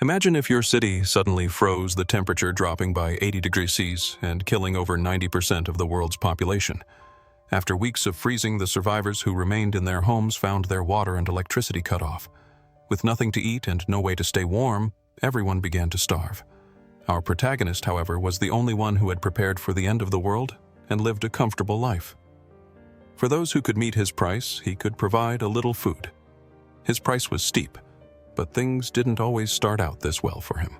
Imagine if your city suddenly froze, the temperature dropping by 80 degrees Celsius and killing over 90% of the world's population. After weeks of freezing, the survivors who remained in their homes found their water and electricity cut off. With nothing to eat and no way to stay warm, everyone began to starve. Our protagonist, however, was the only one who had prepared for the end of the world and lived a comfortable life. For those who could meet his price, he could provide a little food. His price was steep, but things didn't always start out this well for him.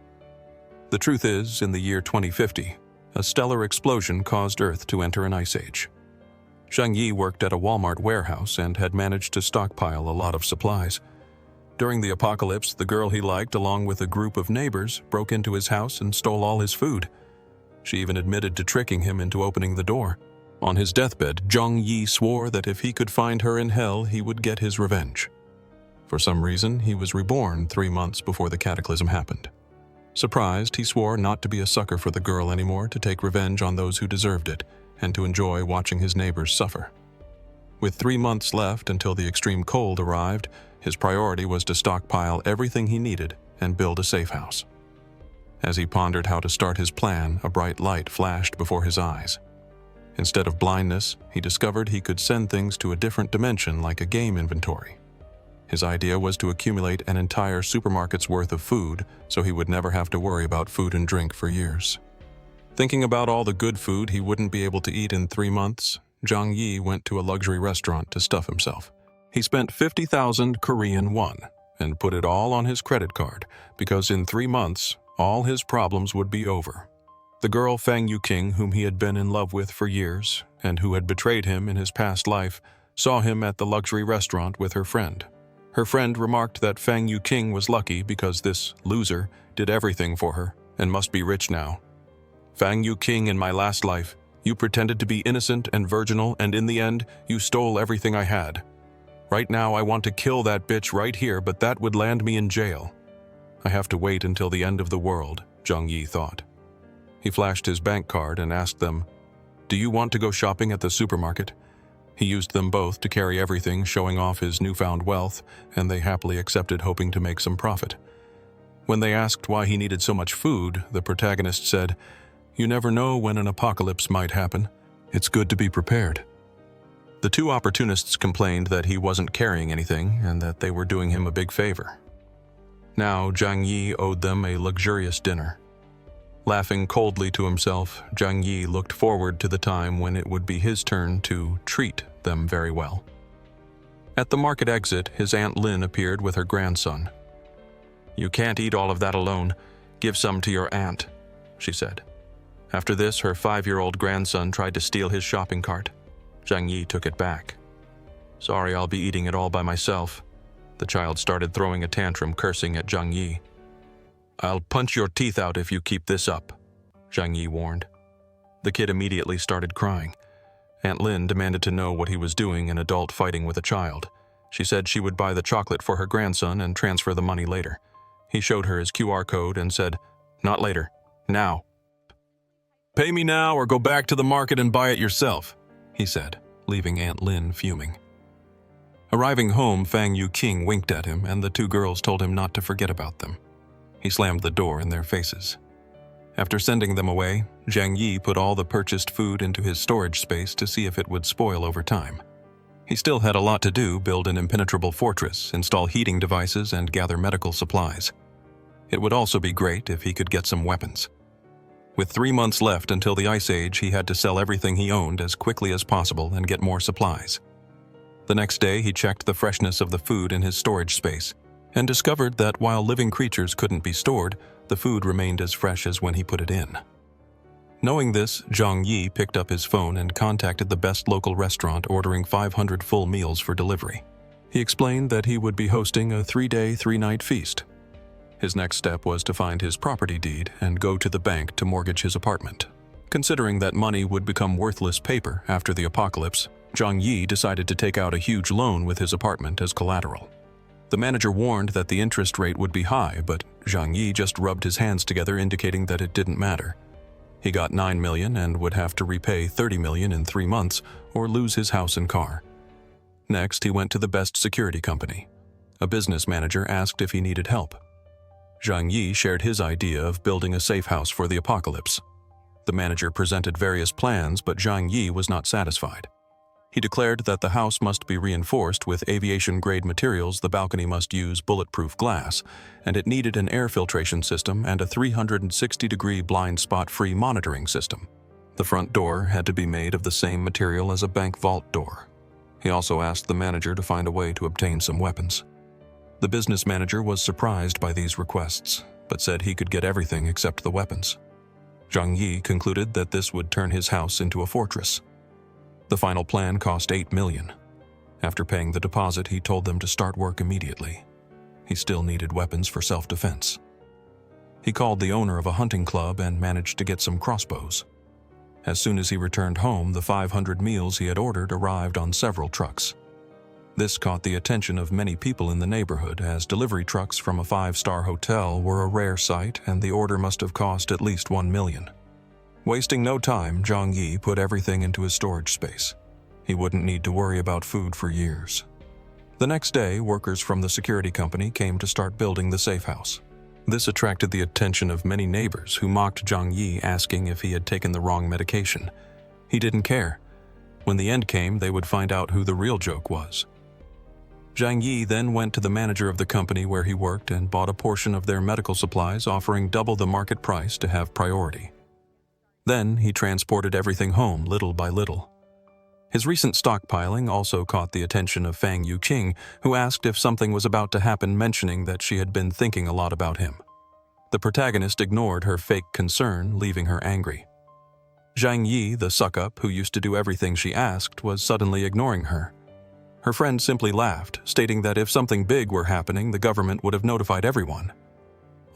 The truth is, in the year 2050, a stellar explosion caused Earth to enter an ice age. Zhang Yi worked at a Walmart warehouse and had managed to stockpile a lot of supplies. During the apocalypse, the girl he liked, along with a group of neighbors, broke into his house and stole all his food. She even admitted to tricking him into opening the door. On his deathbed, Zhang Yi swore that if he could find her in hell, he would get his revenge. For some reason, he was reborn 3 months before the cataclysm happened. Surprised, he swore not to be a sucker for the girl anymore, to take revenge on those who deserved it, and to enjoy watching his neighbors suffer. With 3 months left until the extreme cold arrived, his priority was to stockpile everything he needed and build a safe house. As he pondered how to start his plan, a bright light flashed before his eyes. Instead of blindness, he discovered he could send things to a different dimension like a game inventory. His idea was to accumulate an entire supermarket's worth of food so he would never have to worry about food and drink for years. Thinking about all the good food he wouldn't be able to eat in 3 months, Zhang Yi went to a luxury restaurant to stuff himself. He spent 50,000 Korean won and put it all on his credit card because in 3 months, all his problems would be over. The girl Fang Yuqing, whom he had been in love with for years and who had betrayed him in his past life, saw him at the luxury restaurant with her friend. Her friend remarked that Fang Yuqing was lucky because this loser did everything for her and must be rich now. Fang Yuqing, in my last life, you pretended to be innocent and virginal, and in the end, you stole everything I had. Right now, I want to kill that bitch right here, but that would land me in jail. I have to wait until the end of the world, Zhang Yi thought. He flashed his bank card and asked them, "Do you want to go shopping at the supermarket?" He used them both to carry everything, showing off his newfound wealth, and they happily accepted, hoping to make some profit. When they asked why he needed so much food, the protagonist said, "You never know when an apocalypse might happen. It's good to be prepared." The two opportunists complained that he wasn't carrying anything and that they were doing him a big favor. Now Zhang Yi owed them a luxurious dinner. Laughing coldly to himself, Zhang Yi looked forward to the time when it would be his turn to treat them very well. At the market exit, his Aunt Lin appeared with her grandson. "You can't eat all of that alone. Give some to your aunt," she said. After this, her 5-year-old grandson tried to steal his shopping cart. Zhang Yi took it back. "Sorry, I'll be eating it all by myself." The child started throwing a tantrum, cursing at Zhang Yi. "I'll punch your teeth out if you keep this up," Zhang Yi warned. The kid immediately started crying. Aunt Lin demanded to know what he was doing, an adult fighting with a child. She said she would buy the chocolate for her grandson and transfer the money later. He showed her his QR code and said, "Not later, now." "Pay me now or go back to the market and buy it yourself," he said, leaving Aunt Lin fuming. Arriving home, Fang Yuqing winked at him, and the two girls told him not to forget about them. He slammed the door in their faces. After sending them away, Zhang Yi put all the purchased food into his storage space to see if it would spoil over time. He still had a lot to do: build an impenetrable fortress, install heating devices, and gather medical supplies. It would also be great if he could get some weapons. With 3 months left until the Ice Age, he had to sell everything he owned as quickly as possible and get more supplies. The next day, he checked the freshness of the food in his storage space and discovered that while living creatures couldn't be stored, the food remained as fresh as when he put it in. Knowing this, Zhang Yi picked up his phone and contacted the best local restaurant, ordering 500 full meals for delivery. He explained that he would be hosting a 3-day, 3-night feast. His next step was to find his property deed and go to the bank to mortgage his apartment. Considering that money would become worthless paper after the apocalypse, Zhang Yi decided to take out a huge loan with his apartment as collateral. The manager warned that the interest rate would be high, but Zhang Yi just rubbed his hands together, indicating that it didn't matter. He got 9 million and would have to repay 30 million in 3 months or lose his house and car. Next, he went to the best security company. A business manager asked if he needed help. Zhang Yi shared his idea of building a safe house for the apocalypse. The manager presented various plans, but Zhang Yi was not satisfied. He declared that the house must be reinforced with aviation-grade materials, the balcony must use bulletproof glass, and it needed an air filtration system and a 360-degree blind spot-free monitoring system. The front door had to be made of the same material as a bank vault door. He also asked the manager to find a way to obtain some weapons. The business manager was surprised by these requests, but said he could get everything except the weapons. Zhang Yi concluded that this would turn his house into a fortress. The final plan cost 8 million. After paying the deposit, he told them to start work immediately. He still needed weapons for self-defense. He called the owner of a hunting club and managed to get some crossbows. As soon as he returned home, the 500 meals he had ordered arrived on several trucks. This caught the attention of many people in the neighborhood, as delivery trucks from a 5-star hotel were a rare sight and the order must have cost at least 1 million. Wasting no time, Zhang Yi put everything into his storage space. He wouldn't need to worry about food for years. The next day, workers from the security company came to start building the safe house. This attracted the attention of many neighbors who mocked Zhang Yi, asking if he had taken the wrong medication. He didn't care. When the end came, they would find out who the real joke was. Zhang Yi then went to the manager of the company where he worked and bought a portion of their medical supplies, offering double the market price to have priority. Then he transported everything home little by little. His recent stockpiling also caught the attention of Fang Yuqing, who asked if something was about to happen, mentioning that she had been thinking a lot about him. The protagonist ignored her fake concern, leaving her angry. Zhang Yi, the suck-up who used to do everything she asked, was suddenly ignoring her. Her friend simply laughed, stating that if something big were happening, the government would have notified everyone.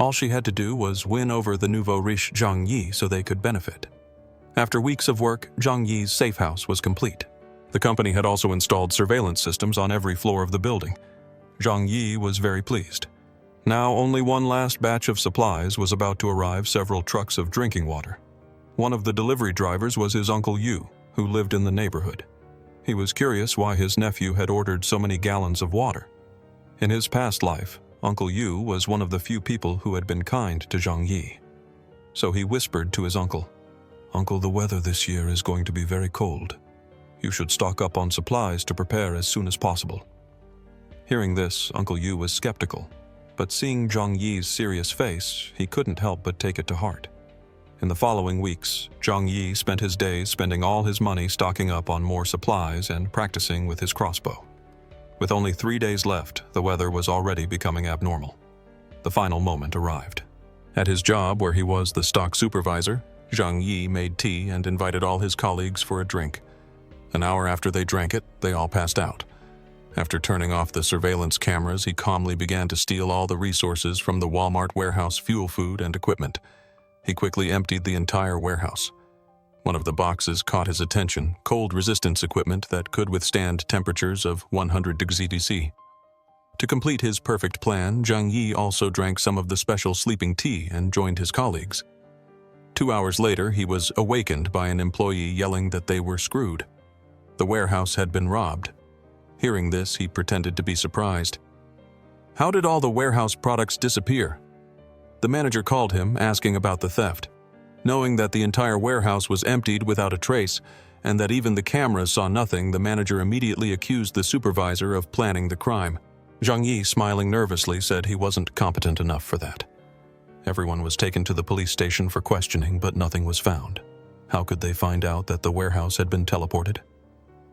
All she had to do was win over the nouveau riche Zhang Yi so they could benefit. After weeks of work, Zhang Yi's safe house was complete. The company had also installed surveillance systems on every floor of the building. Zhang Yi was very pleased. Now only one last batch of supplies was about to arrive, several trucks of drinking water. One of the delivery drivers was his Uncle Yu, who lived in the neighborhood. He was curious why his nephew had ordered so many gallons of water. In his past life, Uncle Yu was one of the few people who had been kind to Zhang Yi. So he whispered to his uncle, "Uncle, the weather this year is going to be very cold. You should stock up on supplies to prepare as soon as possible." Hearing this, Uncle Yu was skeptical, but seeing Zhang Yi's serious face, he couldn't help but take it to heart. In the following weeks, Zhang Yi spent his days spending all his money stocking up on more supplies and practicing with his crossbow. With only 3 days left, the weather was already becoming abnormal. The final moment arrived. At his job, where he was the stock supervisor, Zhang Yi made tea and invited all his colleagues for a drink. An hour after they drank it, they all passed out. After turning off the surveillance cameras, he calmly began to steal all the resources from the Walmart warehouse, fuel, food, and equipment. He quickly emptied the entire warehouse. One of the boxes caught his attention, cold resistance equipment that could withstand temperatures of 100 degrees C. To complete his perfect plan, Zhang Yi also drank some of the special sleeping tea and joined his colleagues. 2 hours later, he was awakened by an employee yelling that they were screwed. The warehouse had been robbed. Hearing this, he pretended to be surprised. "How did all the warehouse products disappear?" The manager called him, asking about the theft. Knowing that the entire warehouse was emptied without a trace, and that even the cameras saw nothing, the manager immediately accused the supervisor of planning the crime. Zhang Yi, smiling nervously, said he wasn't competent enough for that. Everyone was taken to the police station for questioning, but nothing was found. How could they find out that the warehouse had been teleported?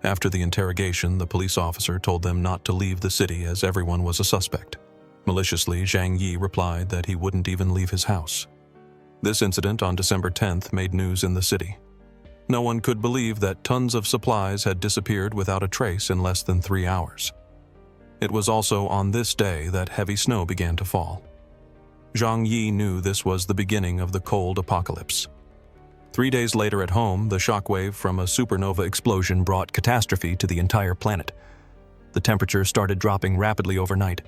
After the interrogation, the police officer told them not to leave the city as everyone was a suspect. Maliciously, Zhang Yi replied that he wouldn't even leave his house. This incident on December 10th made news in the city. No one could believe that tons of supplies had disappeared without a trace in less than 3 hours. It was also on this day that heavy snow began to fall. Zhang Yi knew this was the beginning of the cold apocalypse. 3 days later at home, the shockwave from a supernova explosion brought catastrophe to the entire planet. The temperature started dropping rapidly overnight.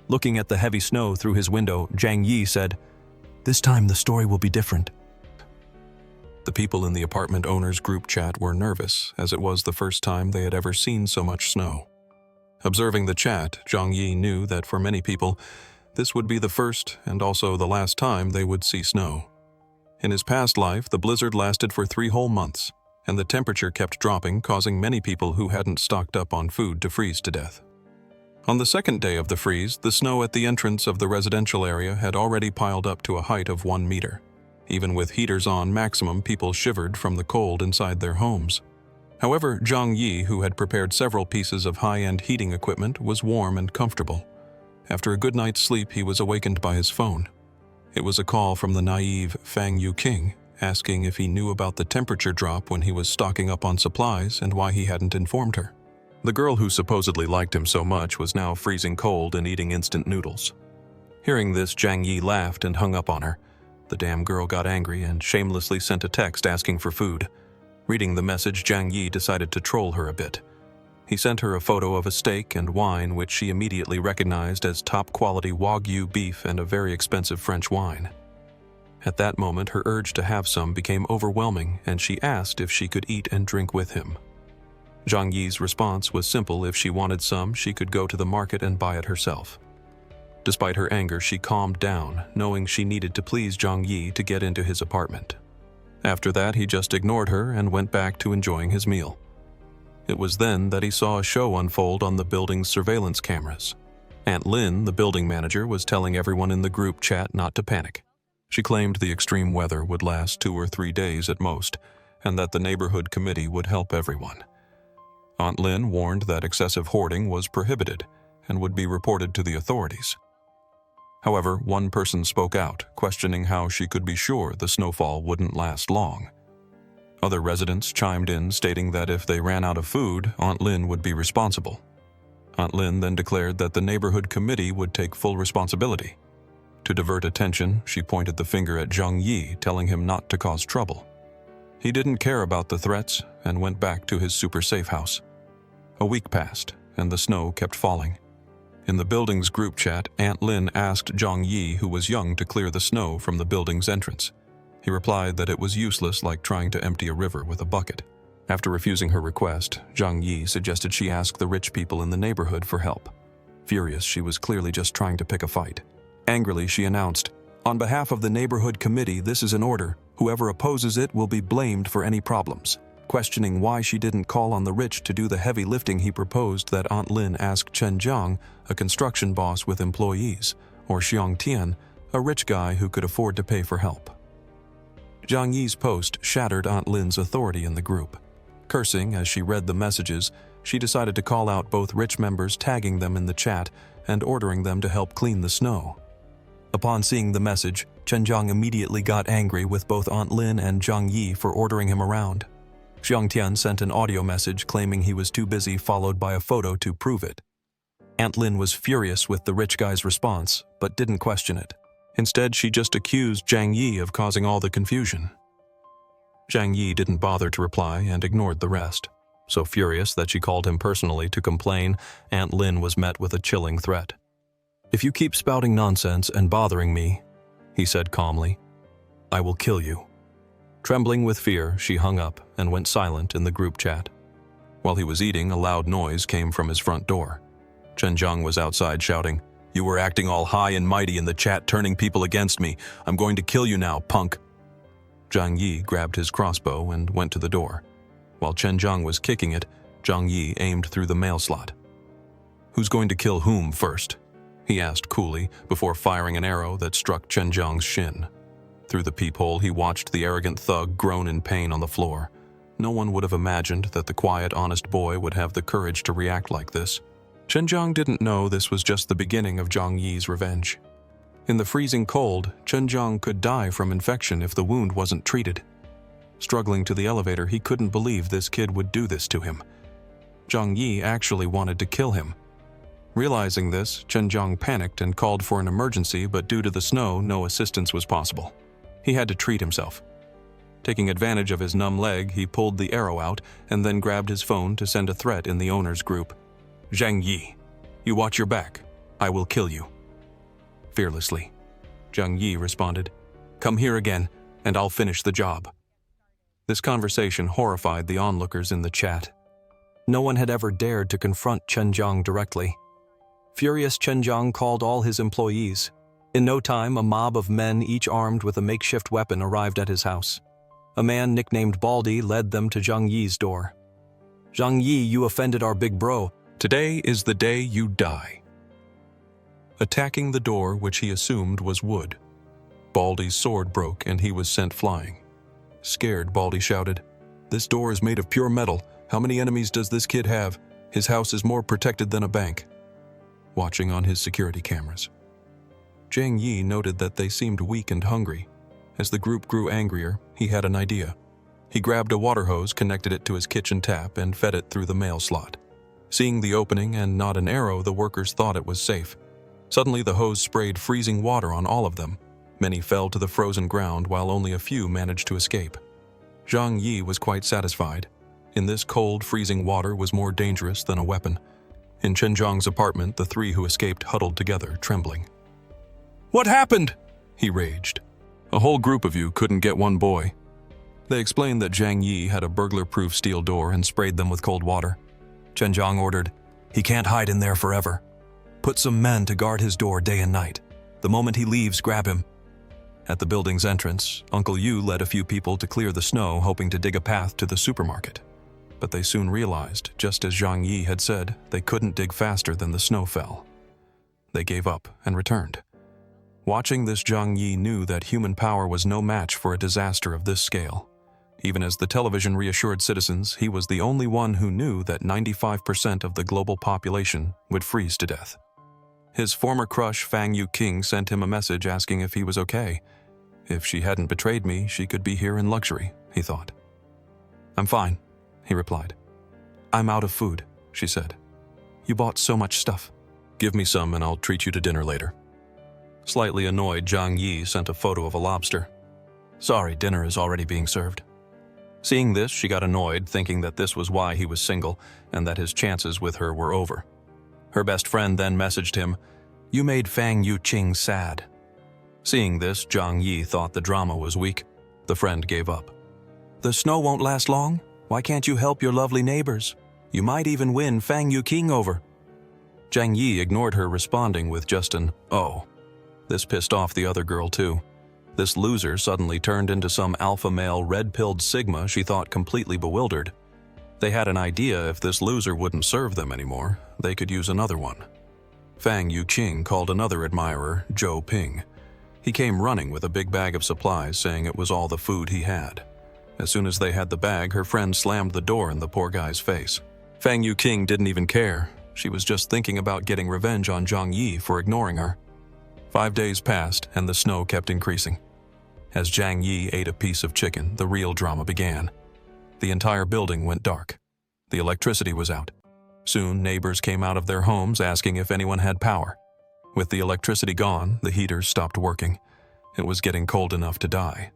Looking at the heavy snow through his window, Zhang Yi said, "This time the story will be different." The people in the apartment owners' group chat were nervous, as it was the first time they had ever seen so much snow. Observing the chat, Zhang Yi knew that for many people, This would be the first and also the last time they would see snow. In his past life, the blizzard lasted for 3 whole months, and the temperature kept dropping, causing many people who hadn't stocked up on food to freeze to death. On the second day of the freeze, the snow at the entrance of the residential area had already piled up to a height of 1 meter. Even with heaters on maximum, people shivered from the cold inside their homes. However, Zhang Yi, who had prepared several pieces of high-end heating equipment, was warm and comfortable. After a good night's sleep, he was awakened by his phone. It was a call from the naive Fang Yuqing, asking if he knew about the temperature drop when he was stocking up on supplies and why he hadn't informed her. The girl who supposedly liked him so much was now freezing cold and eating instant noodles. Hearing this, Zhang Yi laughed and hung up on her. The damn girl got angry and shamelessly sent a text asking for food. Reading the message, Zhang Yi decided to troll her a bit. He sent her a photo of a steak and wine which she immediately recognized as top-quality Wagyu beef and a very expensive French wine. At that moment, her urge to have some became overwhelming, and she asked if she could eat and drink with him. Zhang Yi's response was simple: if she wanted some, she could go to the market and buy it herself. Despite her anger, she calmed down, knowing she needed to please Zhang Yi to get into his apartment. After that, he just ignored her and went back to enjoying his meal. It was then that he saw a show unfold on the building's surveillance cameras. Aunt Lin, the building manager, was telling everyone in the group chat not to panic. She claimed the extreme weather would last 2 or 3 days at most, and that the neighborhood committee would help everyone. Aunt Lin warned that excessive hoarding was prohibited and would be reported to the authorities. However, one person spoke out, questioning how she could be sure the snowfall wouldn't last long. Other residents chimed in, stating that if they ran out of food, Aunt Lin would be responsible. Aunt Lin then declared that the neighborhood committee would take full responsibility. To divert attention, she pointed the finger at Zhang Yi, telling him not to cause trouble. He didn't care about the threats and went back to his super safe house. A week passed, and the snow kept falling. In the building's group chat, Aunt Lin asked Zhang Yi, who was young, to clear the snow from the building's entrance. He replied that it was useless, like trying to empty a river with a bucket. After refusing her request, Zhang Yi suggested she ask the rich people in the neighborhood for help. Furious, she was clearly just trying to pick a fight. Angrily, she announced, "On behalf of the neighborhood committee, this is an order. Whoever opposes it will be blamed for any problems." Questioning why she didn't call on the rich to do the heavy lifting, he proposed that Aunt Lin ask Chen Jiang, a construction boss with employees, or Xiang Tian, a rich guy who could afford to pay for help. Zhang Yi's post shattered Aunt Lin's authority in the group. Cursing as she read the messages, she decided to call out both rich members, tagging them in the chat and ordering them to help clean the snow. Upon seeing the message, Chen Jiang immediately got angry with both Aunt Lin and Zhang Yi for ordering him around. Xiang Tian sent an audio message claiming he was too busy, followed by a photo to prove it. Aunt Lin was furious with the rich guy's response, but didn't question it. Instead, she just accused Zhang Yi of causing all the confusion. Zhang Yi didn't bother to reply and ignored the rest. So furious that she called him personally to complain, Aunt Lin was met with a chilling threat. "If you keep spouting nonsense and bothering me," he said calmly, "I will kill you." Trembling with fear, she hung up and went silent in the group chat. While he was eating, a loud noise came from his front door. Chen Jiang was outside shouting, "You were acting all high and mighty in the chat, turning people against me. I'm going to kill you now, punk." Zhang Yi grabbed his crossbow and went to the door. While Chen Jiang was kicking it, Zhang Yi aimed through the mail slot. "Who's going to kill whom first?" he asked coolly, before firing an arrow that struck Chen Jiang's shin. Through the peephole, he watched the arrogant thug groan in pain on the floor. No one would have imagined that the quiet, honest boy would have the courage to react like this. Chen Jiang didn't know this was just the beginning of Zhang Yi's revenge. In the freezing cold, Chen Jiang could die from infection if the wound wasn't treated. Struggling to the elevator, he couldn't believe this kid would do this to him. Zhang Yi actually wanted to kill him. Realizing this, Chen Jiang panicked and called for an emergency, but due to the snow, no assistance was possible. He had to treat himself. Taking advantage of his numb leg, he pulled the arrow out and then grabbed his phone to send a threat in the owner's group. "Zhang Yi, you watch your back. I will kill you." Fearlessly, Zhang Yi responded, "Come here again, and I'll finish the job." This conversation horrified the onlookers in the chat. No one had ever dared to confront Chen Jiang directly. Furious Chen Jiang called all his employees. In no time, a mob of men, each armed with a makeshift weapon, arrived at his house. A man nicknamed Baldy led them to Zhang Yi's door. "Zhang Yi, you offended our big bro. Today is the day you die." Attacking the door, which he assumed was wood. Baldy's sword broke and he was sent flying. Scared, Baldy shouted, "This door is made of pure metal. How many enemies does this kid have? His house is more protected than a bank." Watching on his security cameras. Zhang Yi noted that they seemed weak and hungry. As the group grew angrier, he had an idea. He grabbed a water hose, connected it to his kitchen tap, and fed it through the mail slot. Seeing the opening and not an arrow, the workers thought it was safe. Suddenly, the hose sprayed freezing water on all of them. Many fell to the frozen ground, while only a few managed to escape. Zhang Yi was quite satisfied. In this cold, freezing water was more dangerous than a weapon. In Chen Jiang's apartment, the three who escaped huddled together, trembling. "What happened?" he raged. "A whole group of you couldn't get one boy." They explained that Zhang Yi had a burglar-proof steel door and sprayed them with cold water. Chen Jiang ordered, "He can't hide in there forever. Put some men to guard his door day and night. The moment he leaves, grab him." At the building's entrance, Uncle Yu led a few people to clear the snow, hoping to dig a path to the supermarket. But they soon realized, just as Zhang Yi had said, they couldn't dig faster than the snow fell. They gave up and returned. Watching this, Zhang Yi knew that human power was no match for a disaster of this scale. Even as the television reassured citizens, he was the only one who knew that 95% of the global population would freeze to death. His former crush, Fang Yuqing, sent him a message asking if he was okay. If she hadn't betrayed me, she could be here in luxury, he thought. "I'm fine," he replied. "I'm out of food," she said. "You bought so much stuff." "Give me some and I'll treat you to dinner later." Slightly annoyed, Zhang Yi sent a photo of a lobster. "Sorry, dinner is already being served." Seeing this, she got annoyed, thinking that this was why he was single and that his chances with her were over. Her best friend then messaged him, "You made Fang Yuqing sad." Seeing this, Zhang Yi thought the drama was weak. The friend gave up. "The snow won't last long. Why can't you help your lovely neighbors? You might even win Fang Yuqing over." Zhang Yi ignored her, responding with just an "oh." This pissed off the other girl too. This loser suddenly turned into some alpha male red-pilled Sigma she thought completely bewildered. They had an idea if this loser wouldn't serve them anymore, they could use another one. Fang Yuqing called another admirer Zhou Ping. He came running with a big bag of supplies, saying it was all the food he had. As soon as they had the bag, her friend slammed the door in the poor guy's face. Fang Yuqing didn't even care. She was just thinking about getting revenge on Zhang Yi for ignoring her. 5 days passed, and the snow kept increasing. As Zhang Yi ate a piece of chicken, the real drama began. The entire building went dark. The electricity was out. Soon, neighbors came out of their homes asking if anyone had power. With the electricity gone, the heaters stopped working. It was getting cold enough to die.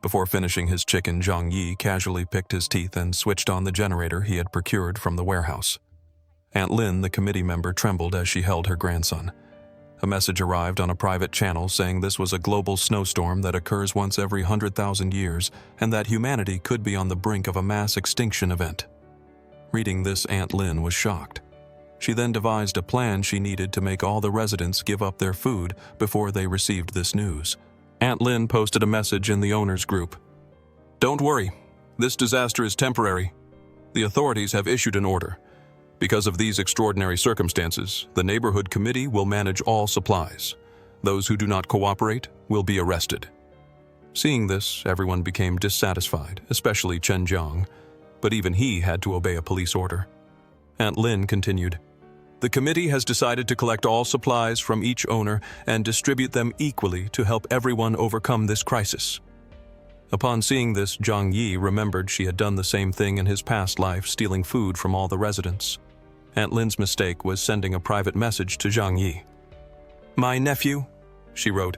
Before finishing his chicken, Zhang Yi casually picked his teeth and switched on the generator he had procured from the warehouse. Aunt Lin, the committee member, trembled as she held her grandson. A message arrived on a private channel saying this was a global snowstorm that occurs once every 100,000 years and that humanity could be on the brink of a mass extinction event. Reading this, Aunt Lin was shocked. She then devised a plan she needed to make all the residents give up their food before they received this news. Aunt Lin posted a message in the owners group. "Don't worry, this disaster is temporary. The authorities have issued an order. Because of these extraordinary circumstances, the neighborhood committee will manage all supplies. Those who do not cooperate will be arrested." Seeing this, everyone became dissatisfied, especially Chen Jiang, but even he had to obey a police order. Aunt Lin continued, "The committee has decided to collect all supplies from each owner and distribute them equally to help everyone overcome this crisis." Upon seeing this, Zhang Yi remembered she had done the same thing in his past life, stealing food from all the residents. Aunt Lin's mistake was sending a private message to Zhang Yi. "My nephew," she wrote,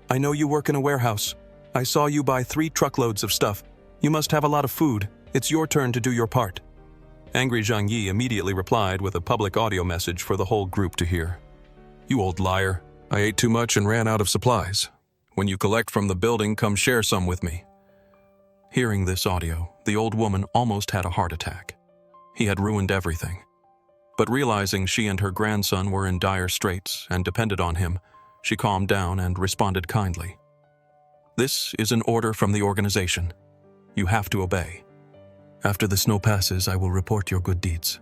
"I know you work in a warehouse. I saw you buy 3 truckloads of stuff. You must have a lot of food. It's your turn to do your part." Angry Zhang Yi immediately replied with a public audio message for the whole group to hear. "You old liar. I ate too much and ran out of supplies. When you collect from the building, come share some with me." Hearing this audio, the old woman almost had a heart attack. He had ruined everything. But realizing she and her grandson were in dire straits and depended on him, she calmed down and responded kindly. "This is an order from the organization. You have to obey. After the snow passes, I will report your good deeds."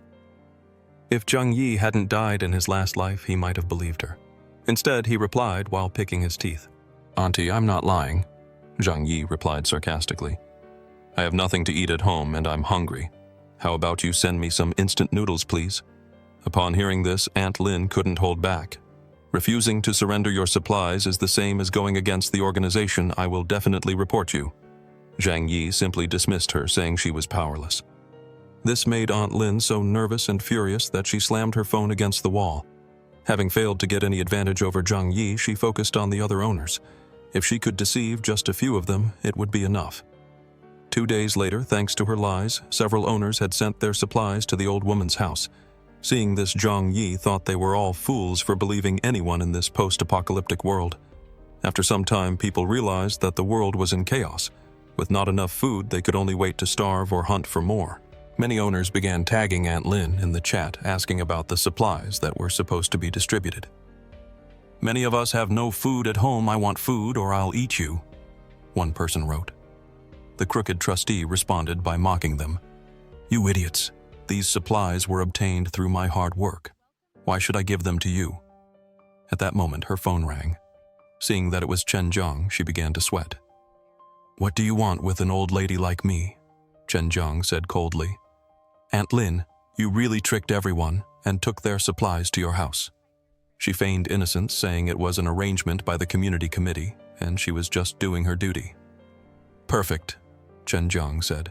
If Zhang Yi hadn't died in his last life, he might have believed her. Instead, he replied while picking his teeth. "Auntie, I'm not lying," Zhang Yi replied sarcastically. "I have nothing to eat at home and I'm hungry. How about you send me some instant noodles, please?" Upon hearing this, Aunt Lin couldn't hold back. "Refusing to surrender your supplies is the same as going against the organization. I will definitely report you." Zhang Yi simply dismissed her, saying she was powerless. This made Aunt Lin so nervous and furious that she slammed her phone against the wall. Having failed to get any advantage over Zhang Yi, she focused on the other owners. If she could deceive just a few of them, it would be enough. 2 days later, thanks to her lies, several owners had sent their supplies to the old woman's house. Seeing this, Zhang Yi thought they were all fools for believing anyone in this post-apocalyptic world. After some time, people realized that the world was in chaos. With not enough food, they could only wait to starve or hunt for more. Many owners began tagging Aunt Lin in the chat, asking about the supplies that were supposed to be distributed. "Many of us have no food at home. I want food or I'll eat you," one person wrote. The crooked trustee responded by mocking them. "You idiots. These supplies were obtained through my hard work. Why should I give them to you?" At that moment, her phone rang. Seeing that it was Chen Zhang, she began to sweat. "What do you want with an old lady like me?" Chen Zhang said coldly. "Aunt Lin, you really tricked everyone and took their supplies to your house." She feigned innocence, saying it was an arrangement by the community committee and she was just doing her duty. "Perfect," Chen Zhang said.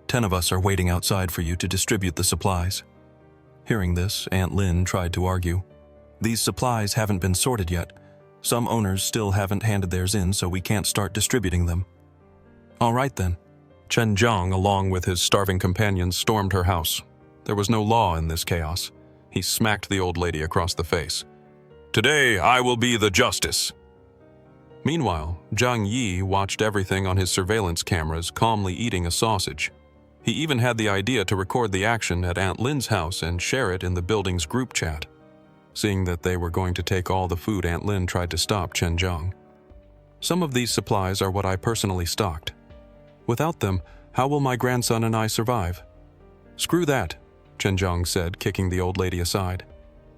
10 of us are waiting outside for you to distribute the supplies." Hearing this, Aunt Lin tried to argue. "These supplies haven't been sorted yet. Some owners still haven't handed theirs in, so we can't start distributing them." "All right then." Chen Zhang, along with his starving companions, stormed her house. There was no law in this chaos. He smacked the old lady across the face. "Today I will be the justice." Meanwhile, Zhang Yi watched everything on his surveillance cameras, calmly eating a sausage. He even had the idea to record the action at Aunt Lin's house and share it in the building's group chat. Seeing that they were going to take all the food, Aunt Lin tried to stop Chen Zhang. "Some of these supplies are what I personally stocked. Without them, how will my grandson and I survive?" "Screw that," Chen Zhang said, kicking the old lady aside.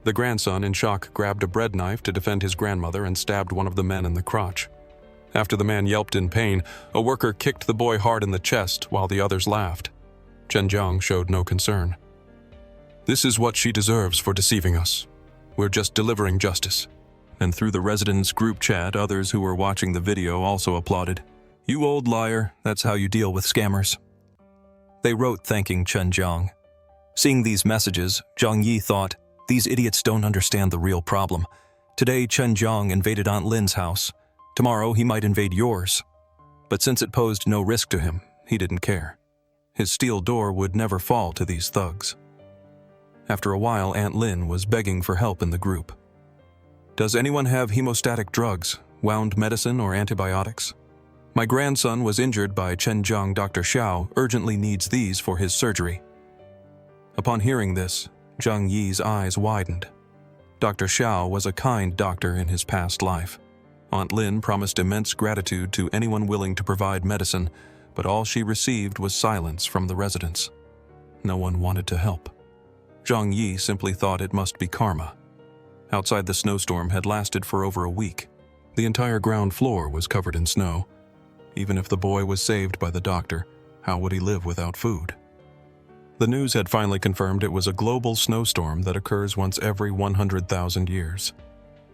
The grandson, in shock, grabbed a bread knife to defend his grandmother and stabbed one of the men in the crotch. After the man yelped in pain, a worker kicked the boy hard in the chest while the others laughed. Chen Zhang showed no concern. "This is what she deserves for deceiving us. We're just delivering justice." And through the residents' group chat, others who were watching the video also applauded. "You old liar, that's how you deal with scammers." They wrote thanking Chen Zhang. Seeing these messages, Zhang Yi thought, "These idiots don't understand the real problem. Today, Chen Zhang invaded Aunt Lin's house. Tomorrow, he might invade yours." But since it posed no risk to him, he didn't care. His steel door would never fall to these thugs. After a while, Aunt Lin was begging for help in the group. "Does anyone have hemostatic drugs, wound medicine, or antibiotics? My grandson was injured by Chen Zhang. Dr. Xiao urgently needs these for his surgery." Upon hearing this, Zhang Yi's eyes widened. Dr. Xiao was a kind doctor in his past life. Aunt Lin promised immense gratitude to anyone willing to provide medicine, but all she received was silence from the residents. No one wanted to help. Zhang Yi simply thought it must be karma. Outside, the snowstorm had lasted for over a week. The entire ground floor was covered in snow. Even if the boy was saved by the doctor, how would he live without food? The news had finally confirmed it was a global snowstorm that occurs once every 100,000 years.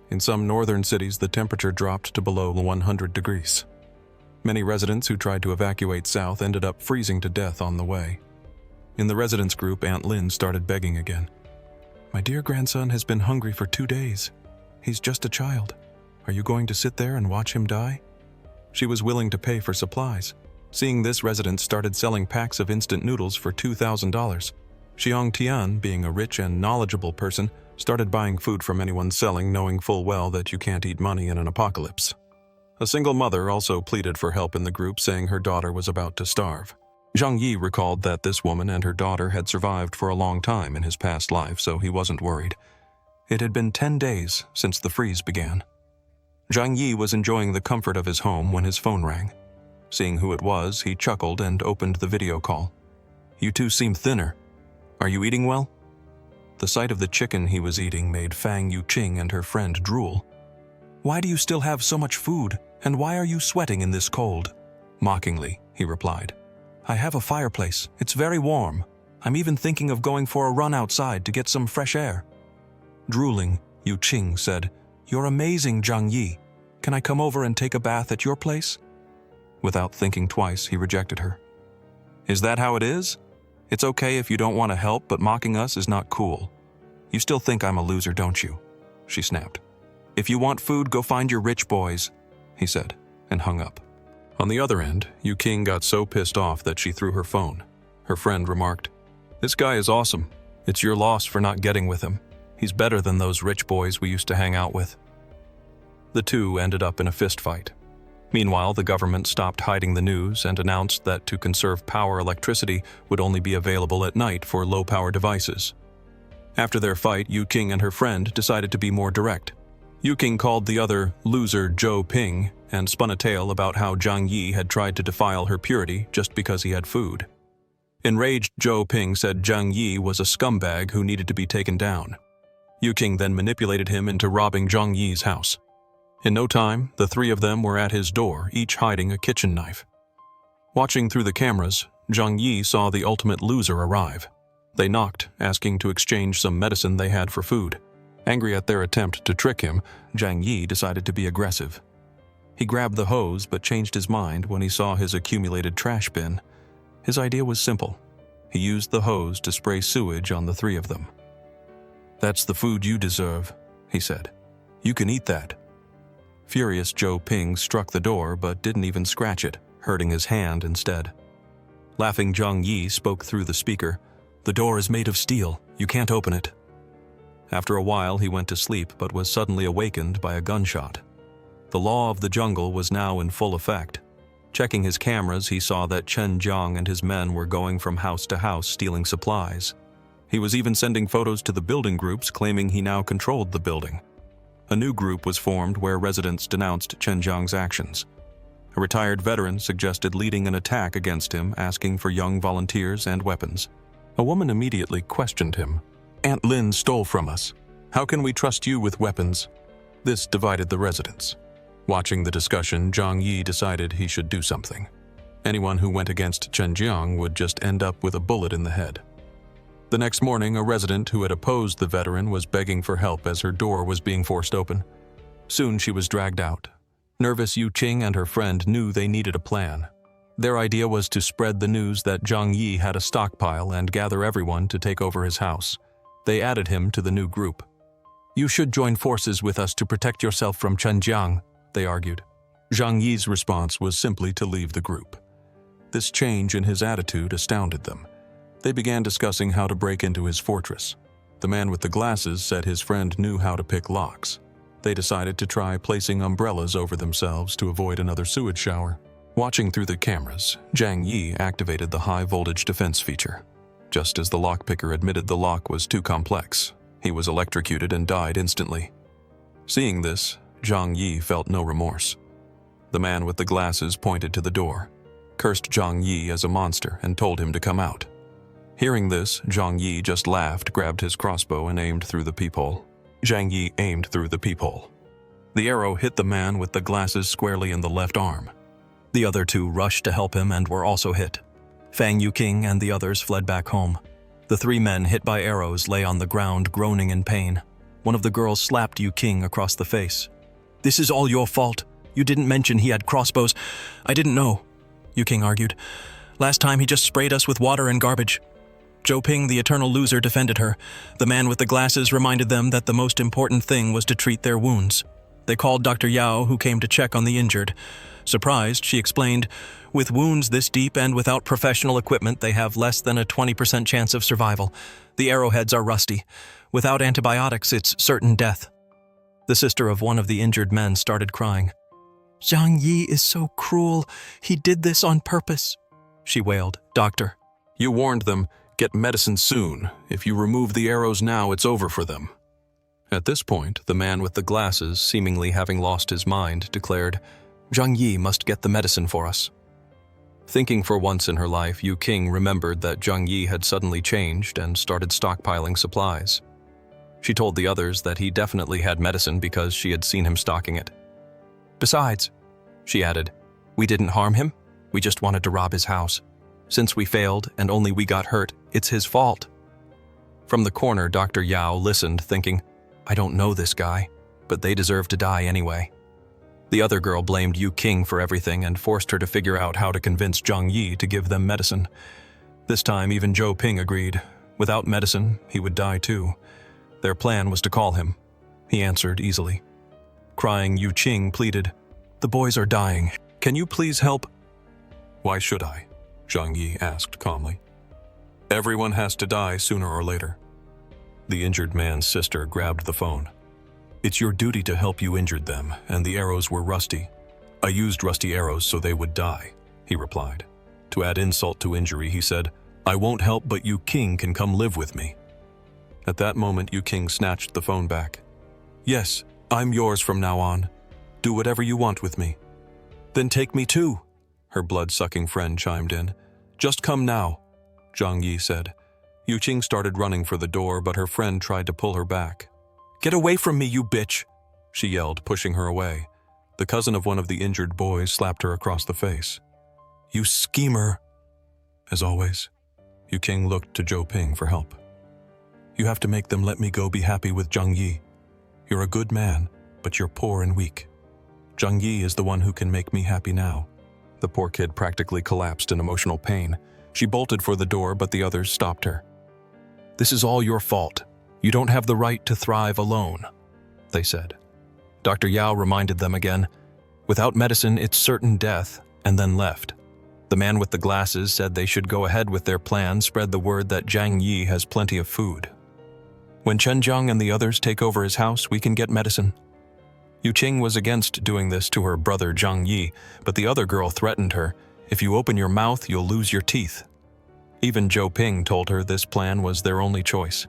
In some northern cities, the temperature dropped to below 100 degrees. Many residents who tried to evacuate south ended up freezing to death on the way. In the residents' group, Aunt Lin started begging again. "My dear grandson has been hungry for 2 days. He's just a child. Are you going to sit there and watch him die?" She was willing to pay for supplies. Seeing this, residents started selling packs of instant noodles for $2,000. Xiang Tian, being a rich and knowledgeable person, started buying food from anyone selling, knowing full well that you can't eat money in an apocalypse. A single mother also pleaded for help in the group, saying her daughter was about to starve. Zhang Yi recalled that this woman and her daughter had survived for a long time in his past life, so he wasn't worried. It had been 10 days since the freeze began. Zhang Yi was enjoying the comfort of his home when his phone rang. Seeing who it was, he chuckled and opened the video call. "You two seem thinner. Are you eating well?" The sight of the chicken he was eating made Fang Yuqing and her friend drool. "Why do you still have so much food, and why are you sweating in this cold?" Mockingly, he replied. "I have a fireplace. It's very warm. I'm even thinking of going for a run outside to get some fresh air." Drooling, Yuqing said, "You're amazing, Zhang Yi. Can I come over and take a bath at your place?" Without thinking twice, he rejected her. "Is that how it is? It's okay if you don't want to help, but mocking us is not cool. You still think I'm a loser, don't you?" she snapped. "If you want food, go find your rich boys," he said, and hung up. On the other end, Yuqing got so pissed off that she threw her phone. Her friend remarked, "This guy is awesome. It's your loss for not getting with him. He's better than those rich boys we used to hang out with." The two ended up in a fistfight. Meanwhile, the government stopped hiding the news and announced that to conserve power, electricity would only be available at night for low-power devices. After their fight, Yuqing and her friend decided to be more direct. Yuqing called the other loser Zhou Ping and spun a tale about how Zhang Yi had tried to defile her purity just because he had food. Enraged, Zhou Ping said Zhang Yi was a scumbag who needed to be taken down. Yuqing then manipulated him into robbing Zhang Yi's house. In no time, the three of them were at his door, each hiding a kitchen knife. Watching through the cameras, Zhang Yi saw the ultimate loser arrive. They knocked, asking to exchange some medicine they had for food. Angry at their attempt to trick him, Zhang Yi decided to be aggressive. He grabbed the hose but changed his mind when he saw his accumulated trash bin. His idea was simple. He used the hose to spray sewage on the three of them. "That's the food you deserve," he said. "You can eat that." Furious, Zhou Ping struck the door but didn't even scratch it, hurting his hand instead. Laughing, Zhang Yi spoke through the speaker. "The door is made of steel. You can't open it." After a while, he went to sleep but was suddenly awakened by a gunshot. The law of the jungle was now in full effect. Checking his cameras, he saw that Chen Jiang and his men were going from house to house stealing supplies. He was even sending photos to the building groups, claiming he now controlled the building. A new group was formed where residents denounced Chen Jiang's actions. A retired veteran suggested leading an attack against him, asking for young volunteers and weapons. A woman immediately questioned him. "Aunt Lin stole from us. How can we trust you with weapons?" This divided the residents. Watching the discussion, Zhang Yi decided he should do something. Anyone who went against Chen Jiang would just end up with a bullet in the head. The next morning, a resident who had opposed the veteran was begging for help as her door was being forced open. Soon she was dragged out. Nervous Yuqing and her friend knew they needed a plan. Their idea was to spread the news that Zhang Yi had a stockpile and gather everyone to take over his house. They added him to the new group. "You should join forces with us to protect yourself from Chen Jiang," they argued. Zhang Yi's response was simply to leave the group. This change in his attitude astounded them. They began discussing how to break into his fortress. The man with the glasses said his friend knew how to pick locks. They decided to try placing umbrellas over themselves to avoid another sewage shower. Watching through the cameras, Zhang Yi activated the high-voltage defense feature. Just as the lockpicker admitted the lock was too complex, he was electrocuted and died instantly. Seeing this, Zhang Yi felt no remorse. The man with the glasses pointed to the door, cursed Zhang Yi as a monster, and told him to come out. Hearing this, Zhang Yi just laughed, grabbed his crossbow, and aimed through the peephole. Zhang Yi aimed through the peephole. The arrow hit the man with the glasses squarely in the left arm. The other two rushed to help him and were also hit. Fang Yuqing and the others fled back home. The three men hit by arrows lay on the ground, groaning in pain. One of the girls slapped Yuqing across the face. "This is all your fault. You didn't mention he had crossbows." "I didn't know," Yuqing argued. "Last time he just sprayed us with water and garbage." Zhou Ping, the eternal loser, defended her. The man with the glasses reminded them that the most important thing was to treat their wounds. They called Dr. Yao, who came to check on the injured. Surprised, she explained, "With wounds this deep and without professional equipment, they have less than a 20% chance of survival. The arrowheads are rusty. Without antibiotics, it's certain death." The sister of one of the injured men started crying. "Zhang Yi is so cruel. He did this on purpose," she wailed, Doctor, You warned them, get medicine soon. If you remove the arrows now, it's over for them. At this point, the man with the glasses, seemingly having lost his mind, declared, Zhang Yi must get the medicine for us. Thinking for once in her life, Yu King remembered that Zhang Yi had suddenly changed and started stockpiling supplies. She told the others that he definitely had medicine because she had seen him stocking it. Besides, she added, we didn't harm him, we just wanted to rob his house. Since we failed and only we got hurt, it's his fault. From the corner, Dr. Yao listened, thinking, I don't know this guy, but they deserve to die anyway. The other girl blamed Yu King for everything and forced her to figure out how to convince Zhang Yi to give them medicine. This time, even Zhou Ping agreed. Without medicine, he would die too. Their plan was to call him. He answered easily. Crying, Yu Qing pleaded, the boys are dying. Can you please help? Why should I? Zhang Yi asked calmly. Everyone has to die sooner or later. The injured man's sister grabbed the phone. It's your duty to help. You injured them, and the arrows were rusty. I used rusty arrows so they would die, he replied. To add insult to injury, he said, I won't help, but Yu King can come live with me. At that moment, Yu King snatched the phone back. Yes, I'm yours from now on. Do whatever you want with me. Then take me too, her blood-sucking friend chimed in. Just come now, Zhang Yi said. Yu Qing started running for the door, but her friend tried to pull her back. Get away from me, you bitch, she yelled, pushing her away. The cousin of one of the injured boys slapped her across the face. You schemer. As always, Yu King looked to Zhou Ping for help. You have to make them let me go be happy with Zhang Yi. You're a good man, but you're poor and weak. Zhang Yi is the one who can make me happy now. The poor kid practically collapsed in emotional pain. She bolted for the door, but the others stopped her. This is all your fault. You don't have the right to thrive alone, they said. Dr. Yao reminded them again, without medicine, it's certain death, and then left. The man with the glasses said they should go ahead with their plan, spread the word that Zhang Yi has plenty of food. When Chen Zhang and the others take over his house, we can get medicine. Yu Qing was against doing this to her brother Zhang Yi, but the other girl threatened her, if you open your mouth, you'll lose your teeth. Even Zhou Ping told her this plan was their only choice.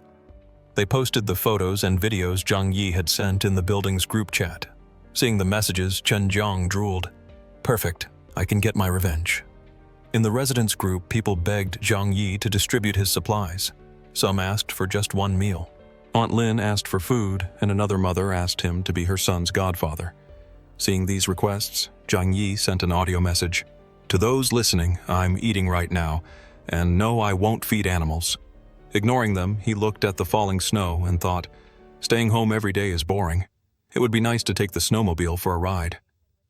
They posted the photos and videos Zhang Yi had sent in the building's group chat. Seeing the messages, Chen Zhang drooled. Perfect, I can get my revenge. In the residence group, people begged Zhang Yi to distribute his supplies. Some asked for just one meal. Aunt Lin asked for food, and another mother asked him to be her son's godfather. Seeing these requests, Zhang Yi sent an audio message. To those listening, I'm eating right now, and no, I won't feed animals. Ignoring them, he looked at the falling snow and thought, staying home every day is boring. It would be nice to take the snowmobile for a ride.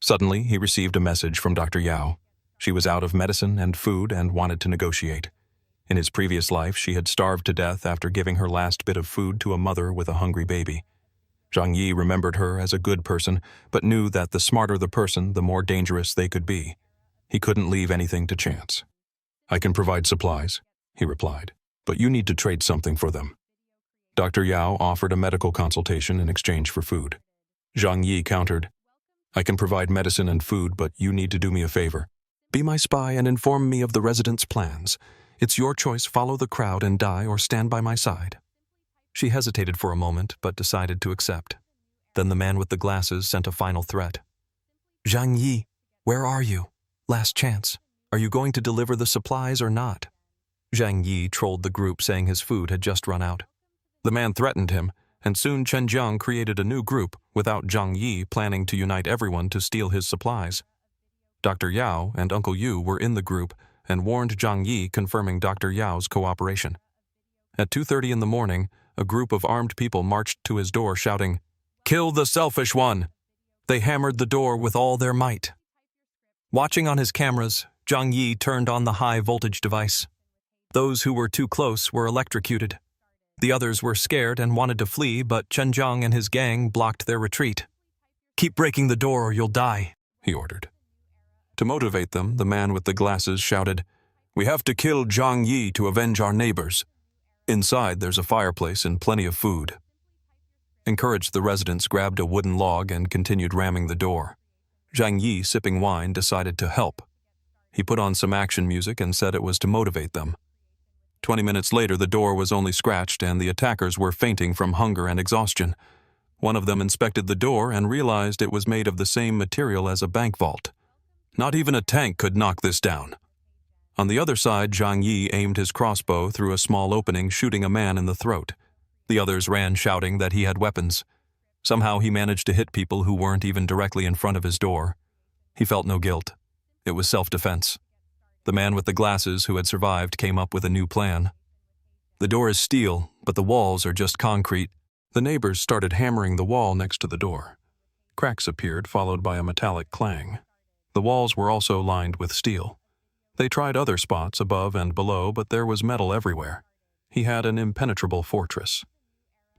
Suddenly, he received a message from Dr. Yao. She was out of medicine and food and wanted to negotiate. In his previous life, she had starved to death after giving her last bit of food to a mother with a hungry baby. Zhang Yi remembered her as a good person, but knew that the smarter the person, the more dangerous they could be. He couldn't leave anything to chance. I can provide supplies, he replied, but you need to trade something for them. Dr. Yao offered a medical consultation in exchange for food. Zhang Yi countered, I can provide medicine and food, but you need to do me a favor. Be my spy and inform me of the residents' plans. It's your choice, follow the crowd and die or stand by my side. She hesitated for a moment, but decided to accept. Then the man with the glasses sent a final threat. Zhang Yi, where are you? Last chance. Are you going to deliver the supplies or not? Zhang Yi trolled the group, saying his food had just run out. The man threatened him, and soon Chen Jiang created a new group without Zhang Yi planning to unite everyone to steal his supplies. Dr. Yao and Uncle Yu were in the group and warned Zhang Yi, confirming Dr. Yao's cooperation. At 2:30 in the morning, a group of armed people marched to his door shouting, Kill the selfish one! They hammered the door with all their might. Watching on his cameras, Zhang Yi turned on the high-voltage device. Those who were too close were electrocuted. The others were scared and wanted to flee, but Chen Zhang and his gang blocked their retreat. Keep breaking the door or you'll die, he ordered. To motivate them, the man with the glasses shouted, We have to kill Zhang Yi to avenge our neighbors. Inside, there's a fireplace and plenty of food. Encouraged, the residents grabbed a wooden log and continued ramming the door. Zhang Yi, sipping wine, decided to help. He put on some action music and said it was to motivate them. 20 minutes later, the door was only scratched and the attackers were fainting from hunger and exhaustion. One of them inspected the door and realized it was made of the same material as a bank vault. Not even a tank could knock this down. On the other side, Zhang Yi aimed his crossbow through a small opening, shooting a man in the throat. The others ran shouting that he had weapons. Somehow he managed to hit people who weren't even directly in front of his door. He felt no guilt. It was self-defense. The man with the glasses who had survived came up with a new plan. The door is steel, but the walls are just concrete. The neighbors started hammering the wall next to the door. Cracks appeared, followed by a metallic clang. The walls were also lined with steel. They tried other spots above and below, but there was metal everywhere. He had an impenetrable fortress.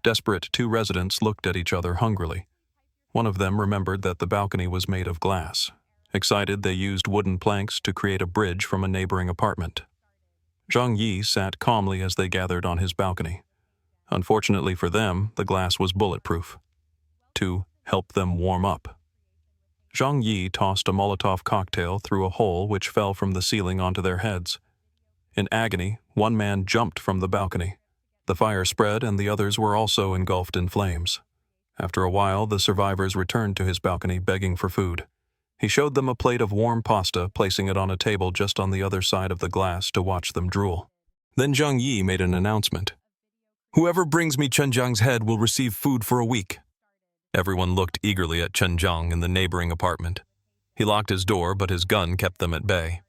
Desperate, two residents looked at each other hungrily. One of them remembered that the balcony was made of glass. Excited, they used wooden planks to create a bridge from a neighboring apartment. Zhang Yi sat calmly as they gathered on his balcony. Unfortunately for them, the glass was bulletproof. To help them warm up. Zhang Yi tossed a Molotov cocktail through a hole which fell from the ceiling onto their heads. In agony, one man jumped from the balcony. The fire spread and the others were also engulfed in flames. After a while, the survivors returned to his balcony begging for food. He showed them a plate of warm pasta, placing it on a table just on the other side of the glass to watch them drool. Then Zhang Yi made an announcement. "Whoever brings me Chen Zhang's head will receive food for a week." Everyone looked eagerly at Chen Zhang in the neighboring apartment. He locked his door, but his gun kept them at bay.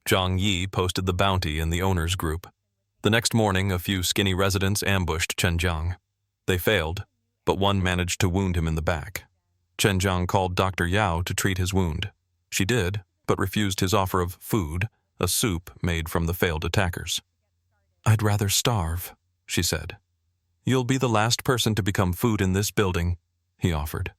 Zhang Yi posted the bounty in the owner's group. The next morning, a few skinny residents ambushed Chen Zhang. They failed, but one managed to wound him in the back. Chen Zhang called Dr. Yao to treat his wound. She did, but refused his offer of food, a soup made from the failed attackers. "I'd rather starve," she said. "You'll be the last person to become food in this building," he offered.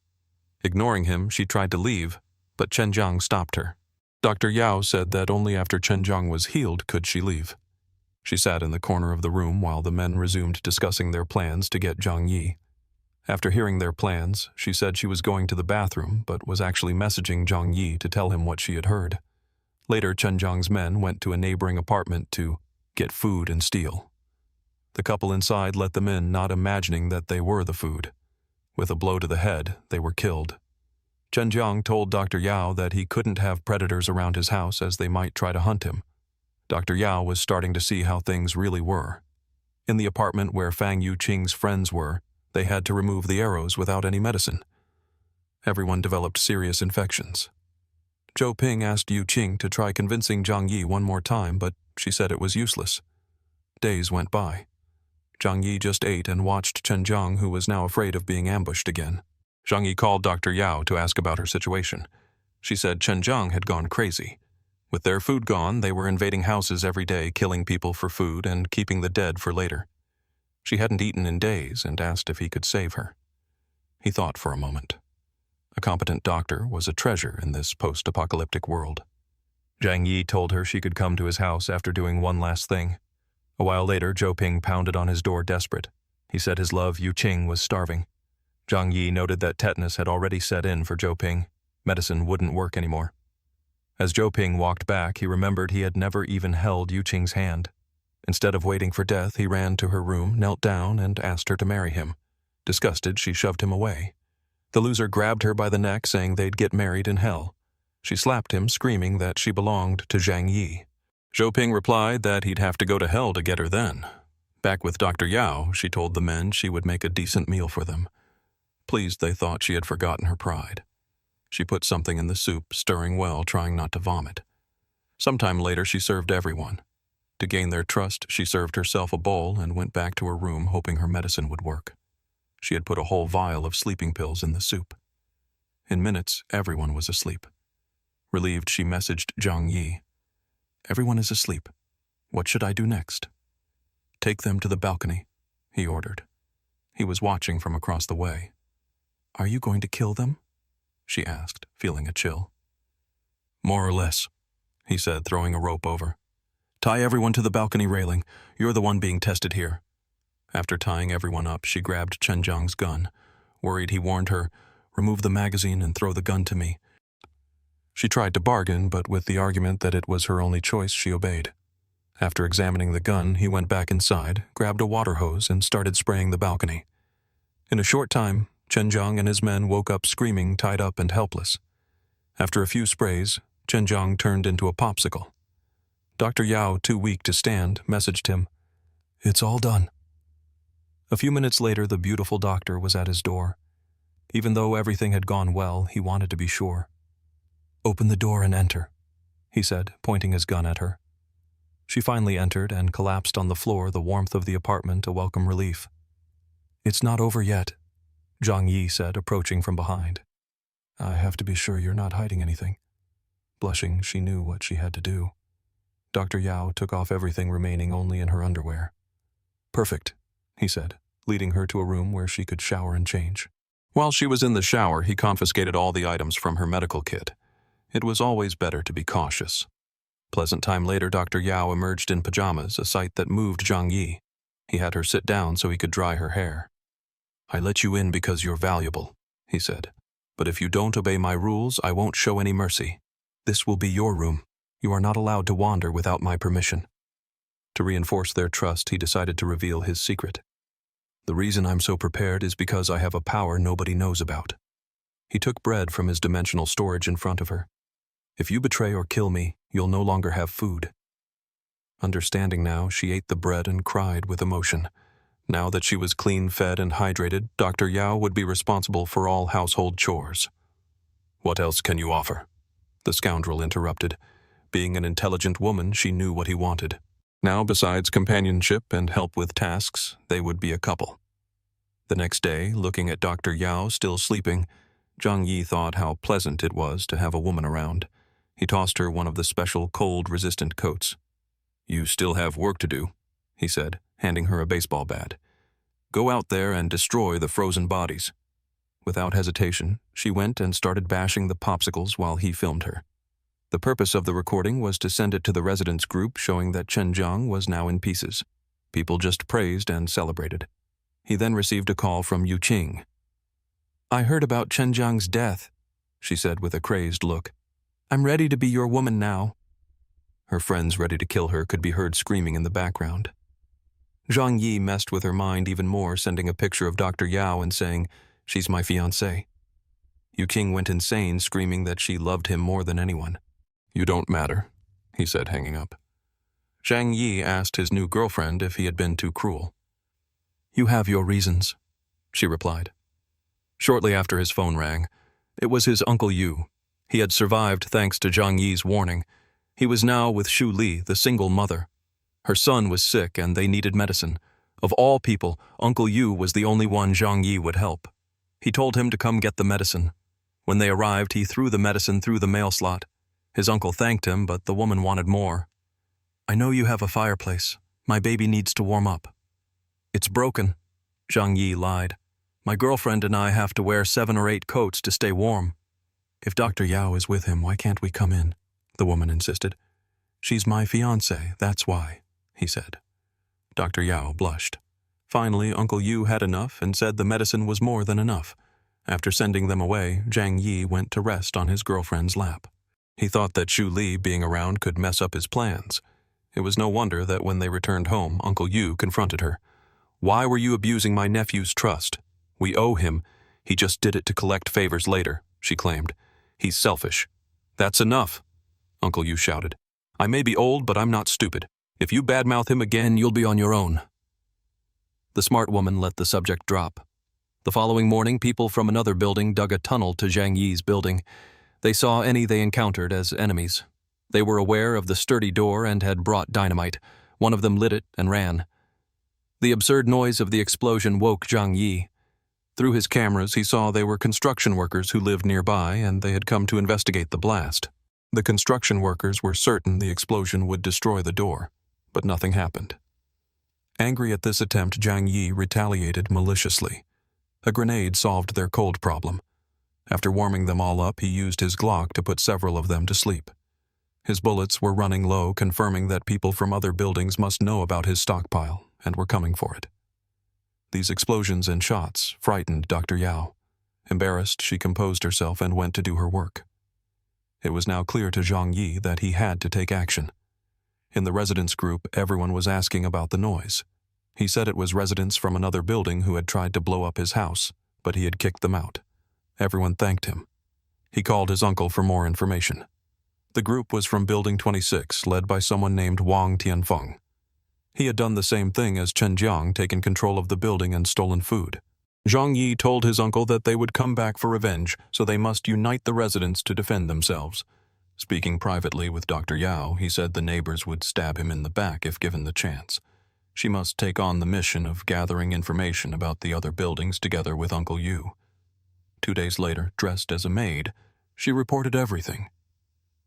Ignoring him, she tried to leave, but Chen Zhang stopped her. Dr. Yao said that only after Chen Zhang was healed could she leave. She sat in the corner of the room while the men resumed discussing their plans to get Zhang Yi. After hearing their plans, she said she was going to the bathroom, but was actually messaging Zhang Yi to tell him what she had heard. Later, Chen Zhang's men went to a neighboring apartment to get food and steal. The couple inside let them in, not imagining that they were the food. With a blow to the head, they were killed. Chen Zhang told Dr. Yao that he couldn't have predators around his house as they might try to hunt him. Dr. Yao was starting to see how things really were. In the apartment where Fang Yuqing's friends were, they had to remove the arrows without any medicine. Everyone developed serious infections. Zhou Ping asked Yuqing to try convincing Zhang Yi one more time, but she said it was useless. Days went by. Zhang Yi just ate and watched Chen Zhang, who was now afraid of being ambushed again. Zhang Yi called Dr. Yao to ask about her situation. She said Chen Zhang had gone crazy. With their food gone, they were invading houses every day, killing people for food and keeping the dead for later. She hadn't eaten in days and asked if he could save her. He thought for a moment. A competent doctor was a treasure in this post-apocalyptic world. Zhang Yi told her she could come to his house after doing one last thing. A while later, Zhou Ping pounded on his door desperate. He said his love Yuqing was starving. Zhang Yi noted that tetanus had already set in for Zhou Ping. Medicine wouldn't work anymore. As Zhou Ping walked back, he remembered he had never even held Yuqing's hand. Instead of waiting for death, he ran to her room, knelt down, and asked her to marry him. Disgusted, she shoved him away. The loser grabbed her by the neck, saying they'd get married in hell. She slapped him, screaming that she belonged to Zhang Yi. Zhou Ping replied that he'd have to go to hell to get her then. Back with Dr. Yao, she told the men she would make a decent meal for them. Pleased, they thought she had forgotten her pride. She put something in the soup, stirring well, trying not to vomit. Sometime later, she served everyone. To gain their trust, she served herself a bowl and went back to her room, hoping her medicine would work. She had put a whole vial of sleeping pills in the soup. In minutes, everyone was asleep. Relieved, she messaged Zhang Yi. "Everyone is asleep. What should I do next?" "Take them to the balcony," he ordered. He was watching from across the way. "Are you going to kill them?" she asked, feeling a chill. "More or less," he said, throwing a rope over. "Tie everyone to the balcony railing. You're the one being tested here." After tying everyone up, she grabbed Chen Zhang's gun. Worried, he warned her, "Remove the magazine and throw the gun to me." She tried to bargain, but with the argument that it was her only choice, she obeyed. After examining the gun, he went back inside, grabbed a water hose, and started spraying the balcony. In a short time, Chen Zhang and his men woke up screaming, tied up and helpless. After a few sprays, Chen Zhang turned into a popsicle. Dr. Yao, too weak to stand, messaged him, "It's all done." A few minutes later, the beautiful doctor was at his door. Even though everything had gone well, he wanted to be sure. "Open the door and enter," he said, pointing his gun at her. She finally entered and collapsed on the floor, the warmth of the apartment a welcome relief. "It's not over yet," Zhang Yi said, approaching from behind. "I have to be sure you're not hiding anything." Blushing, she knew what she had to do. Dr. Yao took off everything, remaining only in her underwear. "Perfect," he said, leading her to a room where she could shower and change. While she was in the shower, he confiscated all the items from her medical kit. It was always better to be cautious. Pleasant time later, Dr. Yao emerged in pajamas, a sight that moved Zhang Yi. He had her sit down so he could dry her hair. "I let you in because you're valuable," he said. "But if you don't obey my rules, I won't show any mercy. This will be your room. You are not allowed to wander without my permission." To reinforce their trust, he decided to reveal his secret. "The reason I'm so prepared is because I have a power nobody knows about." He took bread from his dimensional storage in front of her. "If you betray or kill me, you'll no longer have food." Understanding now, she ate the bread and cried with emotion. Now that she was clean fed and hydrated, Dr. Yao would be responsible for all household chores. "What else can you offer?" the scoundrel interrupted. Being an intelligent woman, she knew what he wanted. Now, besides companionship and help with tasks, they would be a couple. The next day, looking at Dr. Yao still sleeping, Zhang Yi thought how pleasant it was to have a woman around. He tossed her one of the special cold-resistant coats. "You still have work to do," he said, handing her a baseball bat. "Go out there and destroy the frozen bodies." Without hesitation, she went and started bashing the popsicles while he filmed her. The purpose of the recording was to send it to the residents group, showing that Chen Zhang was now in pieces. People just praised and celebrated. He then received a call from Yu Qing. "I heard about Chen Zhang's death," she said with a crazed look. "I'm ready to be your woman now." Her friends ready to kill her could be heard screaming in the background. Zhang Yi messed with her mind even more, sending a picture of Dr. Yao and saying, "She's my fiancée." Yu Qing went insane, screaming that she loved him more than anyone. "You don't matter," he said, hanging up. Zhang Yi asked his new girlfriend if he had been too cruel. "You have your reasons," she replied. Shortly after his phone rang, it was his Uncle Yu. He had survived thanks to Zhang Yi's warning. He was now with Shu Li, the single mother. Her son was sick and they needed medicine. Of all people, Uncle Yu was the only one Zhang Yi would help. He told him to come get the medicine. When they arrived, he threw the medicine through the mail slot. His uncle thanked him, but the woman wanted more. "I know you have a fireplace. My baby needs to warm up." "It's broken," Zhang Yi lied. "My girlfriend and I have to wear 7 or 8 coats to stay warm." "If Dr. Yao is with him, why can't we come in?" the woman insisted. "She's my fiancée, that's why," he said. Dr. Yao blushed. Finally, Uncle Yu had enough and said the medicine was more than enough. After sending them away, Zhang Yi went to rest on his girlfriend's lap. He thought that Shu Li being around could mess up his plans. It was no wonder that when they returned home, Uncle Yu confronted her. "Why were you abusing my nephew's trust? We owe him. He just did it to collect favors later," she claimed. "He's selfish." "That's enough," Uncle Yu shouted. "I may be old, but I'm not stupid. If you badmouth him again, you'll be on your own." The smart woman let the subject drop. The following morning, people from another building dug a tunnel to Zhang Yi's building. They saw any they encountered as enemies. They were aware of the sturdy door and had brought dynamite. One of them lit it and ran. The absurd noise of the explosion woke Zhang Yi. Through his cameras, he saw they were construction workers who lived nearby, and they had come to investigate the blast. The construction workers were certain the explosion would destroy the door, but nothing happened. Angry at this attempt, Zhang Yi retaliated maliciously. A grenade solved their cold problem. After warming them all up, he used his Glock to put several of them to sleep. His bullets were running low, confirming that people from other buildings must know about his stockpile and were coming for it. These explosions and shots frightened Dr. Yao. Embarrassed, she composed herself and went to do her work. It was now clear to Zhang Yi that he had to take action. In the residents group, everyone was asking about the noise. He said it was residents from another building who had tried to blow up his house, but he had kicked them out. Everyone thanked him. He called his uncle for more information. The group was from Building 26, led by someone named Wang Tianfeng. He had done the same thing as Chen Jiang, taken control of the building and stolen food. Zhang Yi told his uncle that they would come back for revenge, so they must unite the residents to defend themselves. Speaking privately with Dr. Yao, he said the neighbors would stab him in the back if given the chance. She must take on the mission of gathering information about the other buildings together with Uncle Yu. 2 days later, dressed as a maid, she reported everything.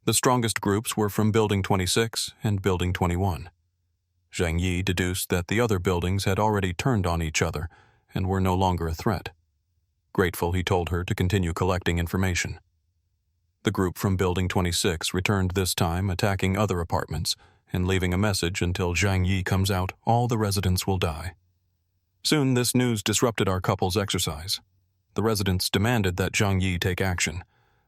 The strongest groups were from Building 26 and Building 21. Zhang Yi deduced that the other buildings had already turned on each other and were no longer a threat. Grateful, he told her to continue collecting information. The group from Building 26 returned this time, attacking other apartments and leaving a message, until Zhang Yi comes out, all the residents will die. Soon this news disrupted our couple's exercise. The residents demanded that Zhang Yi take action.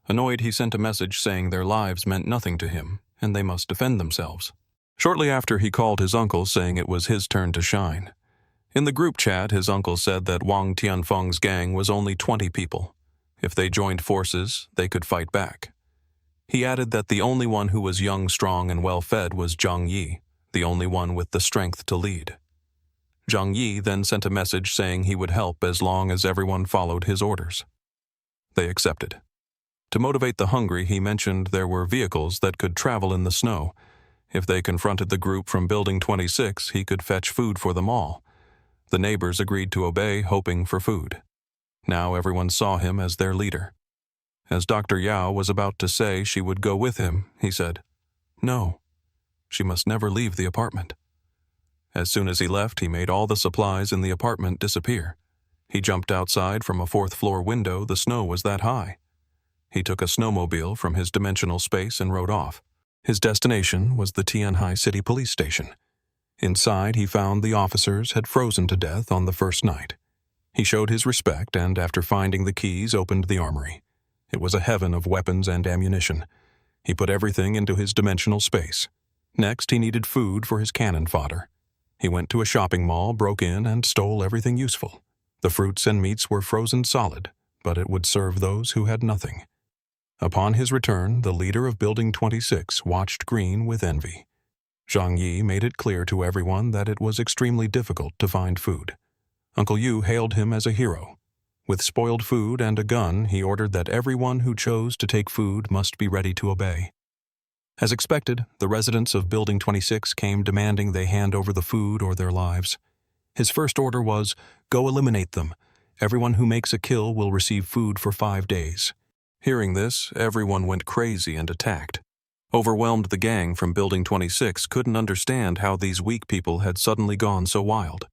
Annoyed, he sent a message saying their lives meant nothing to him and they must defend themselves. Shortly after, he called his uncle, saying it was his turn to shine. In the group chat, his uncle said that Wang Tianfeng's gang was only 20 people. If they joined forces, they could fight back. He added that the only one who was young, strong, and well-fed was Zhang Yi, the only one with the strength to lead. Zhang Yi then sent a message saying he would help as long as everyone followed his orders. They accepted. To motivate the hungry, he mentioned there were vehicles that could travel in the snow. If they confronted the group from Building 26, he could fetch food for them all. The neighbors agreed to obey, hoping for food. Now everyone saw him as their leader. As Dr. Yao was about to say she would go with him, he said, "No, she must never leave the apartment." As soon as he left, he made all the supplies in the apartment disappear. He jumped outside from a 4th-floor window. The snow was that high. He took a snowmobile from his dimensional space and rode off. His destination was the Tianhai City Police Station. Inside, he found the officers had frozen to death on the first night. He showed his respect and, after finding the keys, opened the armory. It was a heaven of weapons and ammunition. He put everything into his dimensional space. Next, he needed food for his cannon fodder. He went to a shopping mall, broke in, and stole everything useful. The fruits and meats were frozen solid, but it would serve those who had nothing. Upon his return, the leader of Building 26 watched green with envy. Zhang Yi made it clear to everyone that it was extremely difficult to find food. Uncle Yu hailed him as a hero. With spoiled food and a gun, he ordered that everyone who chose to take food must be ready to obey. As expected, the residents of Building 26 came demanding they hand over the food or their lives. His first order was, "Go eliminate them. Everyone who makes a kill will receive food for 5 days." Hearing this, everyone went crazy and attacked. Overwhelmed, the gang from Building 26 couldn't understand how these weak people had suddenly gone so wild.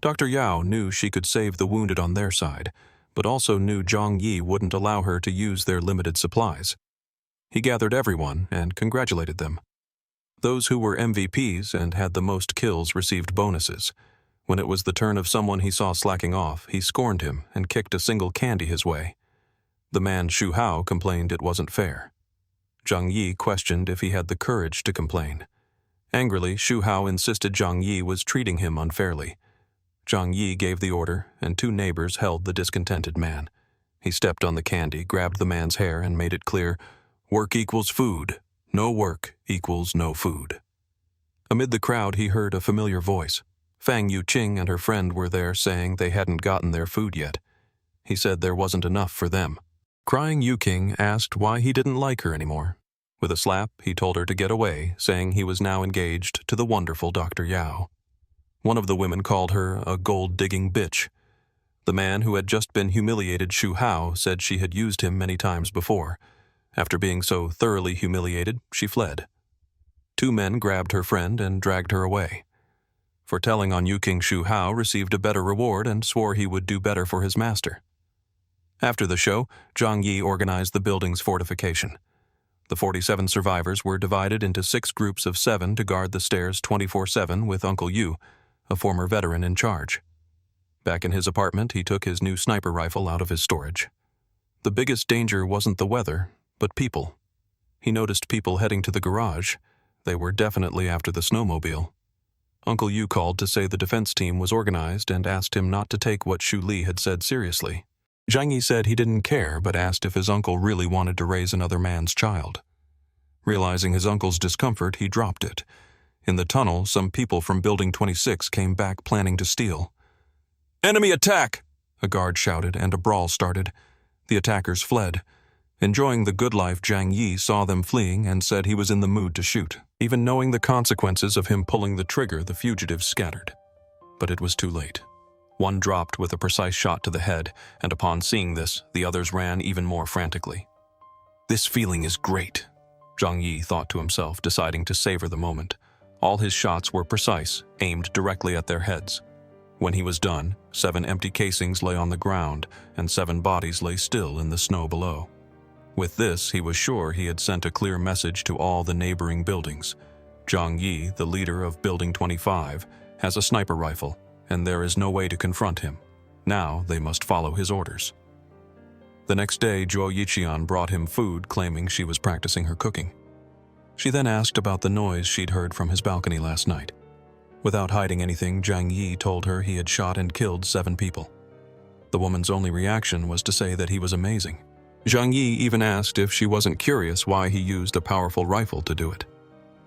Dr. Yao knew she could save the wounded on their side, but also knew Zhang Yi wouldn't allow her to use their limited supplies. He gathered everyone and congratulated them. Those who were MVPs and had the most kills received bonuses. When it was the turn of someone he saw slacking off, he scorned him and kicked a single candy his way. The man Xu Hao complained it wasn't fair. Zhang Yi questioned if he had the courage to complain. Angrily, Xu Hao insisted Zhang Yi was treating him unfairly. Zhang Yi gave the order, and 2 neighbors held the discontented man. He stepped on the candy, grabbed the man's hair, and made it clear, "Work equals food. No work equals no food." Amid the crowd, he heard a familiar voice. Fang Yuqing and her friend were there, saying they hadn't gotten their food yet. He said there wasn't enough for them. Crying Yuqing asked why he didn't like her anymore. With a slap, he told her to get away, saying he was now engaged to the wonderful Dr. Yao. One of the women called her a gold-digging bitch. The man who had just been humiliated, Xu Hao, said she had used him many times before. After being so thoroughly humiliated, she fled. 2 men grabbed her friend and dragged her away. For telling on Yuqing, Xu Hao received a better reward and swore he would do better for his master. After the show, Zhang Yi organized the building's fortification. The 47 survivors were divided into 6 groups of 7 to guard the stairs 24/7 with Uncle Yu, a former veteran, in charge. Back in his apartment, he took his new sniper rifle out of his storage. The biggest danger wasn't the weather, but people. He noticed people heading to the garage. They were definitely after the snowmobile. Uncle Yu called to say the defense team was organized and asked him not to take what Shu Li had said seriously. Zhang Yi said he didn't care but asked if his uncle really wanted to raise another man's child. Realizing his uncle's discomfort, he dropped it. In the tunnel, some people from Building 26 came back planning to steal. "Enemy attack!" a guard shouted, and a brawl started. The attackers fled. Enjoying the good life, Zhang Yi saw them fleeing and said he was in the mood to shoot. Even knowing the consequences of him pulling the trigger, the fugitives scattered. But it was too late. One dropped with a precise shot to the head, and upon seeing this, the others ran even more frantically. "This feeling is great," Zhang Yi thought to himself, deciding to savor the moment. All his shots were precise, aimed directly at their heads. When he was done, 7 empty casings lay on the ground, and 7 bodies lay still in the snow below. With this, he was sure he had sent a clear message to all the neighboring buildings. Zhang Yi, the leader of Building 25, has a sniper rifle, and there is no way to confront him. Now they must follow his orders. The next day, Zhuo Yiqian brought him food, claiming she was practicing her cooking. She then asked about the noise she'd heard from his balcony last night. Without hiding anything, Zhang Yi told her he had shot and killed 7 people. The woman's only reaction was to say that he was amazing. Zhang Yi even asked if she wasn't curious why he used a powerful rifle to do it.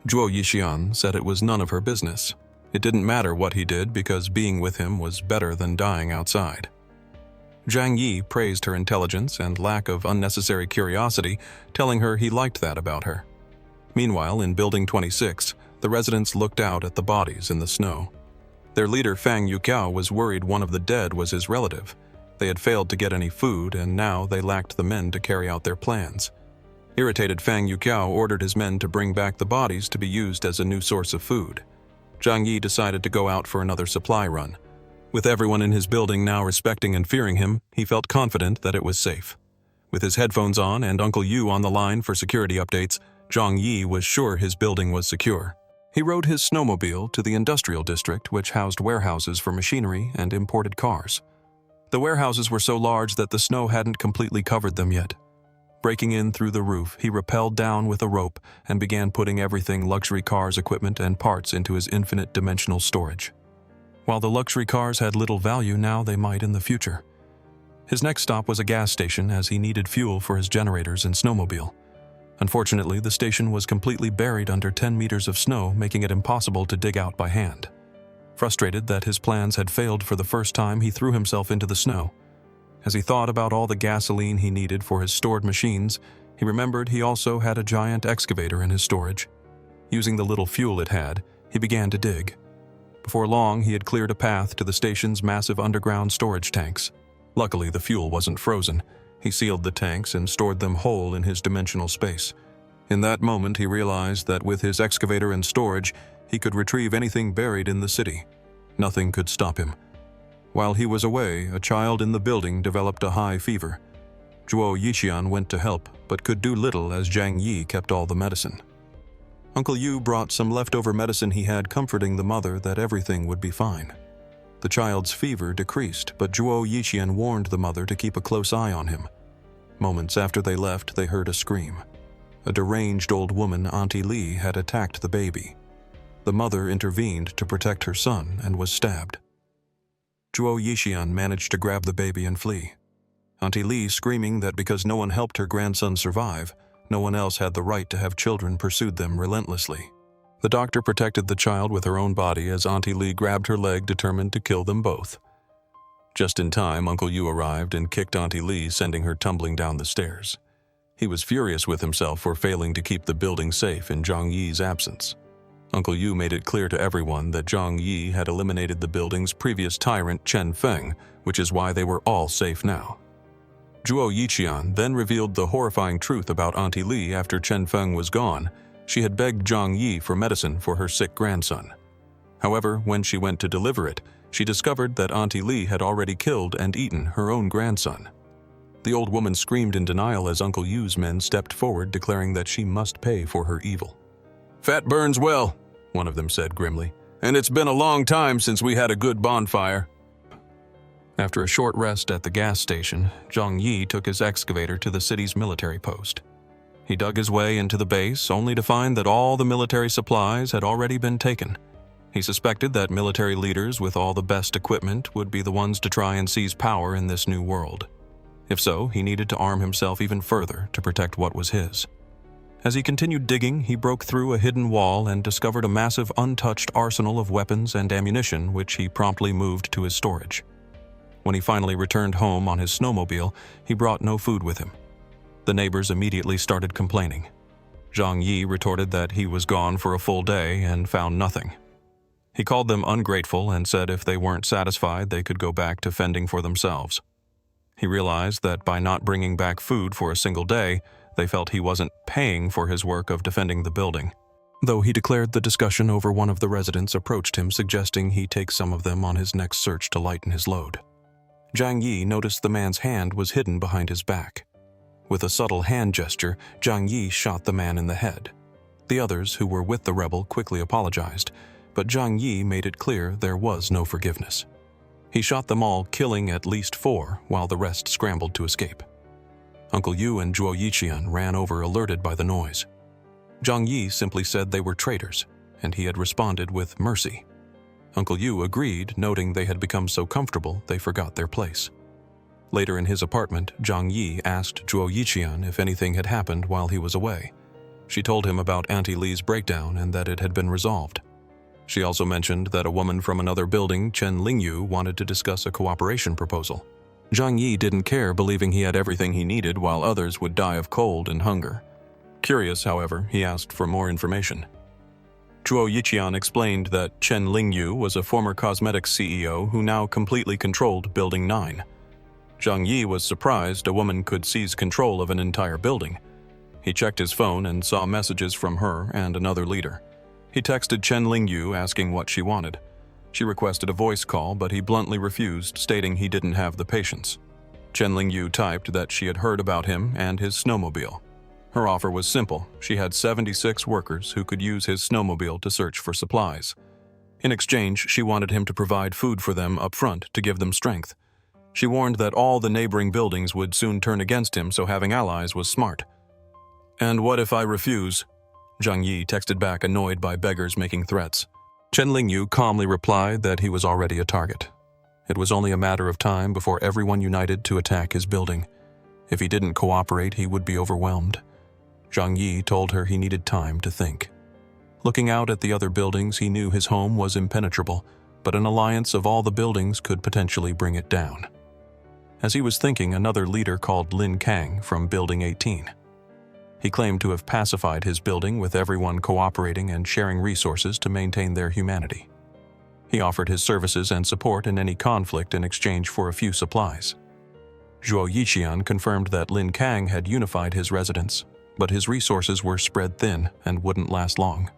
Zhuo Yixian said it was none of her business. It didn't matter what he did because being with him was better than dying outside. Zhang Yi praised her intelligence and lack of unnecessary curiosity, telling her he liked that about her. Meanwhile, in Building 26, the residents looked out at the bodies in the snow. Their leader Fang Yuqiao was worried one of the dead was his relative. They had failed to get any food, and now they lacked the men to carry out their plans. Irritated, Fang Yuqiao ordered his men to bring back the bodies to be used as a new source of food. Zhang Yi decided to go out for another supply run. With everyone in his building now respecting and fearing him, he felt confident that it was safe. With his headphones on and Uncle Yu on the line for security updates, Zhang Yi was sure his building was secure. He rode his snowmobile to the industrial district, which housed warehouses for machinery and imported cars. The warehouses were so large that the snow hadn't completely covered them yet. Breaking in through the roof, he rappelled down with a rope and began putting everything luxury cars, equipment, and parts into his infinite dimensional storage. While the luxury cars had little value now, they might in the future. His next stop was a gas station, as he needed fuel for his generators and snowmobile. Unfortunately, the station was completely buried under 10 meters of snow, making it impossible to dig out by hand. Frustrated that his plans had failed for the first time, he threw himself into the snow. As he thought about all the gasoline he needed for his stored machines, he remembered he also had a giant excavator in his storage. Using the little fuel it had, he began to dig. Before long, he had cleared a path to the station's massive underground storage tanks. Luckily, the fuel wasn't frozen. He sealed the tanks and stored them whole in his dimensional space. In that moment, he realized that with his excavator and storage, he could retrieve anything buried in the city. Nothing could stop him. While he was away, a child in the building developed a high fever. Zhuo Yixian went to help, but could do little as Zhang Yi kept all the medicine. Uncle Yu brought some leftover medicine he had, comforting the mother that everything would be fine. The child's fever decreased, but Zhuo Yixian warned the mother to keep a close eye on him. Moments after they left, they heard a scream. A deranged old woman, Auntie Li, had attacked the baby. The mother intervened to protect her son and was stabbed. Zhuo Yixian managed to grab the baby and flee. Auntie Li screaming that because no one helped her grandson survive, no one else had the right to have children, pursued them relentlessly. The doctor protected the child with her own body as Auntie Li grabbed her leg, determined to kill them both. Just in time, Uncle Yu arrived and kicked Auntie Li, sending her tumbling down the stairs. He was furious with himself for failing to keep the building safe in Zhang Yi's absence. Uncle Yu made it clear to everyone that Zhang Yi had eliminated the building's previous tyrant, Chen Feng, which is why they were all safe now. Zhuo Yiqian then revealed the horrifying truth about Auntie Li. After Chen Feng was gone, she had begged Zhang Yi for medicine for her sick grandson. However, when she went to deliver it, she discovered that Auntie Li had already killed and eaten her own grandson. The old woman screamed in denial as Uncle Yu's men stepped forward, declaring that she must pay for her evil. "Fat burns well," one of them said grimly, "and it's been a long time since we had a good bonfire." After a short rest at the gas station, Zhang Yi took his excavator to the city's military post. He dug his way into the base only to find that all the military supplies had already been taken. He suspected that military leaders with all the best equipment would be the ones to try and seize power in this new world. If so, he needed to arm himself even further to protect what was his. As he continued digging, he broke through a hidden wall and discovered a massive untouched arsenal of weapons and ammunition, which he promptly moved to his storage. When he finally returned home on his snowmobile, he brought no food with him. The neighbors immediately started complaining. Zhang Yi retorted that he was gone for a full day and found nothing. He called them ungrateful and said if they weren't satisfied, they could go back to fending for themselves. He realized that by not bringing back food for a single day, they felt he wasn't paying for his work of defending the building. Though he declared the discussion over, one of the residents approached him, suggesting he take some of them on his next search to lighten his load. Zhang Yi noticed the man's hand was hidden behind his back. With a subtle hand gesture, Zhang Yi shot the man in the head. The others who were with the rebel quickly apologized, but Zhang Yi made it clear there was no forgiveness. He shot them all, killing at least 4, while the rest scrambled to escape. Uncle Yu and Zhuo Yiqian ran over, alerted by the noise. Zhang Yi simply said they were traitors, and he had responded with mercy. Uncle Yu agreed, noting they had become so comfortable they forgot their place. Later in his apartment, Zhang Yi asked Zhuo Yiqian if anything had happened while he was away. She told him about Auntie Li's breakdown and that it had been resolved. She also mentioned that a woman from another building, Chen Lingyu, wanted to discuss a cooperation proposal. Zhang Yi didn't care, believing he had everything he needed while others would die of cold and hunger. Curious, however, he asked for more information. Zhuo Yiqian explained that Chen Lingyu was a former cosmetics CEO who now completely controlled Building 9. Zhang Yi was surprised a woman could seize control of an entire building. He checked his phone and saw messages from her and another leader. He texted Chen Lingyu asking what she wanted. She requested a voice call, but he bluntly refused, stating he didn't have the patience. Chen Lingyu typed that she had heard about him and his snowmobile. Her offer was simple. She had 76 workers who could use his snowmobile to search for supplies. In exchange, she wanted him to provide food for them up front to give them strength. She warned that all the neighboring buildings would soon turn against him, so having allies was smart. "And what if I refuse?" Zhang Yi texted back, annoyed by beggars making threats. Chen Lingyu calmly replied that he was already a target. It was only a matter of time before everyone united to attack his building. If he didn't cooperate, he would be overwhelmed. Zhang Yi told her he needed time to think. Looking out at the other buildings, he knew his home was impenetrable, but an alliance of all the buildings could potentially bring it down. As he was thinking, another leader called Lin Kang from Building 18. He claimed to have pacified his building, with everyone cooperating and sharing resources to maintain their humanity. He offered his services and support in any conflict in exchange for a few supplies. Zhuo Yiqian confirmed that Lin Kang had unified his residents, but his resources were spread thin and wouldn't last long.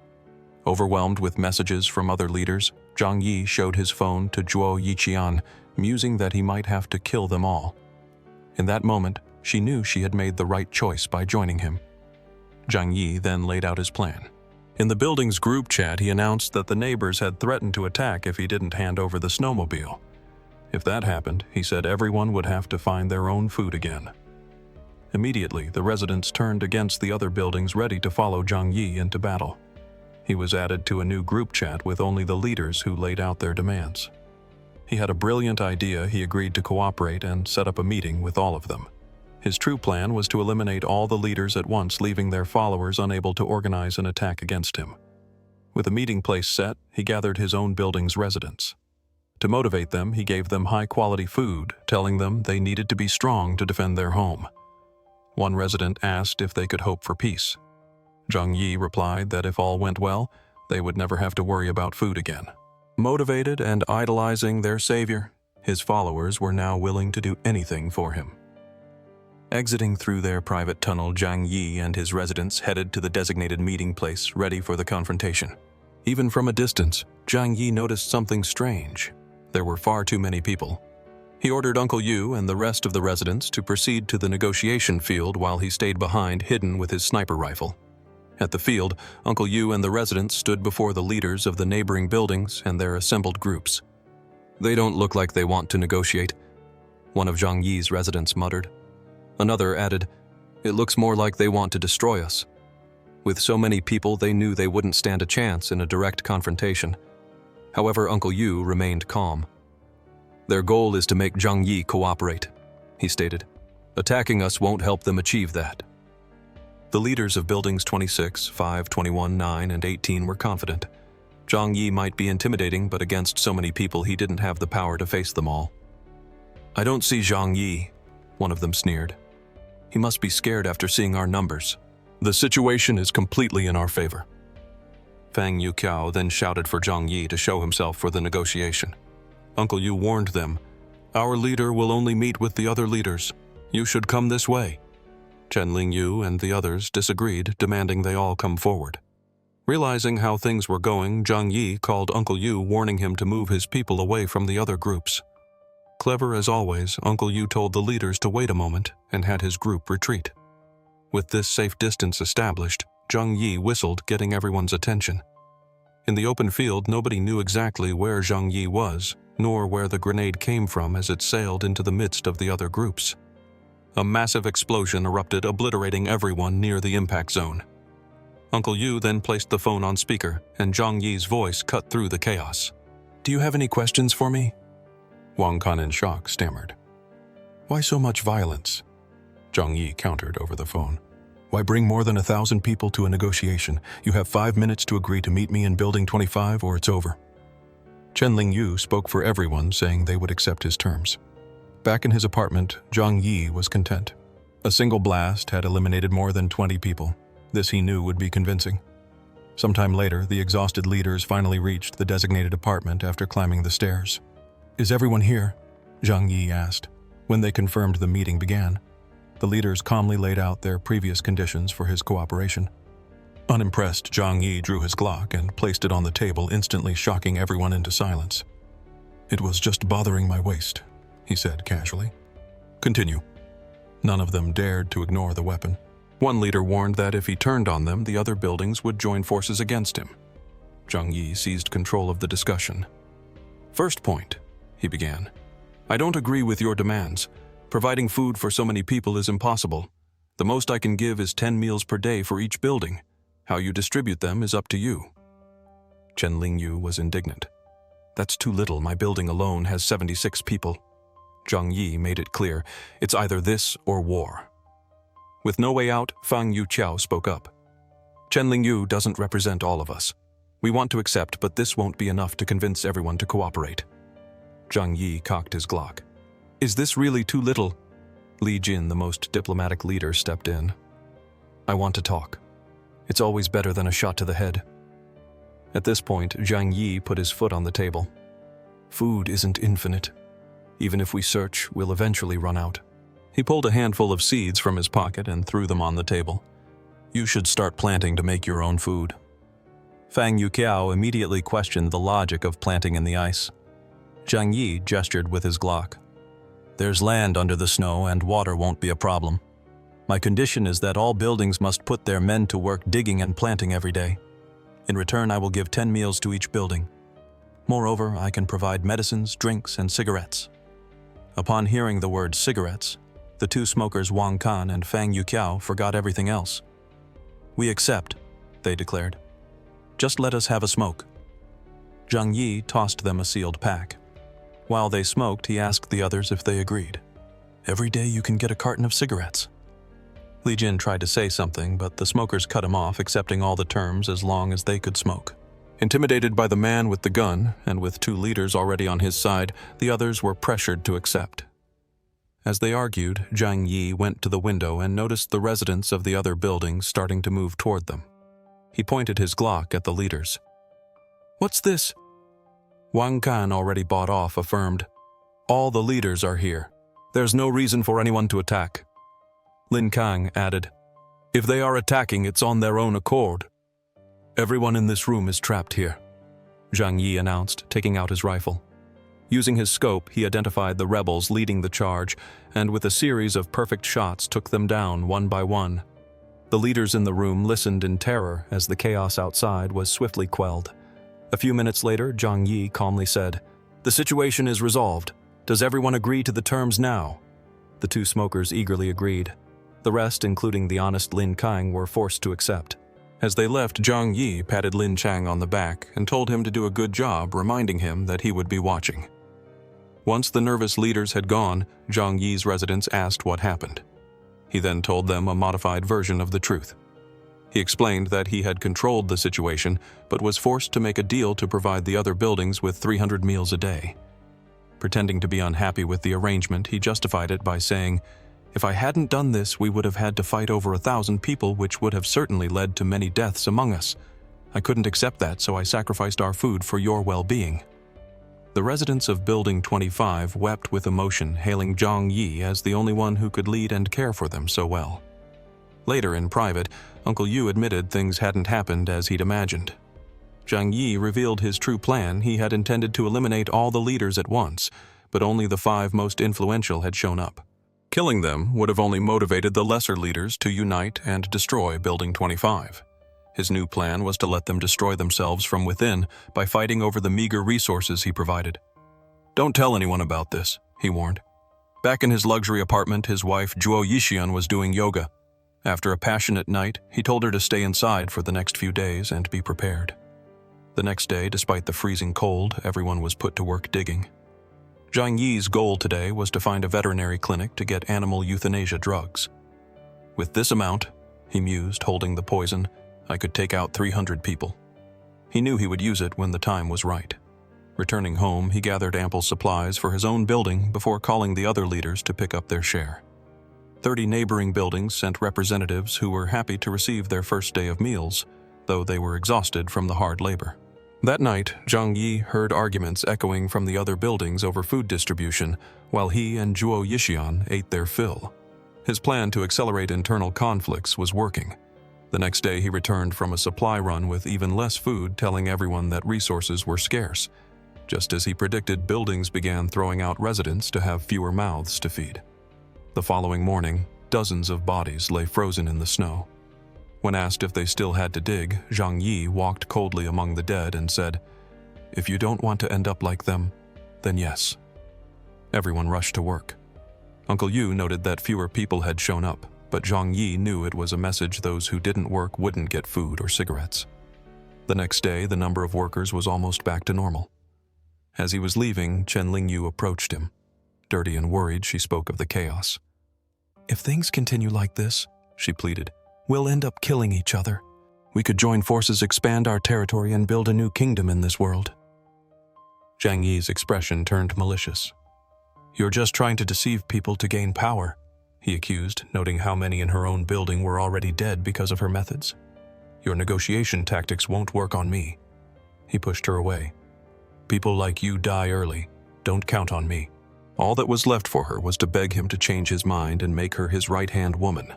Overwhelmed with messages from other leaders, Zhang Yi showed his phone to Zhuo Yiqian, musing that he might have to kill them all. In that moment, she knew she had made the right choice by joining him. Zhang Yi then laid out his plan. In the building's group chat, he announced that the neighbors had threatened to attack if he didn't hand over the snowmobile. If that happened, he said everyone would have to find their own food again. Immediately, the residents turned against the other buildings, ready to follow Zhang Yi into battle. He was added to a new group chat with only the leaders who laid out their demands. He had a brilliant idea. He agreed to cooperate and set up a meeting with all of them. His true plan was to eliminate all the leaders at once, leaving their followers unable to organize an attack against him. With a meeting place set, he gathered his own building's residents. To motivate them, he gave them high-quality food, telling them they needed to be strong to defend their home. One resident asked if they could hope for peace. Zhang Yi replied that if all went well, they would never have to worry about food again. Motivated and idolizing their savior, his followers were now willing to do anything for him. Exiting through their private tunnel, Zhang Yi and his residents headed to the designated meeting place, ready for the confrontation. Even from a distance, Zhang Yi noticed something strange. There were far too many people. He ordered Uncle Yu and the rest of the residents to proceed to the negotiation field while he stayed behind, hidden with his sniper rifle. At the field, Uncle Yu and the residents stood before the leaders of the neighboring buildings and their assembled groups. "They don't look like they want to negotiate," one of Zhang Yi's residents muttered. Another added, It looks more like they want to destroy us. With so many people, they knew they wouldn't stand a chance in a direct confrontation. However, Uncle Yu remained calm. Their goal is to make Zhang Yi cooperate, he stated. Attacking us won't help them achieve that. The leaders of buildings 26, 5, 21, 9, and 18 were confident. Zhang Yi might be intimidating, but against so many people, he didn't have the power to face them all. I don't see Zhang Yi, one of them sneered. He must be scared after seeing our numbers. The situation is completely in our favor. Fang Yuqiao then shouted for Zhang Yi to show himself for the negotiation. Uncle Yu warned them, "Our leader will only meet with the other leaders. You should come this way." Chen Lingyu and the others disagreed, demanding they all come forward. Realizing how things were going, Zhang Yi called Uncle Yu, warning him to move his people away from the other groups. Clever as always, Uncle Yu told the leaders to wait a moment and had his group retreat. With this safe distance established, Zhang Yi whistled, getting everyone's attention. In the open field, nobody knew exactly where Zhang Yi was, nor where the grenade came from as it sailed into the midst of the other groups. A massive explosion erupted, obliterating everyone near the impact zone. Uncle Yu then placed the phone on speaker, and Zhang Yi's voice cut through the chaos. "Do you have any questions for me?" Wang Kan, in shock, stammered. "Why so much violence?" Zhang Yi countered over the phone. "Why bring more than 1,000 people to a negotiation? You have 5 minutes to agree to meet me in Building 25 or it's over." Chen Lingyu spoke for everyone, saying they would accept his terms. Back in his apartment, Zhang Yi was content. A single blast had eliminated more than 20 people. This he knew would be convincing. Sometime later, the exhausted leaders finally reached the designated apartment after climbing the stairs. "Is everyone here?" Zhang Yi asked. When they confirmed the meeting began, the leaders calmly laid out their previous conditions for his cooperation. Unimpressed, Zhang Yi drew his Glock and placed it on the table, instantly shocking everyone into silence. "It was just bothering my waist," he said casually. "Continue." None of them dared to ignore the weapon. One leader warned that if he turned on them, the other buildings would join forces against him. Zhang Yi seized control of the discussion. "First point," he began. "I don't agree with your demands. Providing food for so many people is impossible. The most I can give is 10 meals per day for each building. How you distribute them is up to you." Chen Lingyu was indignant. "That's too little. My building alone has 76 people." Zhang Yi made it clear, it's either this or war. With no way out, Fang Yuqiao spoke up. "Chen Lingyu doesn't represent all of us. We want to accept, but this won't be enough to convince everyone to cooperate." Zhang Yi cocked his Glock. "Is this really too little?" Li Jin, the most diplomatic leader, stepped in. "I want to talk. It's always better than a shot to the head." At this point, Zhang Yi put his foot on the table. "Food isn't infinite. Even if we search, we'll eventually run out." He pulled a handful of seeds from his pocket and threw them on the table. "You should start planting to make your own food." Fang Yuqiao immediately questioned the logic of planting in the ice. Zhang Yi gestured with his Glock. "There's land under the snow and water won't be a problem. My condition is that all buildings must put their men to work digging and planting every day. In return, I will give 10 meals to each building. Moreover, I can provide medicines, drinks, and cigarettes." Upon hearing the word cigarettes, the two smokers Wang Kan and Fang Yuqiao forgot everything else. "We accept," they declared. "Just let us have a smoke." Zhang Yi tossed them a sealed pack. While they smoked, he asked the others if they agreed. "Every day you can get a carton of cigarettes." Li Jin tried to say something, but the smokers cut him off, accepting all the terms as long as they could smoke. Intimidated by the man with the gun, and with two leaders already on his side, the others were pressured to accept. As they argued, Zhang Yi went to the window and noticed the residents of the other buildings starting to move toward them. He pointed his Glock at the leaders. "What's this?" Wang Kan, already bought off, affirmed, "All the leaders are here. There's no reason for anyone to attack." Lin Kang added, "If they are attacking, it's on their own accord." "Everyone in this room is trapped here," Zhang Yi announced, taking out his rifle. Using his scope, he identified the rebels leading the charge, and with a series of perfect shots took them down one by one. The leaders in the room listened in terror as the chaos outside was swiftly quelled. A few minutes later, Zhang Yi calmly said, "The situation is resolved. Does everyone agree to the terms now?" The two smokers eagerly agreed. The rest, including the honest Lin Kang, were forced to accept. As they left, Zhang Yi patted Lin Chang on the back and told him to do a good job, reminding him that he would be watching. Once the nervous leaders had gone, Zhang Yi's residents asked what happened. He then told them a modified version of the truth. He explained that he had controlled the situation, but was forced to make a deal to provide the other buildings with 300 meals a day. Pretending to be unhappy with the arrangement, he justified it by saying, "If I hadn't done this, we would have had to fight over 1,000 people, which would have certainly led to many deaths among us. I couldn't accept that, so I sacrificed our food for your well-being." The residents of Building 25 wept with emotion, hailing Zhang Yi as the only one who could lead and care for them so well. Later, in private, Uncle Yu admitted things hadn't happened as he'd imagined. Zhang Yi revealed his true plan. He had intended to eliminate all the leaders at once, but only the 5 most influential had shown up. Killing them would have only motivated the lesser leaders to unite and destroy Building 25. His new plan was to let them destroy themselves from within by fighting over the meager resources he provided. "Don't tell anyone about this," he warned. Back in his luxury apartment, his wife Zhuo Yixian was doing yoga. After a passionate night, he told her to stay inside for the next few days and be prepared. The next day, despite the freezing cold, everyone was put to work digging. Zhang Yi's goal today was to find a veterinary clinic to get animal euthanasia drugs. "With this amount," he mused, holding the poison, "I could take out 300 people." He knew he would use it when the time was right. Returning home, he gathered ample supplies for his own building before calling the other leaders to pick up their share. 30 neighboring buildings sent representatives who were happy to receive their first day of meals, though they were exhausted from the hard labor. That night, Zhang Yi heard arguments echoing from the other buildings over food distribution, while he and Zhuo Yixian ate their fill. His plan to accelerate internal conflicts was working. The next day, he returned from a supply run with even less food, telling everyone that resources were scarce. Just as he predicted, buildings began throwing out residents to have fewer mouths to feed. The following morning, dozens of bodies lay frozen in the snow. When asked if they still had to dig, Zhang Yi walked coldly among the dead and said, "If you don't want to end up like them, then yes." Everyone rushed to work. Uncle Yu noted that fewer people had shown up, but Zhang Yi knew it was a message those who didn't work wouldn't get food or cigarettes. The next day, the number of workers was almost back to normal. As he was leaving, Chen Lingyu approached him. Dirty and worried, she spoke of the chaos. "If things continue like this," she pleaded, "we'll end up killing each other. We could join forces, expand our territory, and build a new kingdom in this world." Zhang Yi's expression turned malicious. "You're just trying to deceive people to gain power," he accused, noting how many in her own building were already dead because of her methods. "Your negotiation tactics won't work on me." He pushed her away. "People like you die early. Don't count on me." All that was left for her was to beg him to change his mind and make her his right-hand woman.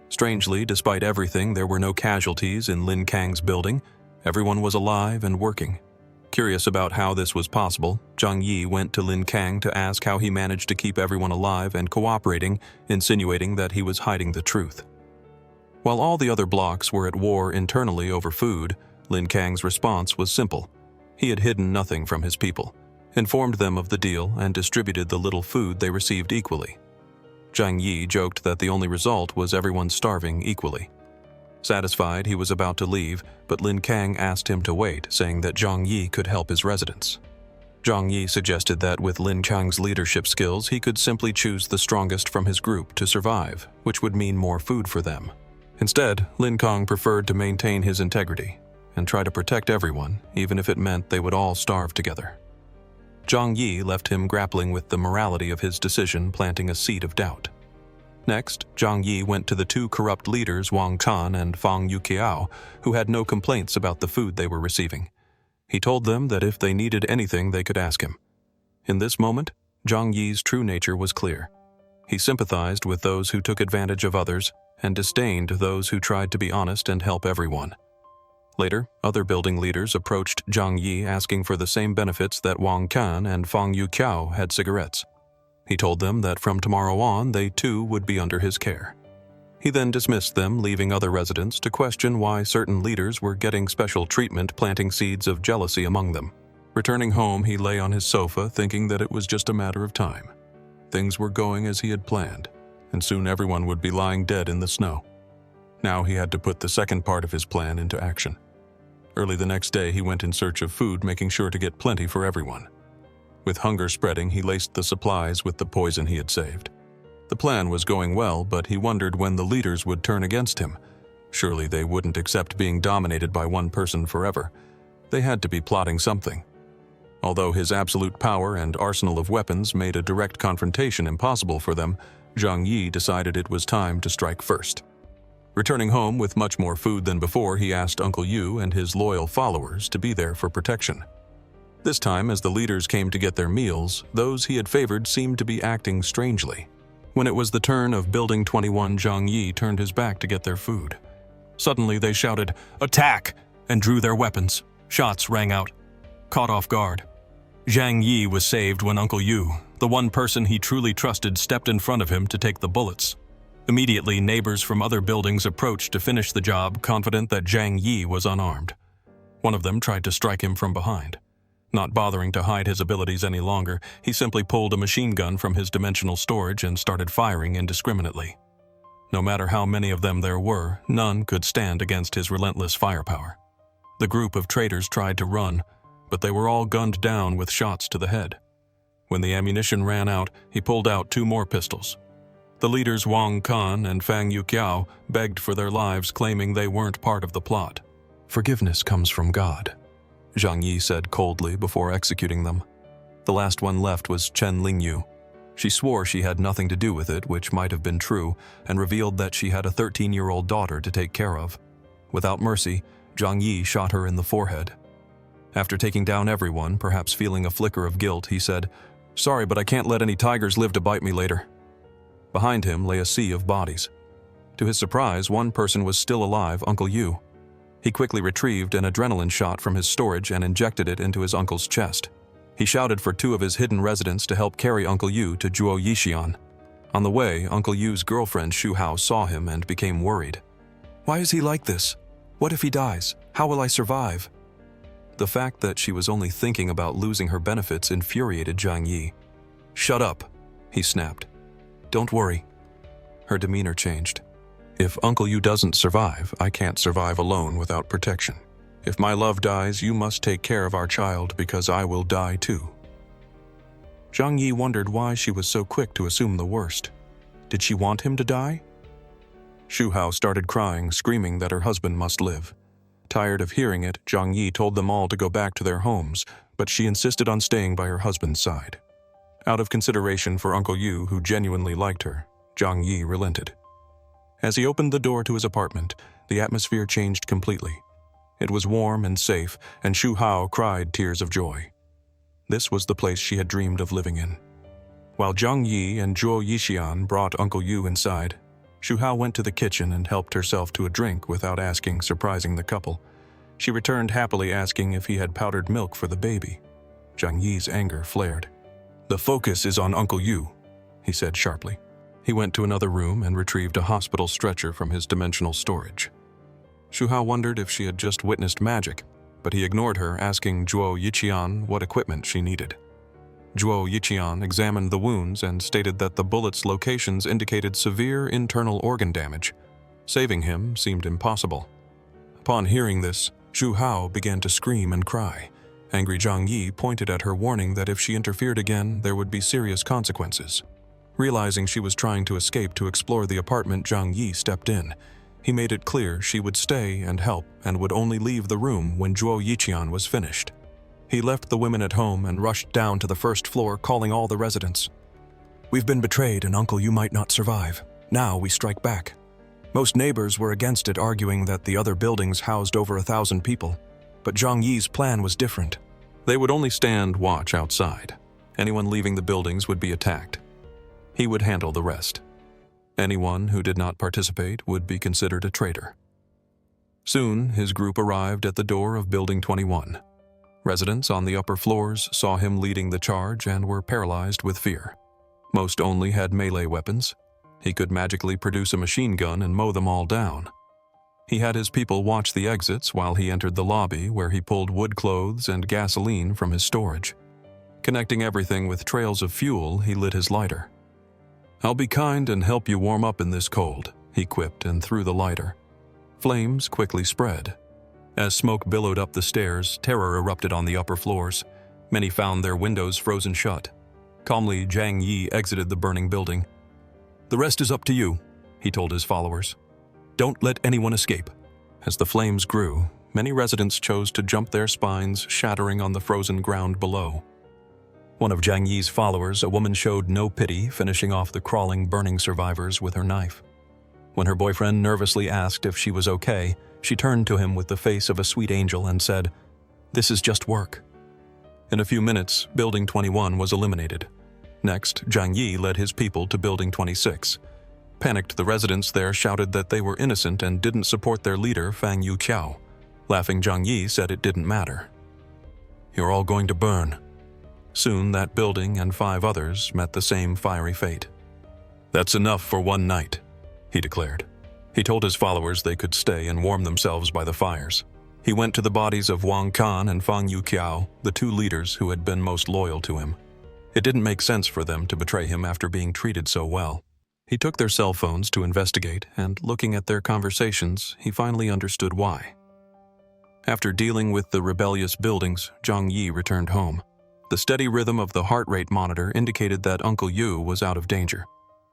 Strangely, despite everything, there were no casualties in Lin Kang's building. Everyone was alive and working. Curious about how this was possible, Zhang Yi went to Lin Kang to ask how he managed to keep everyone alive and cooperating, insinuating that he was hiding the truth. While all the other blocks were at war internally over food, Lin Kang's response was simple. He had hidden nothing from his people, informed them of the deal, and distributed the little food they received equally. Zhang Yi joked that the only result was everyone starving equally. Satisfied, he was about to leave, but Lin Kang asked him to wait, saying that Zhang Yi could help his residents. Zhang Yi suggested that with Lin Kang's leadership skills, he could simply choose the strongest from his group to survive, which would mean more food for them. Instead, Lin Kang preferred to maintain his integrity and try to protect everyone, even if it meant they would all starve together. Zhang Yi left him grappling with the morality of his decision, planting a seed of doubt. Next, Zhang Yi went to the 2 corrupt leaders Wang Can and Fang Yuqiao, who had no complaints about the food they were receiving. He told them that if they needed anything, they could ask him. In this moment, Zhang Yi's true nature was clear. He sympathized with those who took advantage of others and disdained those who tried to be honest and help everyone. Later, other building leaders approached Zhang Yi asking for the same benefits that Wang Can and Fang Yuqiao had cigarettes. He told them that from tomorrow on, they too would be under his care. He then dismissed them, leaving other residents to question why certain leaders were getting special treatment, planting seeds of jealousy among them. Returning home, he lay on his sofa, thinking that it was just a matter of time. Things were going as he had planned. and soon everyone would be lying dead in the snow. Now he had to put the second part of his plan into action. Early the next day, he went in search of food, making sure to get plenty for everyone. With hunger spreading, he laced the supplies with the poison he had saved. The plan was going well, but he wondered when the leaders would turn against him. Surely they wouldn't accept being dominated by one person forever. They had to be plotting something. Although his absolute power and arsenal of weapons made a direct confrontation impossible for them, Zhang Yi decided it was time to strike first. Returning home with much more food than before, he asked Uncle Yu and his loyal followers to be there for protection. This time, as the leaders came to get their meals, those he had favored seemed to be acting strangely. When it was the turn of Building 21, Zhang Yi turned his back to get their food. Suddenly they shouted, "Attack!" and drew their weapons. Shots rang out. Caught off guard, Zhang Yi was saved when Uncle Yu, the one person he truly trusted, stepped in front of him to take the bullets. Immediately, neighbors from other buildings approached to finish the job, confident that Zhang Yi was unarmed. One of them tried to strike him from behind. Not bothering to hide his abilities any longer, he simply pulled a machine gun from his dimensional storage and started firing indiscriminately. No matter how many of them there were, none could stand against his relentless firepower. The group of traitors tried to run, but they were all gunned down with shots to the head. When the ammunition ran out, he pulled out 2 more pistols. The leaders Wang Kan and Fang Yuqiao begged for their lives, claiming they weren't part of the plot. "Forgiveness comes from God," Zhang Yi said coldly before executing them. The last one left was Chen Lingyu. She swore she had nothing to do with it, which might have been true, and revealed that she had a 13-year-old daughter to take care of. Without mercy, Zhang Yi shot her in the forehead. After taking down everyone, perhaps feeling a flicker of guilt, he said, "Sorry, but I can't let any tigers live to bite me later." Behind him lay a sea of bodies. To his surprise, one person was still alive, Uncle Yu. He quickly retrieved an adrenaline shot from his storage and injected it into his uncle's chest. He shouted for 2 of his hidden residents to help carry Uncle Yu to Zhuo Yixian. On the way, Uncle Yu's girlfriend Xu Hao saw him and became worried. "Why is he like this? What if he dies? How will I survive?" The fact that she was only thinking about losing her benefits infuriated Zhang Yi. "Shut up," he snapped. "Don't worry." Her demeanor changed. "If Uncle Yu doesn't survive, I can't survive alone without protection. If my love dies, you must take care of our child because I will die too." Zhang Yi wondered why she was so quick to assume the worst. Did she want him to die? Xu Hao started crying, screaming that her husband must live. Tired of hearing it, Zhang Yi told them all to go back to their homes, but she insisted on staying by her husband's side. Out of consideration for Uncle Yu, who genuinely liked her, Zhang Yi relented. As he opened the door to his apartment, the atmosphere changed completely. It was warm and safe, and Xu Hao cried tears of joy. This was the place she had dreamed of living in. While Zhang Yi and Zhuo Yixian brought Uncle Yu inside, Xu Hao went to the kitchen and helped herself to a drink without asking, surprising the couple. She returned happily, asking if he had powdered milk for the baby. Zhang Yi's anger flared. "The focus is on Uncle Yu," he said sharply. He went to another room and retrieved a hospital stretcher from his dimensional storage. Xu Hao wondered if she had just witnessed magic, but he ignored her, asking Zhuo Yixian what equipment she needed. Zhuo Yixian examined the wounds and stated that the bullets' locations indicated severe internal organ damage. Saving him seemed impossible. Upon hearing this, Xu Hao began to scream and cry. Angry Zhang Yi pointed at her, warning that if she interfered again, there would be serious consequences. Realizing she was trying to escape to explore the apartment, Zhang Yi stepped in. He made it clear she would stay and help and would only leave the room when Zhuo Yixian was finished. He left the women at home and rushed down to the first floor, calling all the residents. "We've been betrayed and Uncle Yu might not survive. Now we strike back." Most neighbors were against it, arguing that the other buildings housed over 1,000 people. But Zhang Yi's plan was different. They would only stand watch outside. Anyone leaving the buildings would be attacked. He would handle the rest. Anyone who did not participate would be considered a traitor. Soon, his group arrived at the door of Building 21. Residents on the upper floors saw him leading the charge and were paralyzed with fear. Most only had melee weapons. He could magically produce a machine gun and mow them all down. He had his people watch the exits while he entered the lobby, where he pulled wood clothes and gasoline from his storage. Connecting everything with trails of fuel, he lit his lighter. "I'll be kind and help you warm up in this cold," he quipped and threw the lighter. Flames quickly spread. As smoke billowed up the stairs, terror erupted on the upper floors. Many found their windows frozen shut. Calmly, Zhang Yi exited the burning building. "The rest is up to you," he told his followers. "Don't let anyone escape." As the flames grew, many residents chose to jump their spines, shattering on the frozen ground below. One of Zhang Yi's followers, a woman, showed no pity, finishing off the crawling, burning survivors with her knife. When her boyfriend nervously asked if she was okay, she turned to him with the face of a sweet angel and said, "This is just work." In a few minutes, Building 21 was eliminated. Next, Zhang Yi led his people to Building 26. Panicked, the residents there shouted that they were innocent and didn't support their leader, Fang Yuqiao. Laughing, Zhang Yi said it didn't matter. "You're all going to burn." Soon, that building and 5 others met the same fiery fate. "That's enough for one night," he declared. He told his followers they could stay and warm themselves by the fires. He went to the bodies of Wang Kan and Fang Yuqiao, the 2 leaders who had been most loyal to him. It didn't make sense for them to betray him after being treated so well. He took their cell phones to investigate, and looking at their conversations, he finally understood why. After dealing with the rebellious buildings, Zhang Yi returned home. The steady rhythm of the heart rate monitor indicated that Uncle Yu was out of danger.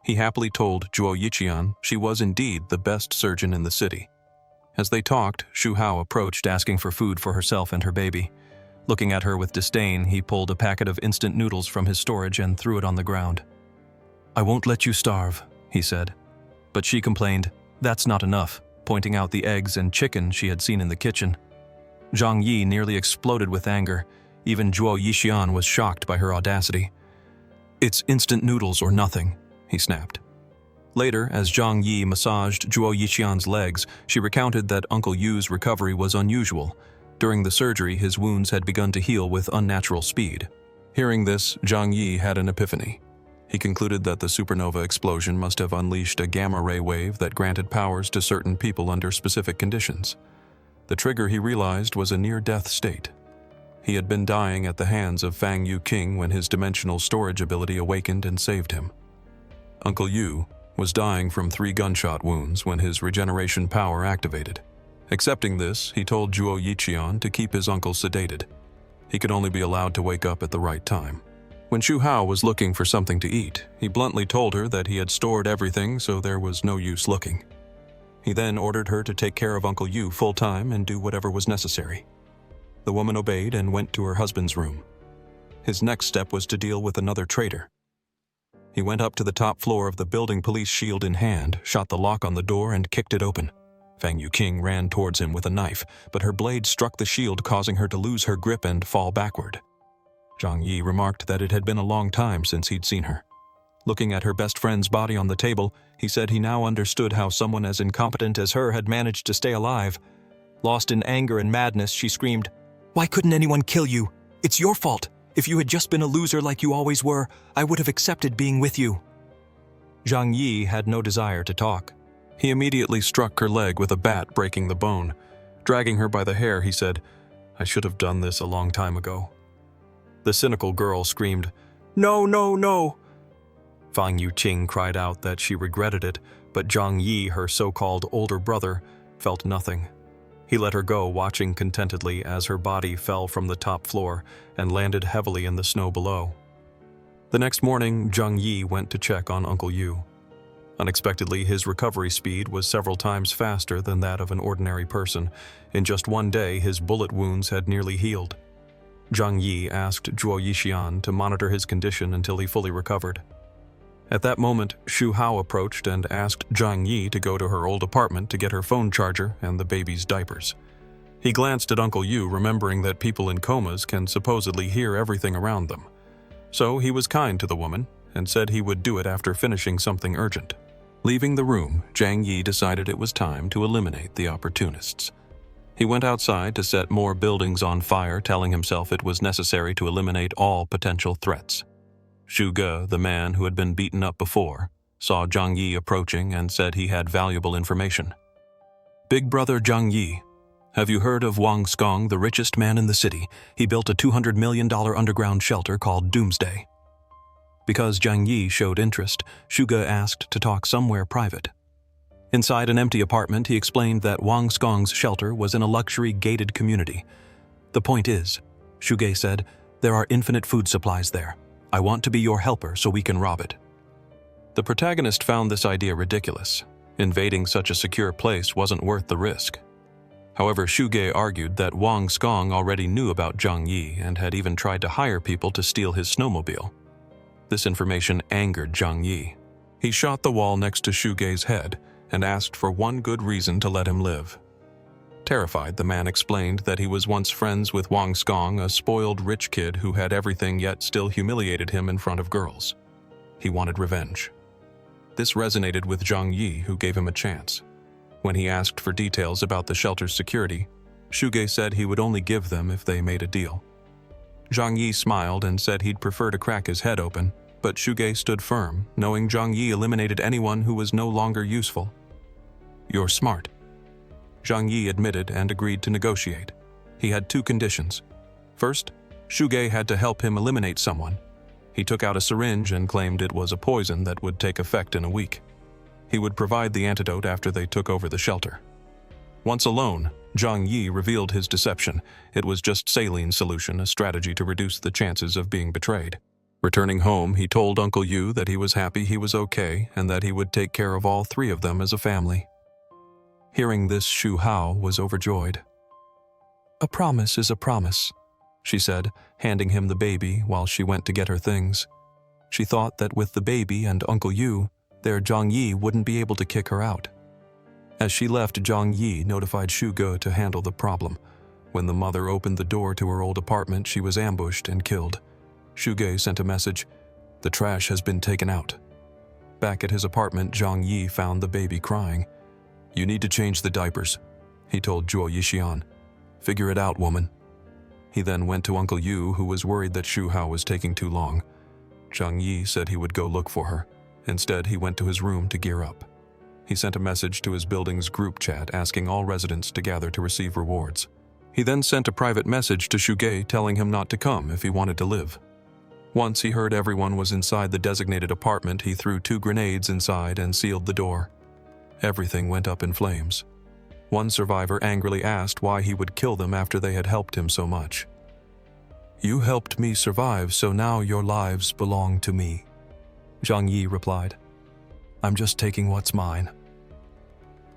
He happily told Zhuo Yiqian she was indeed the best surgeon in the city. As they talked, Xu Hao approached, asking for food for herself and her baby. Looking at her with disdain, he pulled a packet of instant noodles from his storage and threw it on the ground. "I won't let you starve," he said. But she complained, "That's not enough," pointing out the eggs and chicken she had seen in the kitchen. Zhang Yi nearly exploded with anger. Even Zhuo Yixian was shocked by her audacity. "It's instant noodles or nothing," he snapped. Later, as Zhang Yi massaged Zhuo Yixian's legs, she recounted that Uncle Yu's recovery was unusual. During the surgery, his wounds had begun to heal with unnatural speed. Hearing this, Zhang Yi had an epiphany. He concluded that the supernova explosion must have unleashed a gamma-ray wave that granted powers to certain people under specific conditions. The trigger, he realized, was a near-death state. He had been dying at the hands of Fang Yuqing when his dimensional storage ability awakened and saved him. Uncle Yu was dying from 3 gunshot wounds when his regeneration power activated. Accepting this, he told Zhuo Yiqian to keep his uncle sedated. He could only be allowed to wake up at the right time. When Xu Hao was looking for something to eat, he bluntly told her that he had stored everything, so there was no use looking. He then ordered her to take care of Uncle Yu full-time and do whatever was necessary. The woman obeyed and went to her husband's room. His next step was to deal with another traitor. He went up to the top floor of the building, police shield in hand, shot the lock on the door, and kicked it open. Fang Yuqing ran towards him with a knife, but her blade struck the shield, causing her to lose her grip and fall backward. Zhang Yi remarked that it had been a long time since he'd seen her. Looking at her best friend's body on the table, he said he now understood how someone as incompetent as her had managed to stay alive. Lost in anger and madness, she screamed, "Why couldn't anyone kill you? It's your fault. If you had just been a loser like you always were, I would have accepted being with you." Zhang Yi had no desire to talk. He immediately struck her leg with a bat, breaking the bone. Dragging her by the hair, he said, "I should have done this a long time ago." The cynical girl screamed, "No, no, no!" Fang Yuqing cried out that she regretted it, but Zhang Yi, her so-called older brother, felt nothing. He let her go, watching contentedly as her body fell from the top floor and landed heavily in the snow below. The next morning, Zhang Yi went to check on Uncle Yu. Unexpectedly, his recovery speed was several times faster than that of an ordinary person. In just one day, his bullet wounds had nearly healed. Zhang Yi asked Zhuo Yixian to monitor his condition until he fully recovered. At that moment, Xu Hao approached and asked Zhang Yi to go to her old apartment to get her phone charger and the baby's diapers. He glanced at Uncle Yu, remembering that people in comas can supposedly hear everything around them. So he was kind to the woman and said he would do it after finishing something urgent. Leaving the room, Zhang Yi decided it was time to eliminate the opportunists. He went outside to set more buildings on fire, telling himself it was necessary to eliminate all potential threats. Xu Ge, the man who had been beaten up before, saw Zhang Yi approaching and said he had valuable information. "Big brother Zhang Yi, have you heard of Wang Skong, the richest man in the city? He built a $200 million underground shelter called Doomsday." Because Zhang Yi showed interest, Shuge asked to talk somewhere private. Inside an empty apartment, he explained that Wang Skong's shelter was in a luxury gated community. "The point is," Shuge said, "there are infinite food supplies there. I want to be your helper so we can rob it." The protagonist found this idea ridiculous. Invading such a secure place wasn't worth the risk. However, Shuge argued that Wang Skong already knew about Zhang Yi and had even tried to hire people to steal his snowmobile. This information angered Zhang Yi. He shot the wall next to Shuge's head and asked for one good reason to let him live. Terrified, the man explained that he was once friends with Wang Skong, a spoiled rich kid who had everything yet still humiliated him in front of girls. He wanted revenge. This resonated with Zhang Yi, who gave him a chance. When he asked for details about the shelter's security, Shuge said he would only give them if they made a deal. Zhang Yi smiled and said he'd prefer to crack his head open, but Shuge stood firm, knowing Zhang Yi eliminated anyone who was no longer useful. "You're smart." Zhang Yi admitted and agreed to negotiate. He had two conditions. First, Shuge had to help him eliminate someone. He took out a syringe and claimed it was a poison that would take effect in a week. He would provide the antidote after they took over the shelter. Once alone, Zhang Yi revealed his deception. It was just saline solution, a strategy to reduce the chances of being betrayed. Returning home, he told Uncle Yu that he was happy he was okay and that he would take care of all three of them as a family. Hearing this, Shu Hao was overjoyed. "A promise is a promise," she said, handing him the baby while she went to get her things. She thought that with the baby and Uncle Yu, their Zhang Yi wouldn't be able to kick her out. As she left, Zhang Yi notified Shuge to handle the problem. When the mother opened the door to her old apartment, she was ambushed and killed. Shuge sent a message, "The trash has been taken out." Back at his apartment, Zhang Yi found the baby crying. "You need to change the diapers," he told Zhuo Yixian. "Figure it out, woman." He then went to Uncle Yu, who was worried that Shu Hao was taking too long. Zhang Yi said he would go look for her. Instead, he went to his room to gear up. He sent a message to his building's group chat asking all residents to gather to receive rewards. He then sent a private message to Shuge telling him not to come if he wanted to live. Once he heard everyone was inside the designated apartment, he threw 2 grenades inside and sealed the door. Everything went up in flames. One survivor angrily asked why he would kill them after they had helped him so much. "You helped me survive, so now your lives belong to me," Zhang Yi replied. "I'm just taking what's mine."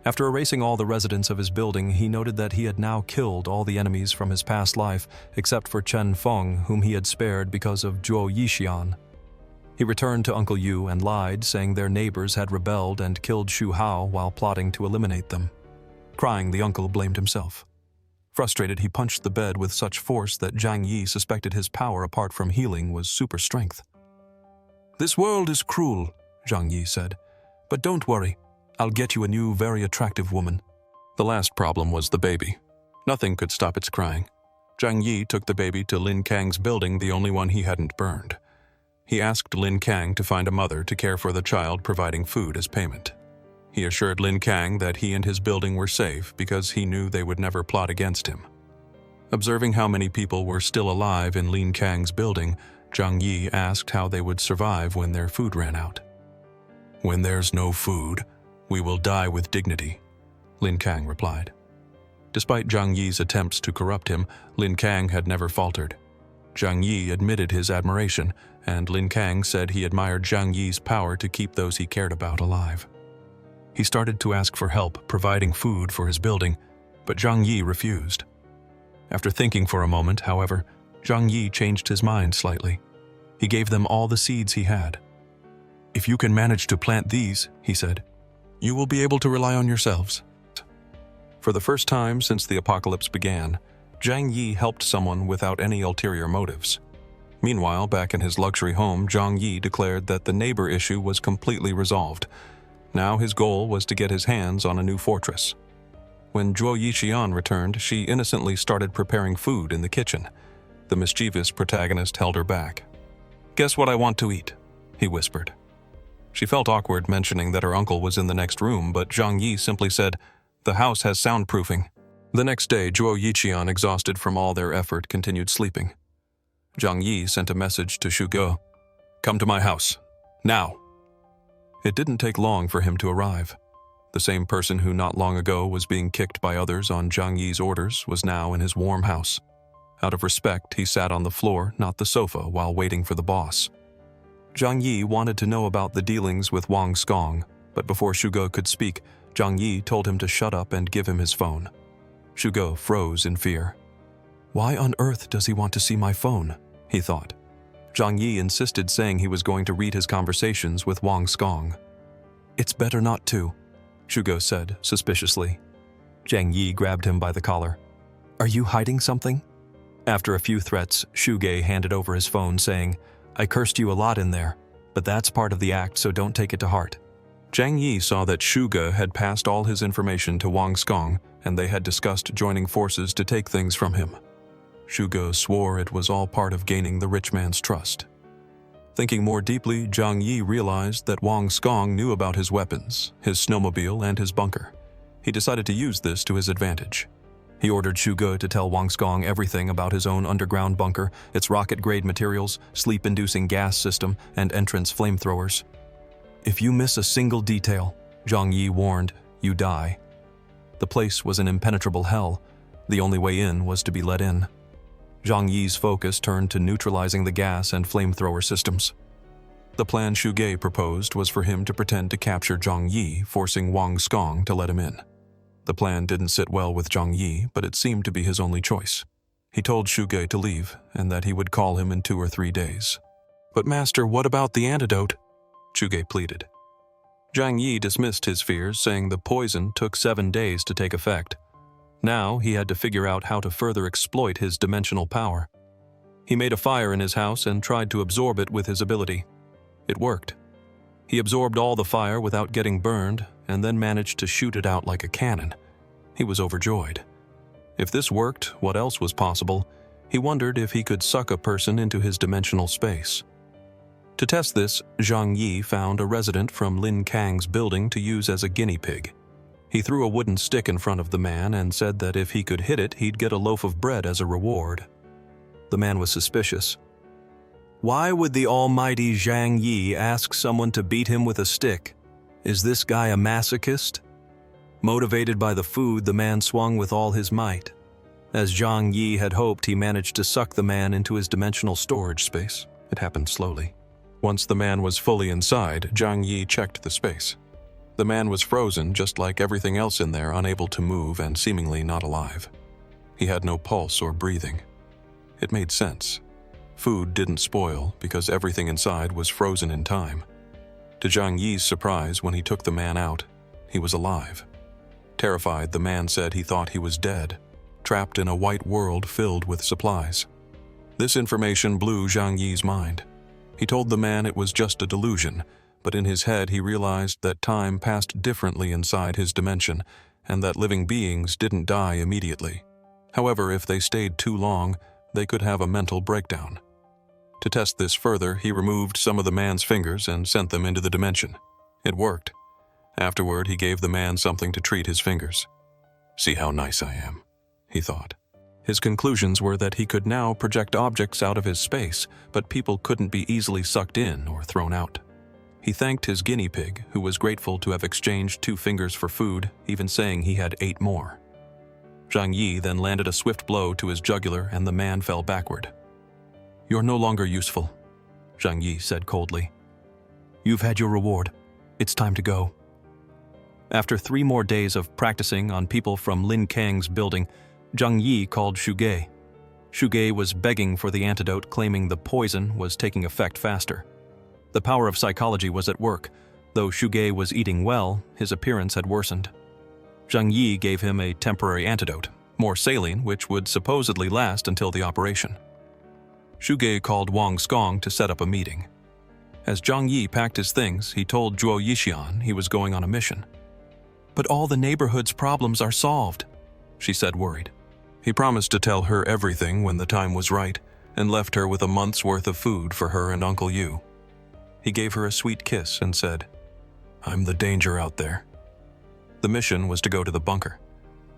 After erasing all the residents of his building, he noted that he had now killed all the enemies from his past life, except for Chen Feng, whom he had spared because of Zhuo Yixian. He returned to Uncle Yu and lied, saying their neighbors had rebelled and killed Shu Hao while plotting to eliminate them. Crying, the uncle blamed himself. Frustrated, he punched the bed with such force that Zhang Yi suspected his power apart from healing was super strength. "This world is cruel," Zhang Yi said, "but don't worry. I'll get you a new, very attractive woman." The last problem was the baby. Nothing could stop its crying. Zhang Yi took the baby to Lin Kang's building, the only one he hadn't burned. He asked Lin Kang to find a mother to care for the child, providing food as payment. He assured Lin Kang that he and his building were safe because he knew they would never plot against him. Observing how many people were still alive in Lin Kang's building, Zhang Yi asked how they would survive when their food ran out. "When there's no food, we will die with dignity," Lin Kang replied. Despite Zhang Yi's attempts to corrupt him, Lin Kang had never faltered. Zhang Yi admitted his admiration, and Lin Kang said he admired Zhang Yi's power to keep those he cared about alive. He started to ask for help providing food for his building, but Zhang Yi refused. After thinking for a moment, however, Zhang Yi changed his mind slightly. He gave them all the seeds he had. "If you can manage to plant these," he said, "you will be able to rely on yourselves." For the first time since the apocalypse began, Zhang Yi helped someone without any ulterior motives. Meanwhile, back in his luxury home, Zhang Yi declared that the neighbor issue was completely resolved. Now his goal was to get his hands on a new fortress. When Zhuo Yixian returned, she innocently started preparing food in the kitchen. The mischievous protagonist held her back. "Guess what I want to eat?" he whispered. She felt awkward mentioning that her uncle was in the next room, but Zhang Yi simply said, "The house has soundproofing." The next day, Zhuo Yixian, exhausted from all their effort, continued sleeping. Zhang Yi sent a message to Shuge. Come to my house. Now. It didn't take long for him to arrive. The same person who not long ago was being kicked by others on Zhang Yi's orders was now in his warm house. Out of respect, he sat on the floor, not the sofa, while waiting for the boss. Zhang Yi wanted to know about the dealings with Wang Skong, but before Shugo could speak, Zhang Yi told him to shut up and give him his phone. Shugo froze in fear. Why on earth does he want to see my phone? He thought. Zhang Yi insisted, saying he was going to read his conversations with Wang Skong. It's better not to, Shugo said suspiciously. Zhang Yi grabbed him by the collar. Are you hiding something? After a few threats, Shuge handed over his phone, saying, I cursed you a lot in there, but that's part of the act, so don't take it to heart. Zhang Yi saw that Shuge had passed all his information to Wang Skong, and they had discussed joining forces to take things from him. Shuge swore it was all part of gaining the rich man's trust. Thinking more deeply, Zhang Yi realized that Wang Skong knew about his weapons, his snowmobile, and his bunker. He decided to use this to his advantage. He ordered Shuge to tell Wang Skong everything about his own underground bunker, its rocket-grade materials, sleep-inducing gas system, and entrance flamethrowers. If you miss a single detail, Zhang Yi warned, you die. The place was an impenetrable hell. The only way in was to be let in. Zhang Yi's focus turned to neutralizing the gas and flamethrower systems. The plan Shuge proposed was for him to pretend to capture Zhang Yi, forcing Wang Skong to let him in. The plan didn't sit well with Zhang Yi, but it seemed to be his only choice. He told Shuge to leave, and that he would call him in 2 or 3 days. But master, what about the antidote? Shuge pleaded. Zhang Yi dismissed his fears, saying the poison took 7 days to take effect. Now he had to figure out how to further exploit his dimensional power. He made a fire in his house and tried to absorb it with his ability. It worked. He absorbed all the fire without getting burned, and then managed to shoot it out like a cannon. He was overjoyed. If this worked, what else was possible? He wondered if he could suck a person into his dimensional space. To test this, Zhang Yi found a resident from Lin Kang's building to use as a guinea pig. He threw a wooden stick in front of the man and said that if he could hit it, he'd get a loaf of bread as a reward. The man was suspicious. Why would the almighty Zhang Yi ask someone to beat him with a stick? Is this guy a masochist? Motivated by the food, the man swung with all his might. As Zhang Yi had hoped, he managed to suck the man into his dimensional storage space. It happened slowly. Once the man was fully inside, Zhang Yi checked the space. The man was frozen, just like everything else in there, unable to move and seemingly not alive. He had no pulse or breathing. It made sense. Food didn't spoil because everything inside was frozen in time. To Zhang Yi's surprise, when he took the man out, he was alive. Terrified, the man said he thought he was dead, trapped in a white world filled with supplies. This information blew Zhang Yi's mind. He told the man it was just a delusion, but in his head he realized that time passed differently inside his dimension, and that living beings didn't die immediately. However, if they stayed too long, they could have a mental breakdown. To test this further, he removed some of the man's fingers and sent them into the dimension. It worked. Afterward, he gave the man something to treat his fingers. See how nice I am, he thought. His conclusions were that he could now project objects out of his space, but people couldn't be easily sucked in or thrown out. He thanked his guinea pig, who was grateful to have exchanged 2 fingers for food, even saying he had 8 more. Zhang Yi then landed a swift blow to his jugular, and the man fell backward. You're no longer useful, Zhang Yi said coldly. You've had your reward. It's time to go. After 3 more days of practicing on people from Lin Kang's building, Zhang Yi called Shuge. Shuge was begging for the antidote, claiming the poison was taking effect faster. The power of psychology was at work. Though Shuge was eating well, his appearance had worsened. Zhang Yi gave him a temporary antidote, more saline, which would supposedly last until the operation. Shuge called Wang Skong to set up a meeting. As Zhang Yi packed his things, he told Zhuo Yixian he was going on a mission. But all the neighborhood's problems are solved, she said, worried. He promised to tell her everything when the time was right, and left her with a month's worth of food for her and Uncle Yu. He gave her a sweet kiss and said, I'm the danger out there. The mission was to go to the bunker.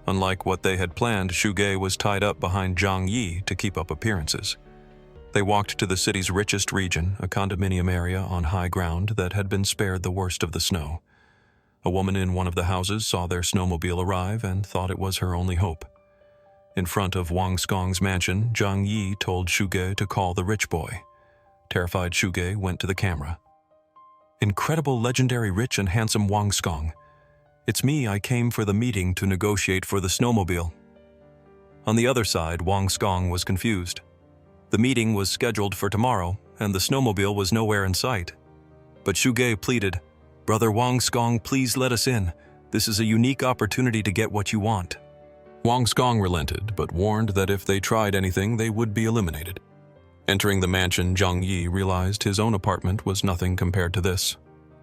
Unlike what they had planned, Shuge was tied up behind Zhang Yi to keep up appearances. They walked to the city's richest region, a condominium area on high ground that had been spared the worst of the snow. A woman in one of the houses saw their snowmobile arrive and thought it was her only hope. In front of Wang Skong's mansion, Zhang Yi told Shuge to call the rich boy. Terrified Shuge went to the camera. "Incredible, legendary, rich and handsome Wang Skong. It's me, I came for the meeting to negotiate for the snowmobile." On the other side, Wang Skong was confused. The meeting was scheduled for tomorrow, and the snowmobile was nowhere in sight. But Shuge pleaded, "Brother Wang Skong, please let us in. This is a unique opportunity to get what you want." Wang Skong relented, but warned that if they tried anything, they would be eliminated. Entering the mansion, Zhang Yi realized his own apartment was nothing compared to this.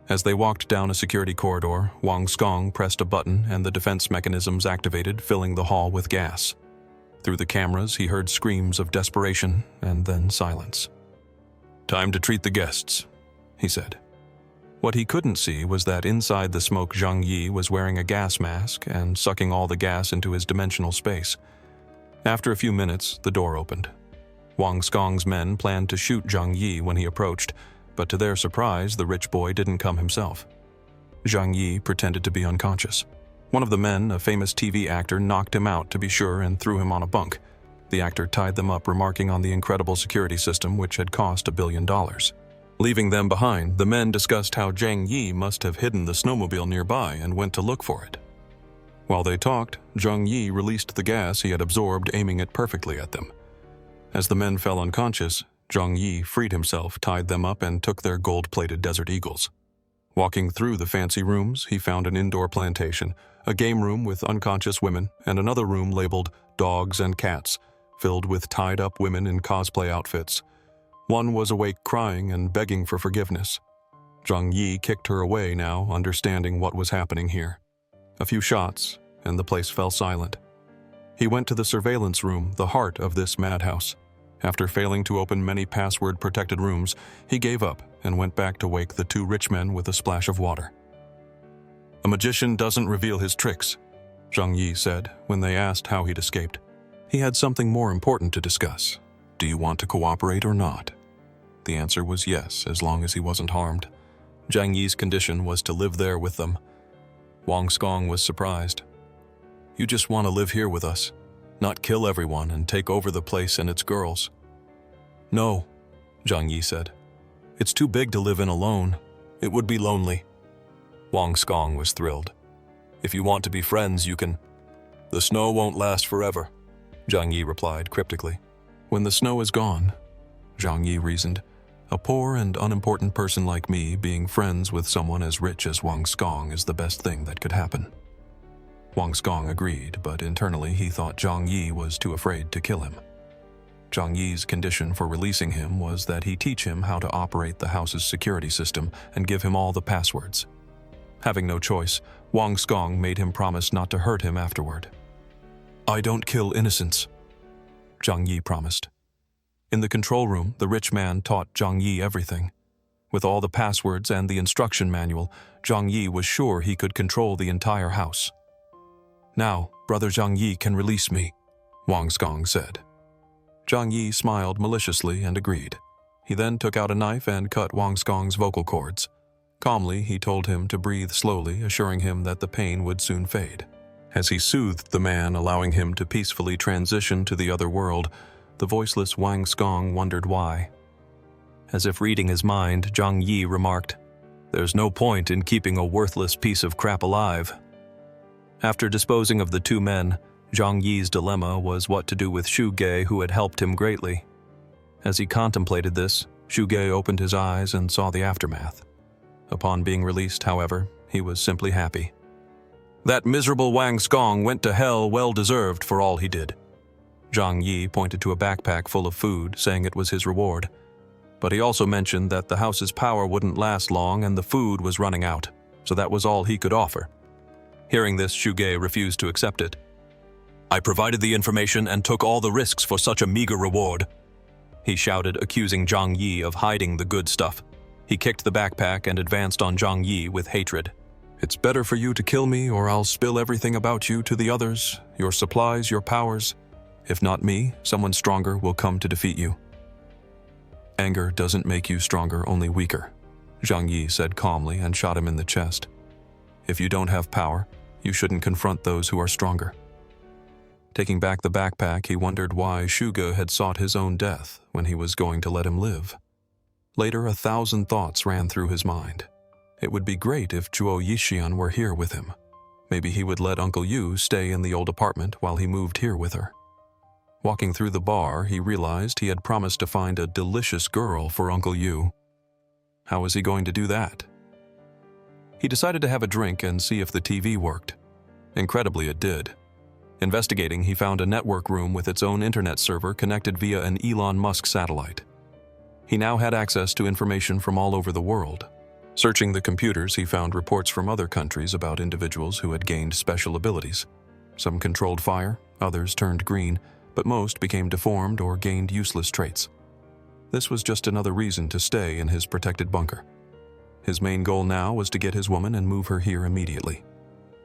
As they walked down a security corridor, Wang Skong pressed a button and the defense mechanisms activated, filling the hall with gas. Through the cameras, he heard screams of desperation and then silence. "Time to treat the guests," he said. What he couldn't see was that inside the smoke, Zhang Yi was wearing a gas mask and sucking all the gas into his dimensional space. After a few minutes, the door opened. Wang Skong's men planned to shoot Zhang Yi when he approached, but to their surprise, the rich boy didn't come himself. Zhang Yi pretended to be unconscious. One of the men, a famous TV actor, knocked him out to be sure and threw him on a bunk. The actor tied them up, remarking on the incredible security system which had cost $1 billion. Leaving them behind, the men discussed how Zhang Yi must have hidden the snowmobile nearby and went to look for it. While they talked, Zhang Yi released the gas he had absorbed, aiming it perfectly at them. As the men fell unconscious, Zhang Yi freed himself, tied them up, and took their gold-plated desert eagles. Walking through the fancy rooms, he found an indoor plantation, a game room with unconscious women, and another room labeled Dogs and Cats, filled with tied-up women in cosplay outfits. One was awake crying and begging for forgiveness. Zhang Yi kicked her away now, understanding what was happening here. A few shots, and the place fell silent. He went to the surveillance room, the heart of this madhouse. After failing to open many password-protected rooms, he gave up and went back to wake the two rich men with a splash of water. "A magician doesn't reveal his tricks," Zhang Yi said when they asked how he'd escaped. He had something more important to discuss. "Do you want to cooperate or not?" The answer was yes, as long as he wasn't harmed. Zhang Yi's condition was to live there with them. Wang Skong was surprised. "You just want to live here with us, not kill everyone and take over the place and its girls." "No," Zhang Yi said. "It's too big to live in alone. It would be lonely." Wang Skong was thrilled. "If you want to be friends, you can." "The snow won't last forever," Zhang Yi replied cryptically. "When the snow is gone," Zhang Yi reasoned, "a poor and unimportant person like me being friends with someone as rich as Wang Skong is the best thing that could happen." Wang Skong agreed, but internally he thought Zhang Yi was too afraid to kill him. Zhang Yi's condition for releasing him was that he teach him how to operate the house's security system and give him all the passwords. Having no choice, Wang Skong made him promise not to hurt him afterward. "I don't kill innocents," Zhang Yi promised. In the control room, the rich man taught Zhang Yi everything. With all the passwords and the instruction manual, Zhang Yi was sure he could control the entire house. "Now, Brother Zhang Yi can release me," Wang Skong said. Zhang Yi smiled maliciously and agreed. He then took out a knife and cut Wang Skong's vocal cords. Calmly, he told him to breathe slowly, assuring him that the pain would soon fade. As he soothed the man, allowing him to peacefully transition to the other world, the voiceless Wang Skong wondered why. As if reading his mind, Zhang Yi remarked, "There's no point in keeping a worthless piece of crap alive." After disposing of the two men, Zhang Yi's dilemma was what to do with Shuge, who had helped him greatly. As he contemplated this, Shuge opened his eyes and saw the aftermath. Upon being released, however, he was simply happy. "That miserable Wang Skong went to hell, well-deserved for all he did." Zhang Yi pointed to a backpack full of food, saying it was his reward. But he also mentioned that the house's power wouldn't last long and the food was running out, so that was all he could offer. Hearing this, Shuge refused to accept it. "I provided the information and took all the risks for such a meager reward," he shouted, accusing Zhang Yi of hiding the good stuff. He kicked the backpack and advanced on Zhang Yi with hatred. "It's better for you to kill me, or I'll spill everything about you to the others, your supplies, your powers. If not me, someone stronger will come to defeat you." Anger doesn't make you stronger, only weaker, Zhang Yi said calmly and shot him in the chest. If you don't have power, you shouldn't confront those who are stronger. Taking back the backpack, he wondered why Shuge had sought his own death when he was going to let him live. Later, 1,000 thoughts ran through his mind. It would be great if Zhuo Yixian were here with him. Maybe he would let Uncle Yu stay in the old apartment while he moved here with her. Walking through the bar, he realized he had promised to find a delicious girl for Uncle Yu. How was he going to do that? He decided to have a drink and see if the TV worked. Incredibly, it did. Investigating, he found a network room with its own internet server connected via an Elon Musk satellite. He now had access to information from all over the world. Searching the computers, he found reports from other countries about individuals who had gained special abilities. Some controlled fire, others turned green, but most became deformed or gained useless traits. This was just another reason to stay in his protected bunker. His main goal now was to get his woman and move her here immediately.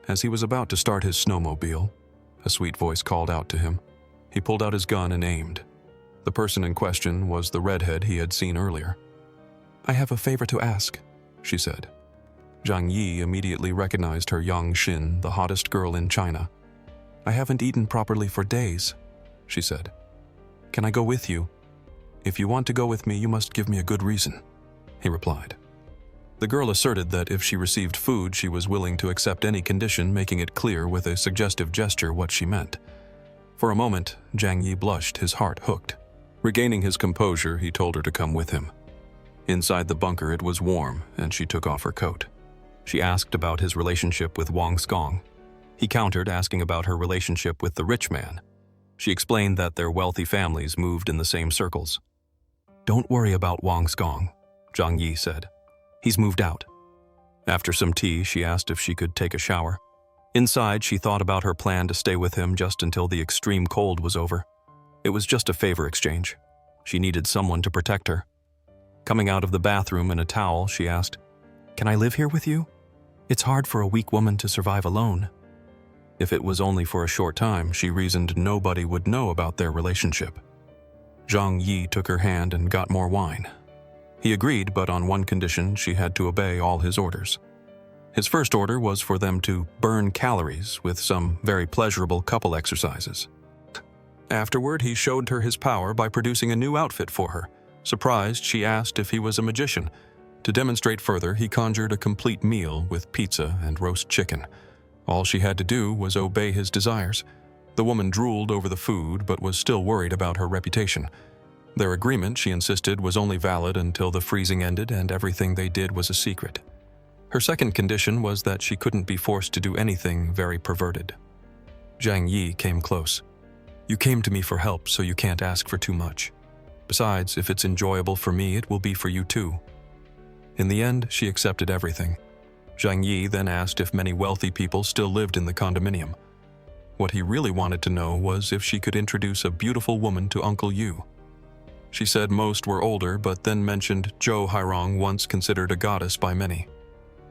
As he was about to start his snowmobile, a sweet voice called out to him. He pulled out his gun and aimed. The person in question was the redhead he had seen earlier. "I have a favor to ask," she said. Zhang Yi immediately recognized her Yang Xin, the hottest girl in China. "I haven't eaten properly for days," she said. "Can I go with you?" "If you want to go with me, you must give me a good reason," he replied. The girl asserted that if she received food, she was willing to accept any condition, making it clear with a suggestive gesture what she meant. For a moment, Zhang Yi blushed, his heart hooked. Regaining his composure, he told her to come with him. Inside the bunker, it was warm, and she took off her coat. She asked about his relationship with Wang Skong. He countered, asking about her relationship with the rich man. She explained that their wealthy families moved in the same circles. "Don't worry about Wang Skong," Zhang Yi said. "He's moved out." After some tea, she asked if she could take a shower. Inside, she thought about her plan to stay with him just until the extreme cold was over. It was just a favor exchange. She needed someone to protect her. Coming out of the bathroom in a towel, she asked, "Can I live here with you? It's hard for a weak woman to survive alone." If it was only for a short time, she reasoned nobody would know about their relationship. Zhang Yi took her hand and got more wine. He agreed, but on one condition: she had to obey all his orders. His first order was for them to burn calories with some very pleasurable couple exercises. Afterward, he showed her his power by producing a new outfit for her. Surprised, she asked if he was a magician. To demonstrate further, he conjured a complete meal with pizza and roast chicken. All she had to do was obey his desires. The woman drooled over the food, but was still worried about her reputation. Their agreement, she insisted, was only valid until the freezing ended and everything they did was a secret. Her second condition was that she couldn't be forced to do anything very perverted. Zhang Yi came close. "You came to me for help, so you can't ask for too much. Besides, if it's enjoyable for me, it will be for you too." In the end, she accepted everything. Zhang Yi then asked if many wealthy people still lived in the condominium. What he really wanted to know was if she could introduce a beautiful woman to Uncle Yu. She said most were older, but then mentioned Zhou Hairong, once considered a goddess by many.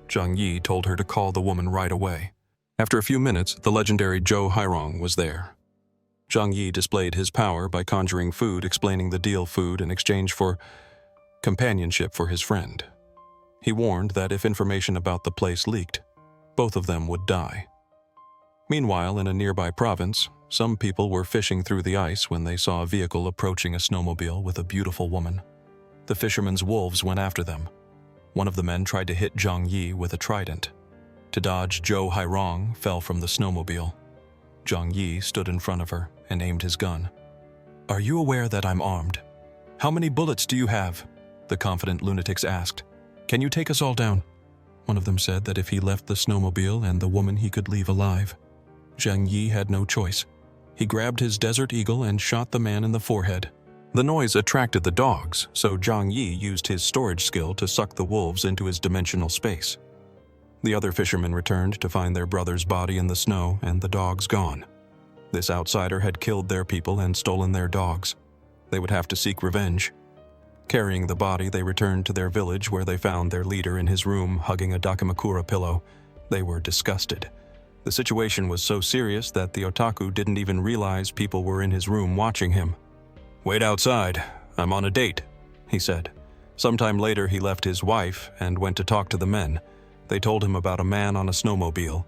Zhang Yi told her to call the woman right away. After a few minutes, the legendary Zhou Hairong was there. Zhang Yi displayed his power by conjuring food, explaining the deal food in exchange for companionship for his friend. He warned that if information about the place leaked, both of them would die. Meanwhile, in a nearby province, some people were fishing through the ice when they saw a vehicle approaching a snowmobile with a beautiful woman. The fishermen's wolves went after them. One of the men tried to hit Zhang Yi with a trident. To dodge, Zhou Hairong fell from the snowmobile. Zhang Yi stood in front of her and aimed his gun. "Are you aware that I'm armed? How many bullets do you have?" the confident lunatics asked. "Can you take us all down?" One of them said that if he left the snowmobile and the woman, he could leave alive. Zhang Yi had no choice. He grabbed his Desert Eagle and shot the man in the forehead. The noise attracted the dogs, so Zhang Yi used his storage skill to suck the wolves into his dimensional space. The other fishermen returned to find their brother's body in the snow and the dogs gone. This outsider had killed their people and stolen their dogs. They would have to seek revenge. Carrying the body, they returned to their village where they found their leader in his room hugging a Dakimakura pillow. They were disgusted. The situation was so serious that the otaku didn't even realize people were in his room watching him. "Wait outside. I'm on a date," he said. Sometime later, he left his wife and went to talk to the men. They told him about a man on a snowmobile.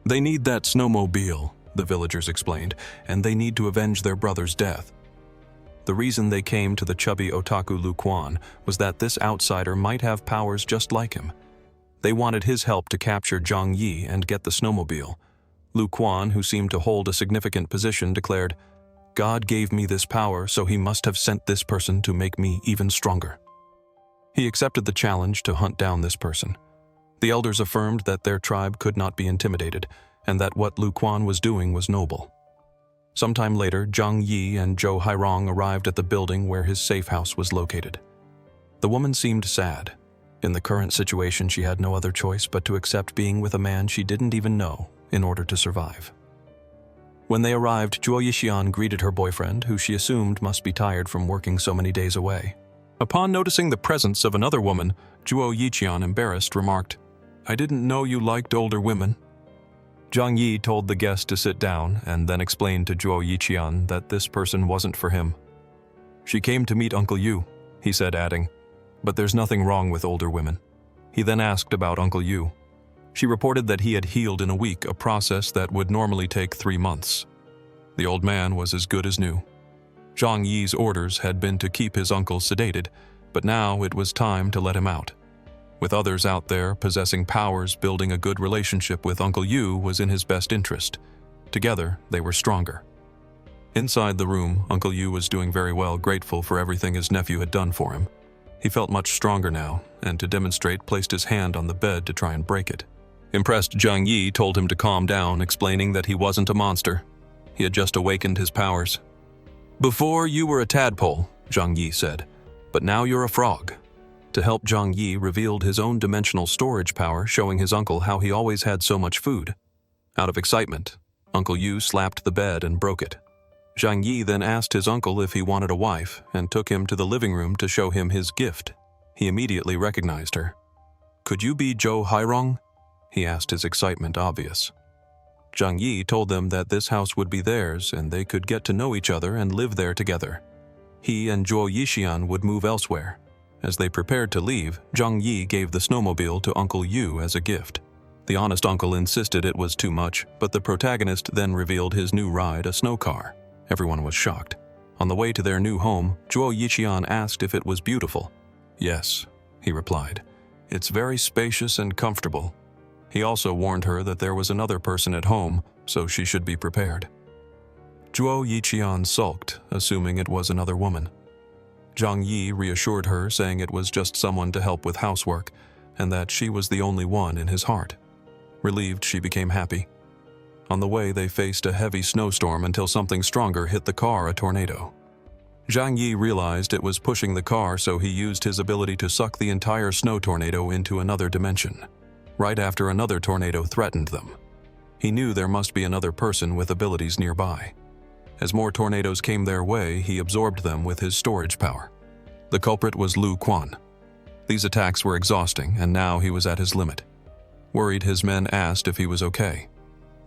They need that snowmobile, the villagers explained, and they need to avenge their brother's death. The reason they came to the chubby otaku Lu Quan was that this outsider might have powers just like him. They wanted his help to capture Zhang Yi and get the snowmobile. Lu Quan, who seemed to hold a significant position, declared, "God gave me this power, so he must have sent this person to make me even stronger." He accepted the challenge to hunt down this person. The elders affirmed that their tribe could not be intimidated, and that what Lu Quan was doing was noble. Sometime later, Zhang Yi and Zhou Hairong arrived at the building where his safe house was located. The woman seemed sad. In the current situation, she had no other choice but to accept being with a man she didn't even know in order to survive. When they arrived, Zhuo Yixian greeted her boyfriend, who she assumed must be tired from working so many days away. Upon noticing the presence of another woman, Zhuo Yixian, embarrassed, remarked, "I didn't know you liked older women." Zhang Yi told the guest to sit down and then explained to Zhuo Yixian that this person wasn't for him. "She came to meet Uncle Yu," he said, adding, "but there's nothing wrong with older women." He then asked about Uncle Yu. She reported that he had healed in a week, a process that would normally take 3 months. The old man was as good as new. Zhang Yi's orders had been to keep his uncle sedated, but now it was time to let him out. With others out there possessing powers, building a good relationship with Uncle Yu was in his best interest. Together, they were stronger. Inside the room, Uncle Yu was doing very well, grateful for everything his nephew had done for him. He felt much stronger now, and to demonstrate, placed his hand on the bed to try and break it. Impressed, Zhang Yi told him to calm down, explaining that he wasn't a monster. He had just awakened his powers. "Before you were a tadpole," Zhang Yi said, "but now you're a frog." To help, Zhang Yi revealed his own dimensional storage power, showing his uncle how he always had so much food. Out of excitement, Uncle Yu slapped the bed and broke it. Zhang Yi then asked his uncle if he wanted a wife and took him to the living room to show him his gift. He immediately recognized her. "Could you be Zhou Hairong?" he asked, his excitement obvious. Zhang Yi told them that this house would be theirs and they could get to know each other and live there together. He and Zhuo Yixian would move elsewhere. As they prepared to leave, Zhang Yi gave the snowmobile to Uncle Yu as a gift. The honest uncle insisted it was too much, but the protagonist then revealed his new ride, a snow car. Everyone was shocked. On the way to their new home, Zhuo Yixian asked if it was beautiful. "Yes," he replied. "It's very spacious and comfortable." He also warned her that there was another person at home, so she should be prepared. Zhuo Yixian sulked, assuming it was another woman. Zhang Yi reassured her, saying it was just someone to help with housework, and that she was the only one in his heart. Relieved, she became happy. On the way, they faced a heavy snowstorm until something stronger hit the car, a tornado. Zhang Yi realized it was pushing the car, so he used his ability to suck the entire snow tornado into another dimension. Right after another tornado threatened them. He knew there must be another person with abilities nearby. As more tornadoes came their way, he absorbed them with his storage power. The culprit was Lu Quan. These attacks were exhausting, and now he was at his limit. Worried, his men asked if he was okay.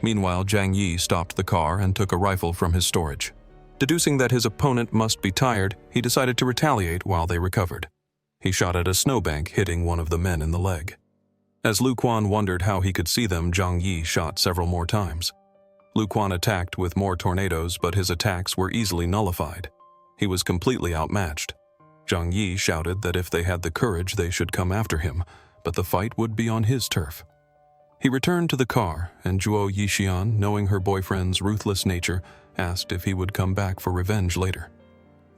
Meanwhile, Zhang Yi stopped the car and took a rifle from his storage. Deducing that his opponent must be tired, he decided to retaliate while they recovered. He shot at a snowbank, hitting one of the men in the leg. As Lu Quan wondered how he could see them, Zhang Yi shot several more times. Lu Quan attacked with more tornadoes, but his attacks were easily nullified. He was completely outmatched. Zhang Yi shouted that if they had the courage, they should come after him, but the fight would be on his turf. He returned to the car, and Zhuo Yixian, knowing her boyfriend's ruthless nature, asked if he would come back for revenge later.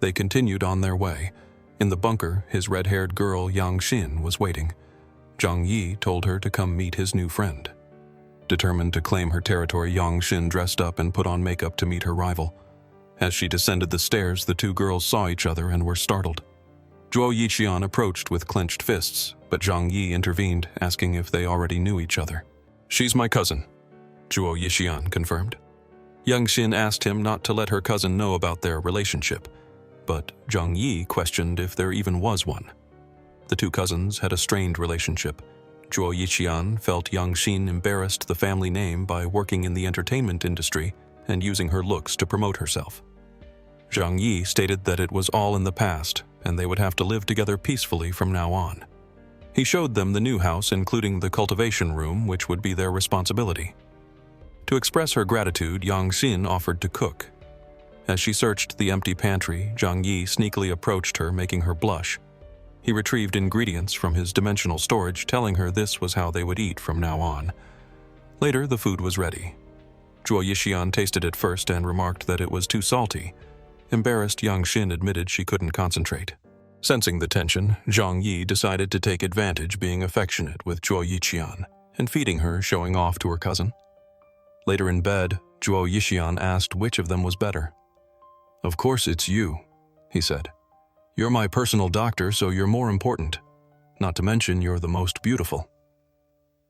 They continued on their way. In the bunker, his red-haired girl Yang Xin was waiting. Zhang Yi told her to come meet his new friend. Determined to claim her territory, Yang Xin dressed up and put on makeup to meet her rival. As she descended the stairs, the two girls saw each other and were startled. Zhuo Yixian approached with clenched fists, but Zhang Yi intervened, asking if they already knew each other. "She's my cousin," Zhuo Yixian confirmed. Yang Xin asked him not to let her cousin know about their relationship, but Zhang Yi questioned if there even was one. The two cousins had a strained relationship. Zhuo Yixian felt Yang Xin embarrassed the family name by working in the entertainment industry and using her looks to promote herself. Zhang Yi stated that it was all in the past and they would have to live together peacefully from now on. He showed them the new house, including the cultivation room, which would be their responsibility. To express her gratitude, Yang Xin offered to cook. As she searched the empty pantry, Zhang Yi sneakily approached her, making her blush. He retrieved ingredients from his dimensional storage, telling her this was how they would eat from now on. Later, the food was ready. Zhuo Yixian tasted it first and remarked that it was too salty. Embarrassed, Yang Xin admitted she couldn't concentrate. Sensing the tension, Zhang Yi decided to take advantage, being affectionate with Zhuo Yixian and feeding her, showing off to her cousin. Later in bed, Zhuo Yixian asked which of them was better. "Of course it's you," he said. "You're my personal doctor, so you're more important. Not to mention you're the most beautiful."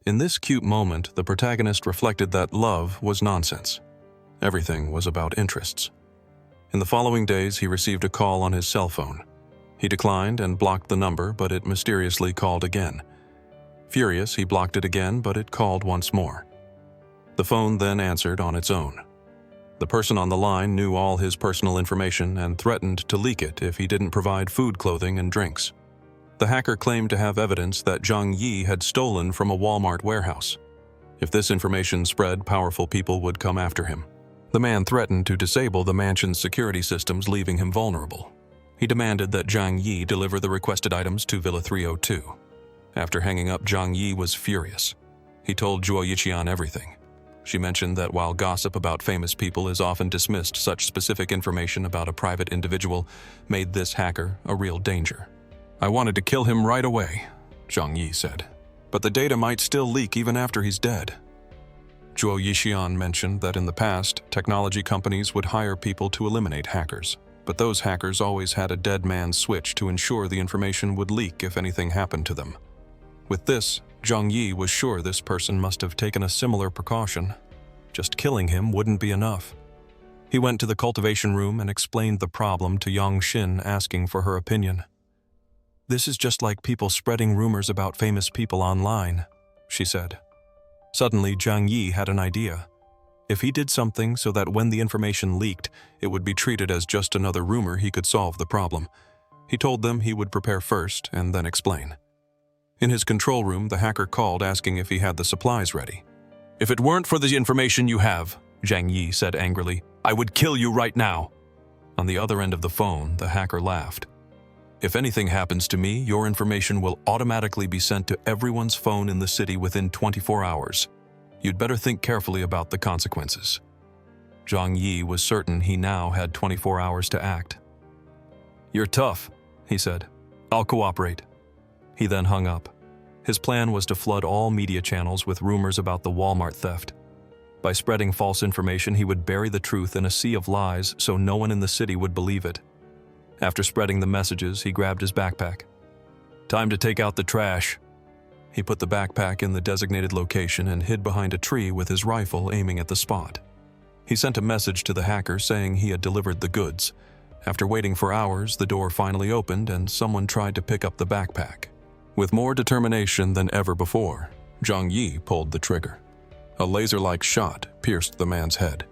In this cute moment, the protagonist reflected that love was nonsense. Everything was about interests. In the following days, he received a call on his cell phone. He declined and blocked the number, but it mysteriously called again. Furious, he blocked it again, but it called once more. The phone then answered on its own. The person on the line knew all his personal information and threatened to leak it if he didn't provide food, clothing, and drinks. The hacker claimed to have evidence that Zhang Yi had stolen from a Walmart warehouse. If this information spread, powerful people would come after him. The man threatened to disable the mansion's security systems, leaving him vulnerable. He demanded that Zhang Yi deliver the requested items to Villa 302. After hanging up, Zhang Yi was furious. He told Zhuo Yixian everything. She mentioned that while gossip about famous people is often dismissed, such specific information about a private individual made this hacker a real danger. "I wanted to kill him right away," Zhang Yi said. "But the data might still leak even after he's dead." Zhuo Yixian mentioned that in the past, technology companies would hire people to eliminate hackers, but those hackers always had a dead man's switch to ensure the information would leak if anything happened to them. With this, Zhang Yi was sure this person must have taken a similar precaution. Just killing him wouldn't be enough. He went to the cultivation room and explained the problem to Yang Xin, asking for her opinion. "This is just like people spreading rumors about famous people online," she said. Suddenly, Zhang Yi had an idea. If he did something so that when the information leaked, it would be treated as just another rumor, he could solve the problem. He told them he would prepare first and then explain. In his control room, the hacker called asking if he had the supplies ready. "If it weren't for the information you have," Zhang Yi said angrily, "I would kill you right now." On the other end of the phone, the hacker laughed. "If anything happens to me, your information will automatically be sent to everyone's phone in the city within 24 hours. You'd better think carefully about the consequences." Zhang Yi was certain he now had 24 hours to act. "You're tough," he said. "I'll cooperate." He then hung up. His plan was to flood all media channels with rumors about the Walmart theft. By spreading false information, he would bury the truth in a sea of lies so no one in the city would believe it. After spreading the messages, he grabbed his backpack. "Time to take out the trash." He put the backpack in the designated location and hid behind a tree with his rifle aiming at the spot. He sent a message to the hacker saying he had delivered the goods. After waiting for hours, the door finally opened and someone tried to pick up the backpack. With more determination than ever before, Zhang Yi pulled the trigger. A laser-like shot pierced the man's head.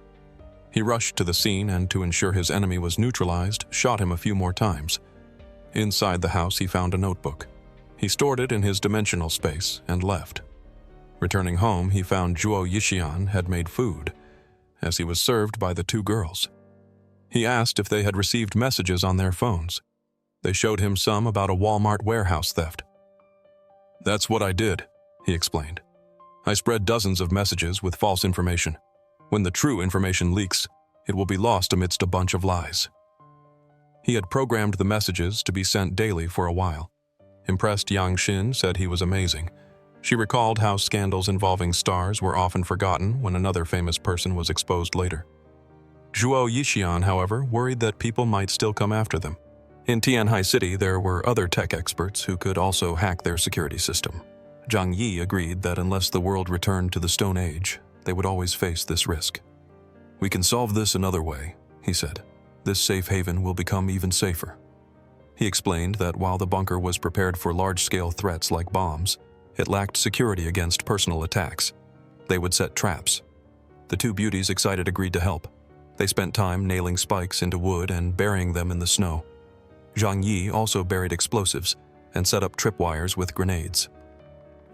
He rushed to the scene and, to ensure his enemy was neutralized, shot him a few more times. Inside the house, he found a notebook. He stored it in his dimensional space and left. Returning home, he found Zhuo Yixian had made food, as he was served by the two girls. He asked if they had received messages on their phones. They showed him some about a Walmart warehouse theft. "That's what I did," he explained. "I spread dozens of messages with false information. When the true information leaks, it will be lost amidst a bunch of lies." He had programmed the messages to be sent daily for a while. Impressed, Yang Xin said he was amazing. She recalled how scandals involving stars were often forgotten when another famous person was exposed later. Zhuo Yixian, however, worried that people might still come after them. In Tianhai City, there were other tech experts who could also hack their security system. Zhang Yi agreed that unless the world returned to the Stone Age, they would always face this risk. "We can solve this another way," he said. "This safe haven will become even safer." He explained that while the bunker was prepared for large-scale threats like bombs, it lacked security against personal attacks. They would set traps. The two beauties, excited, agreed to help. They spent time nailing spikes into wood and burying them in the snow. Zhang Yi also buried explosives and set up tripwires with grenades.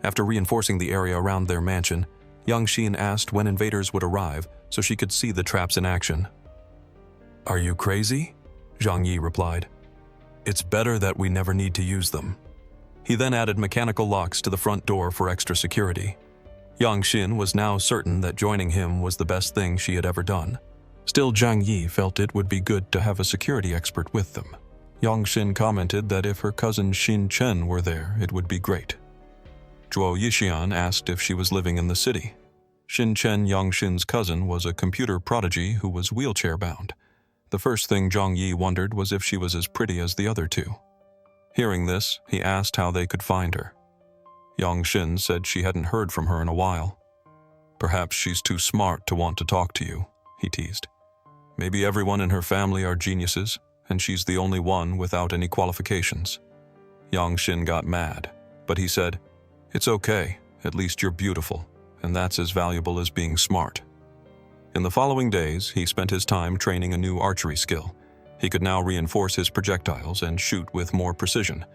After reinforcing the area around their mansion, Yang Xin asked when invaders would arrive so she could see the traps in action. "Are you crazy?" Zhang Yi replied. "It's better that we never need to use them." He then added mechanical locks to the front door for extra security. Yang Xin was now certain that joining him was the best thing she had ever done. Still, Zhang Yi felt it would be good to have a security expert with them. Yang Xin commented that if her cousin Xin Chen were there, it would be great. Zhuo Yixian asked if she was living in the city. Xin Chen, Yang Xin's cousin, was a computer prodigy who was wheelchair-bound. The first thing Zhang Yi wondered was if she was as pretty as the other two. Hearing this, he asked how they could find her. Yang Xin said she hadn't heard from her in a while. "Perhaps she's too smart to want to talk to you," he teased. "Maybe everyone in her family are geniuses, and she's the only one without any qualifications." Yang Xin got mad, but he said, "It's okay, at least you're beautiful, and that's as valuable as being smart." In the following days, he spent his time training a new archery skill. He could now reinforce his projectiles and shoot with more precision.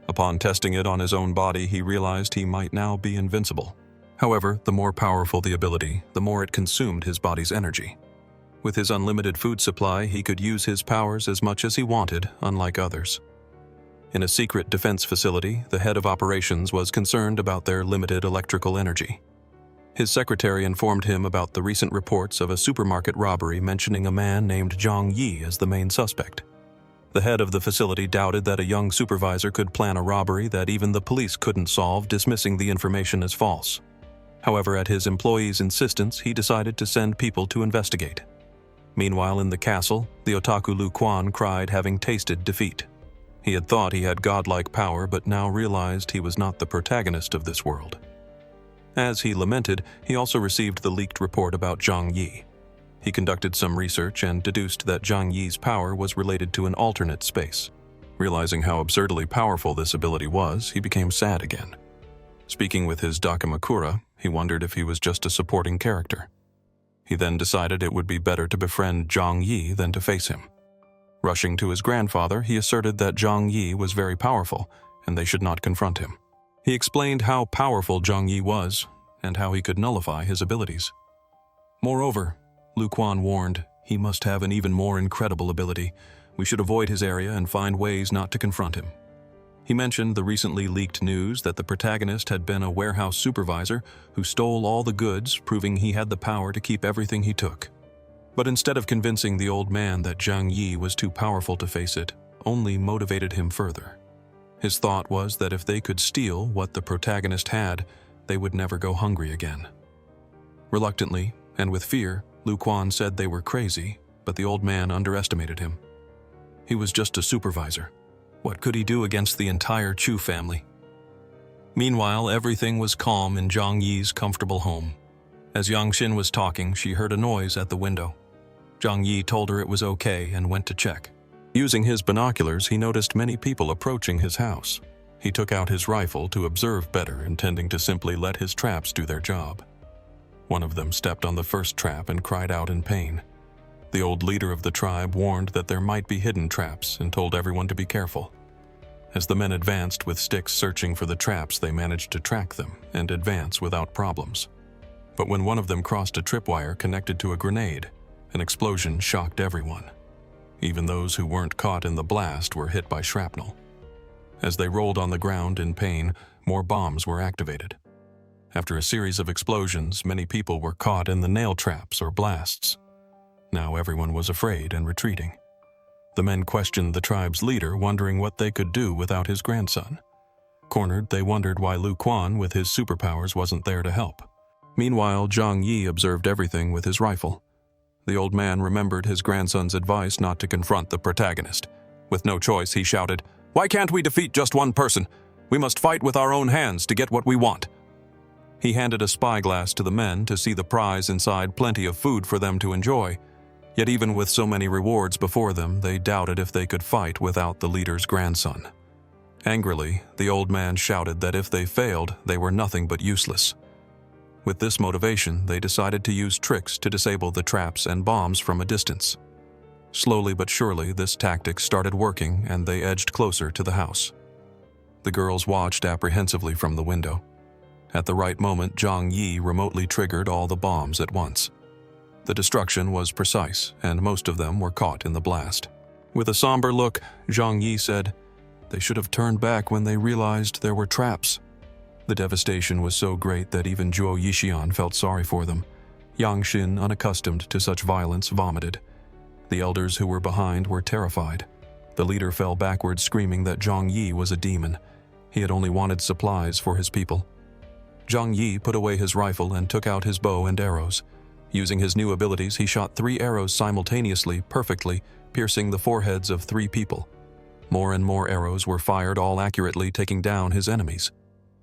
Upon testing it on his own body, he realized he might now be invincible. However, the more powerful the ability, the more it consumed his body's energy. With his unlimited food supply, he could use his powers as much as he wanted, unlike others. In a secret defense facility, the head of operations was concerned about their limited electrical energy. His secretary informed him about the recent reports of a supermarket robbery mentioning a man named Zhang Yi as the main suspect. The head of the facility doubted that a young supervisor could plan a robbery that even the police couldn't solve, dismissing the information as false. However, at his employees' insistence, he decided to send people to investigate. Meanwhile, in the castle, the otaku Lu Quan cried, having tasted defeat. He had thought he had godlike power, but now realized he was not the protagonist of this world. As he lamented, he also received the leaked report about Zhang Yi. He conducted some research and deduced that Zhang Yi's power was related to an alternate space. Realizing how absurdly powerful this ability was, he became sad again. Speaking with his Dakamakura, he wondered if he was just a supporting character. He then decided it would be better to befriend Zhang Yi than to face him. Rushing to his grandfather, he asserted that Zhang Yi was very powerful and they should not confront him. He explained how powerful Zhang Yi was and how he could nullify his abilities. Moreover, Lu Quan warned, he must have an even more incredible ability. We should avoid his area and find ways not to confront him. He mentioned the recently leaked news that the protagonist had been a warehouse supervisor who stole all the goods, proving he had the power to keep everything he took. But instead of convincing the old man that Zhang Yi was too powerful to face it, only motivated him further. His thought was that if they could steal what the protagonist had, they would never go hungry again. Reluctantly, and with fear, Lu Quan said they were crazy, but the old man underestimated him. He was just a supervisor. What could he do against the entire Chu family? Meanwhile, everything was calm in Zhang Yi's comfortable home. As Yang Xin was talking, she heard a noise at the window. Zhang Yi told her it was okay and went to check. Using his binoculars, he noticed many people approaching his house. He took out his rifle to observe better, intending to simply let his traps do their job. One of them stepped on the first trap and cried out in pain. The old leader of the tribe warned that there might be hidden traps and told everyone to be careful. As the men advanced with sticks searching for the traps, they managed to track them and advance without problems. But when one of them crossed a tripwire connected to a grenade, an explosion shocked everyone. Even those who weren't caught in the blast were hit by shrapnel. As they rolled on the ground in pain, more bombs were activated. After a series of explosions, many people were caught in the nail traps or blasts. Now everyone was afraid and retreating. The men questioned the tribe's leader, wondering what they could do without his grandson. Cornered, they wondered why Lu Quan, with his superpowers, wasn't there to help. Meanwhile, Zhang Yi observed everything with his rifle. The old man remembered his grandson's advice not to confront the protagonist. With no choice, he shouted, "Why can't we defeat just one person? We must fight with our own hands to get what we want." He handed a spyglass to the men to see the prize inside, plenty of food for them to enjoy. Yet even with so many rewards before them, they doubted if they could fight without the leader's grandson. Angrily, the old man shouted that if they failed, they were nothing but useless. With this motivation, they decided to use tricks to disable the traps and bombs from a distance. Slowly but surely, this tactic started working and they edged closer to the house. The girls watched apprehensively from the window. At the right moment, Zhang Yi remotely triggered all the bombs at once. The destruction was precise, and most of them were caught in the blast. With a somber look, Zhang Yi said, "They should have turned back when they realized there were traps." The devastation was so great that even Zhuo Yixian felt sorry for them. Yang Xin, unaccustomed to such violence, vomited. The elders who were behind were terrified. The leader fell backward, screaming that Zhang Yi was a demon. He had only wanted supplies for his people. Zhang Yi put away his rifle and took out his bow and arrows. Using his new abilities, he shot 3 arrows simultaneously, perfectly, piercing the foreheads of 3 people. More and more arrows were fired, all accurately taking down his enemies.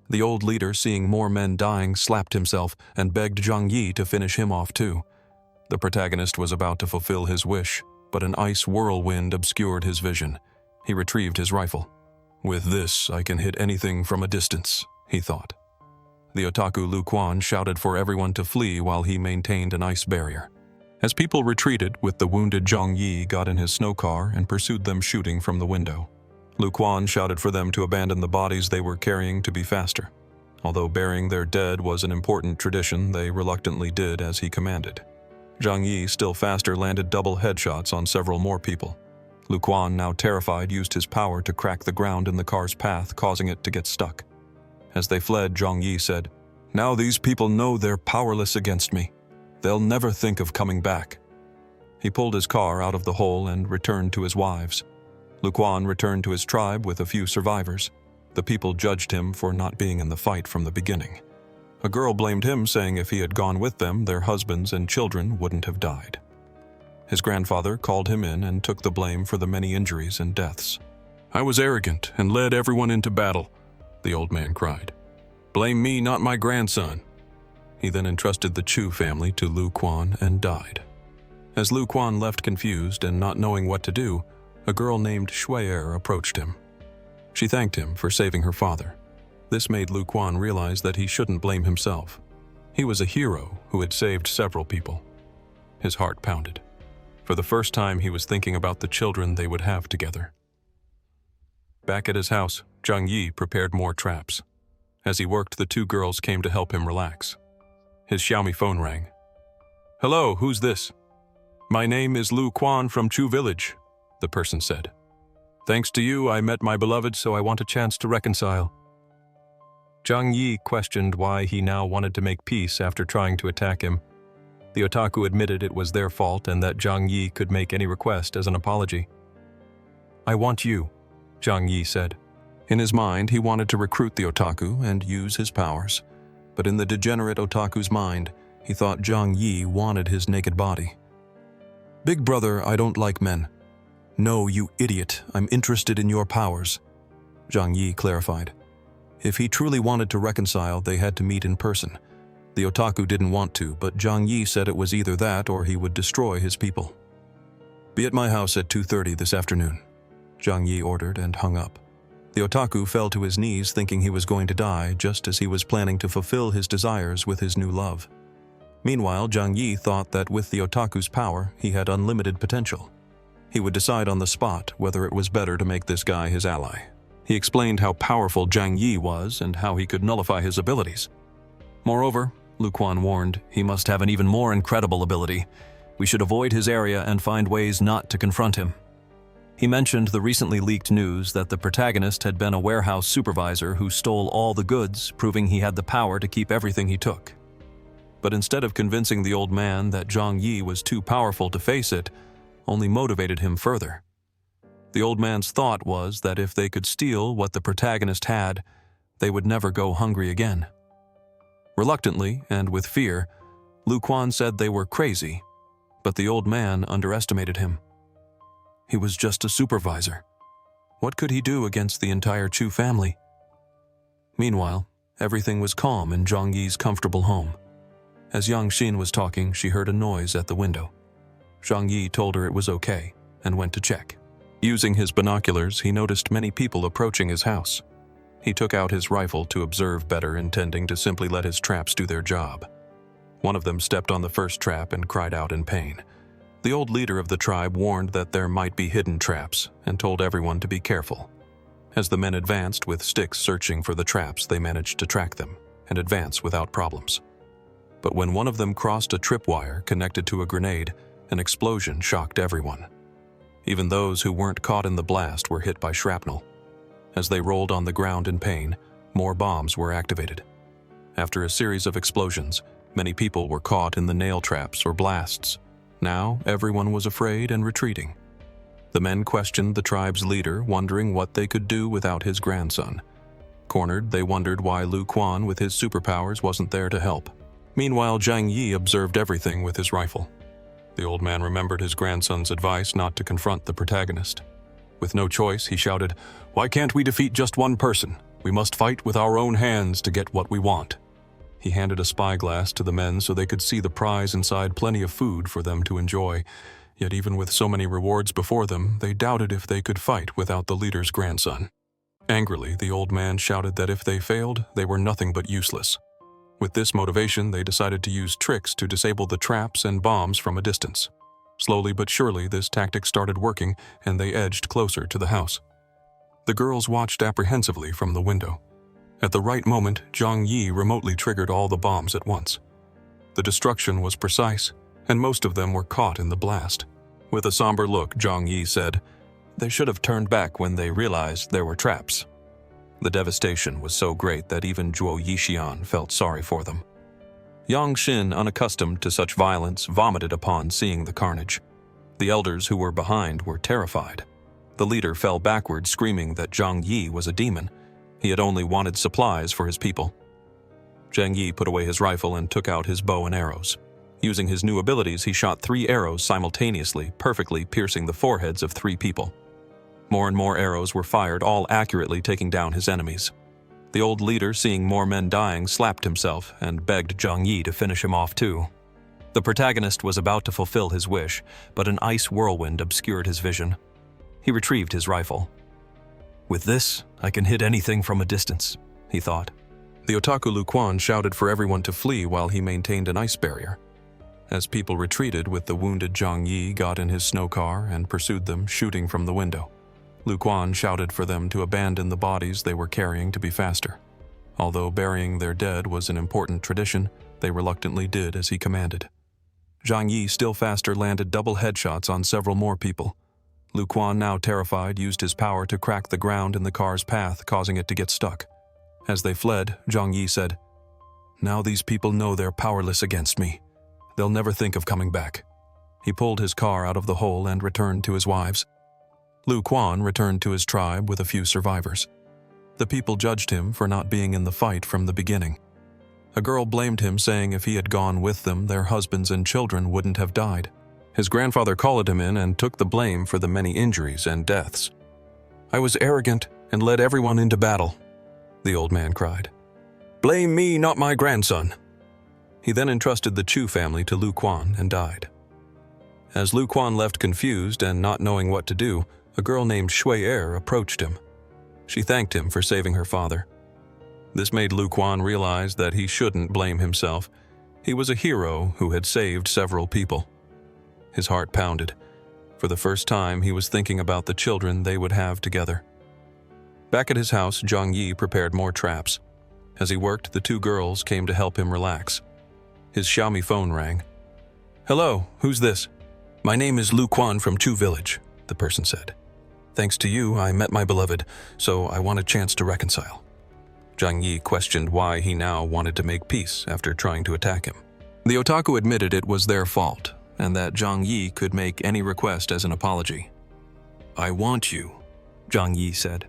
The old leader, seeing more men dying, slapped himself and begged Zhang Yi to finish him off too. The protagonist was about to fulfill his wish, but an ice whirlwind obscured his vision. He retrieved his rifle. "With this, I can hit anything from a distance," he thought. The otaku Lu Quan shouted for everyone to flee while he maintained an ice barrier. As people retreated, with the wounded Zhang Yi got in his snow car and pursued them, shooting from the window. Lu Quan shouted for them to abandon the bodies they were carrying to be faster. Although burying their dead was an important tradition, they reluctantly did as he commanded. Zhang Yi, still faster, landed double headshots on several more people. Lu Quan, now terrified, used his power to crack the ground in the car's path, causing it to get stuck. As they fled, Zhang Yi said, "Now these people know they're powerless against me. They'll never think of coming back." He pulled his car out of the hole and returned to his wives. Lu Quan returned to his tribe with a few survivors. The people judged him for not being in the fight from the beginning. A girl blamed him, saying if he had gone with them, their husbands and children wouldn't have died. His grandfather called him in and took the blame for the many injuries and deaths. "I was arrogant and led everyone into battle," the old man cried. "Blame me, not my grandson." He then entrusted the Chu family to Lu Quan and died. As Lu Quan left confused and not knowing what to do, a girl named Shui'er approached him. She thanked him for saving her father. This made Lu Quan realize that he shouldn't blame himself. He was a hero who had saved several people. His heart pounded. For the first time, he was thinking about the children they would have together. Back at his house, Zhang Yi prepared more traps. As he worked, the 2 girls came to help him relax. His Xiaomi phone rang. "Hello, who's this?" "My name is Lu Quan from Chu Village," the person said. "Thanks to you, I met my beloved, so I want a chance to reconcile." Zhang Yi questioned why he now wanted to make peace after trying to attack him. The otaku admitted it was their fault and that Zhang Yi could make any request as an apology. "I want you," Zhang Yi said. In his mind, he wanted to recruit the otaku and use his powers. But in the degenerate otaku's mind, he thought Zhang Yi wanted his naked body. "Big brother, I don't like men." "No, you idiot, I'm interested in your powers," Zhang Yi clarified. If he truly wanted to reconcile, they had to meet in person. The otaku didn't want to, but Zhang Yi said it was either that or he would destroy his people. "Be at my house at 2:30 this afternoon," Zhang Yi ordered and hung up. The otaku fell to his knees thinking he was going to die just as he was planning to fulfill his desires with his new love. Meanwhile, Zhang Yi thought that with the otaku's power, he had unlimited potential. He would decide on the spot whether it was better to make this guy his ally. He explained how powerful Zhang Yi was and how he could nullify his abilities. Moreover, Lu Quan warned, he must have an even more incredible ability. We should avoid his area and find ways not to confront him. He mentioned the recently leaked news that the protagonist had been a warehouse supervisor who stole all the goods, proving he had the power to keep everything he took. But instead of convincing the old man that Zhang Yi was too powerful to face it, only motivated him further. The old man's thought was that if they could steal what the protagonist had, they would never go hungry again. Reluctantly, and with fear, Lu Quan said they were crazy, but the old man underestimated him. He was just a supervisor. What could he do against the entire Chu family? Meanwhile, everything was calm in Zhang Yi's comfortable home. As Yang Xin was talking, she heard a noise at the window. Zhang Yi told her it was okay and went to check. Using his binoculars, he noticed many people approaching his house. He took out his rifle to observe better, intending to simply let his traps do their job. One of them stepped on the first trap and cried out in pain. The old leader of the tribe warned that there might be hidden traps and told everyone to be careful. As the men advanced with sticks searching for the traps, they managed to track them and advance without problems. But when one of them crossed a tripwire connected to a grenade, an explosion shocked everyone. Even those who weren't caught in the blast were hit by shrapnel. As they rolled on the ground in pain, more bombs were activated. After a series of explosions, many people were caught in the nail traps or blasts. Now, everyone was afraid and retreating. The men questioned the tribe's leader, wondering what they could do without his grandson. Cornered, they wondered why Lu Quan, with his superpowers, wasn't there to help. Meanwhile, Zhang Yi observed everything with his rifle. The old man remembered his grandson's advice not to confront the protagonist. With no choice, he shouted, "Why can't we defeat just one person? We must fight with our own hands to get what we want." He handed a spyglass to the men so they could see the prize inside, plenty of food for them to enjoy. Yet even with so many rewards before them, they doubted if they could fight without the leader's grandson. Angrily, the old man shouted that if they failed, they were nothing but useless. With this motivation, they decided to use tricks to disable the traps and bombs from a distance. Slowly but surely, this tactic started working, and they edged closer to the house. The girls watched apprehensively from the window. At the right moment, Zhang Yi remotely triggered all the bombs at once. The destruction was precise, and most of them were caught in the blast. With a somber look, Zhang Yi said, "They should have turned back when they realized there were traps." The devastation was so great that even Zhuo Yixian felt sorry for them. Yang Xin, unaccustomed to such violence, vomited upon seeing the carnage. The elders who were behind were terrified. The leader fell backward, screaming that Zhang Yi was a demon. He had only wanted supplies for his people. Zhang Yi put away his rifle and took out his bow and arrows. Using his new abilities, he shot 3 arrows simultaneously, perfectly piercing the foreheads of 3 people. More and more arrows were fired, all accurately taking down his enemies. The old leader, seeing more men dying, slapped himself and begged Zhang Yi to finish him off too. The protagonist was about to fulfill his wish, but an ice whirlwind obscured his vision. He retrieved his rifle. "With this, I can hit anything from a distance," he thought. The otaku Lu Quan shouted for everyone to flee while he maintained an ice barrier. As people retreated with the wounded, Zhang Yi got in his snow car and pursued them, shooting from the window. Lu Quan shouted for them to abandon the bodies they were carrying to be faster. Although burying their dead was an important tradition, they reluctantly did as he commanded. Zhang Yi, still faster, landed double headshots on several more people. Lu Quan, now terrified, used his power to crack the ground in the car's path, causing it to get stuck. As they fled, Zhang Yi said, "Now these people know they're powerless against me. They'll never think of coming back." He pulled his car out of the hole and returned to his wives. Lu Quan returned to his tribe with a few survivors. The people judged him for not being in the fight from the beginning. A girl blamed him, saying if he had gone with them, their husbands and children wouldn't have died. His grandfather called him in and took the blame for the many injuries and deaths. "I was arrogant and led everyone into battle," the old man cried. "Blame me, not my grandson." He then entrusted the Chu family to Lu Quan and died. As Lu Quan left confused and not knowing what to do, a girl named Shui Er approached him. She thanked him for saving her father. This made Lu Quan realize that he shouldn't blame himself. He was a hero who had saved several people. His heart pounded. For the first time, he was thinking about the children they would have together. Back at his house, Zhang Yi prepared more traps. As he worked, the 2 girls came to help him relax. His Xiaomi phone rang. "Hello, who's this?" "My name is Lu Quan from Chu Village," the person said. "Thanks to you, I met my beloved, so I want a chance to reconcile." Zhang Yi questioned why he now wanted to make peace after trying to attack him. The otaku admitted it was their fault, and that Zhang Yi could make any request as an apology. "I want you," Zhang Yi said.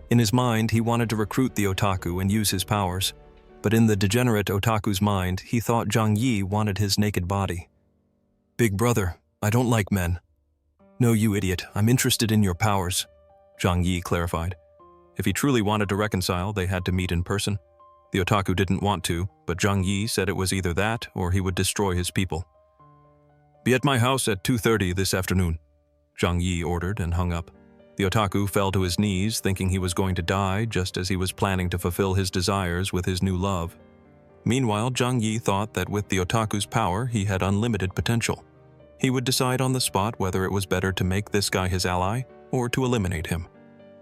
In his mind, he wanted to recruit the otaku and use his powers, but in the degenerate otaku's mind, he thought Zhang Yi wanted his naked body. "Big brother, I don't like men." "No, you idiot, I'm interested in your powers," Zhang Yi clarified. If he truly wanted to reconcile, they had to meet in person. The otaku didn't want to, but Zhang Yi said it was either that or he would destroy his people. "Be at my house at 2:30 this afternoon," Zhang Yi ordered and hung up. The otaku fell to his knees, thinking he was going to die just as he was planning to fulfill his desires with his new love. Meanwhile, Zhang Yi thought that with the otaku's power, he had unlimited potential. He would decide on the spot whether it was better to make this guy his ally or to eliminate him.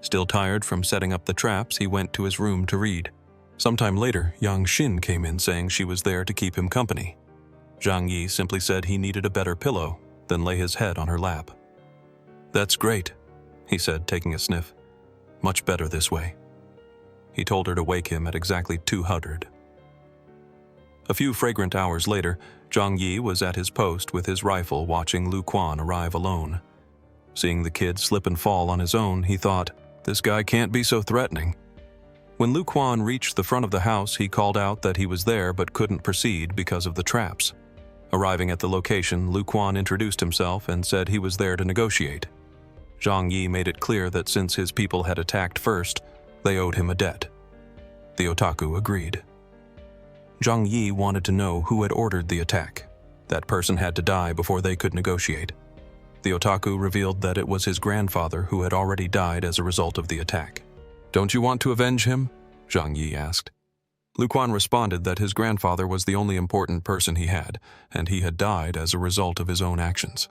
Still tired from setting up the traps, he went to his room to read. Sometime later, Yang Xin came in saying she was there to keep him company. Zhang Yi simply said he needed a better pillow, then lay his head on her lap. "That's great," he said, taking a sniff. "Much better this way." He told her to wake him at exactly 200. A few fragrant hours later, Zhang Yi was at his post with his rifle watching Lu Quan arrive alone. Seeing the kid slip and fall on his own, he thought, "This guy can't be so threatening." When Lu Quan reached the front of the house, he called out that he was there but couldn't proceed because of the traps. Arriving at the location, Lu Quan introduced himself and said he was there to negotiate. Zhang Yi made it clear that since his people had attacked first, they owed him a debt. The otaku agreed. Zhang Yi wanted to know who had ordered the attack. That person had to die before they could negotiate. The otaku revealed that it was his grandfather who had already died as a result of the attack. "Don't you want to avenge him?" Zhang Yi asked. Lu Quan responded that his grandfather was the only important person he had, and he had died as a result of his own actions.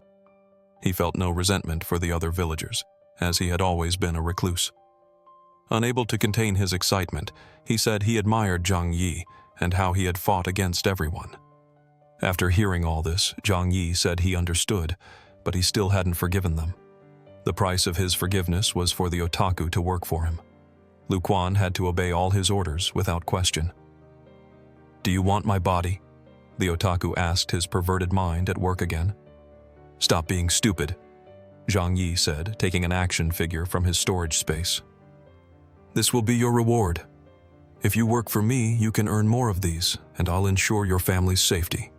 He felt no resentment for the other villagers, as he had always been a recluse. Unable to contain his excitement, he said he admired Zhang Yi and how he had fought against everyone. After hearing all this, Zhang Yi said he understood, but he still hadn't forgiven them. The price of his forgiveness was for the otaku to work for him. Lu Quan had to obey all his orders without question. "Do you want my body?" the otaku asked, his perverted mind at work again. "Stop being stupid," Zhang Yi said, taking an action figure from his storage space. "This will be your reward. If you work for me, you can earn more of these, and I'll ensure your family's safety."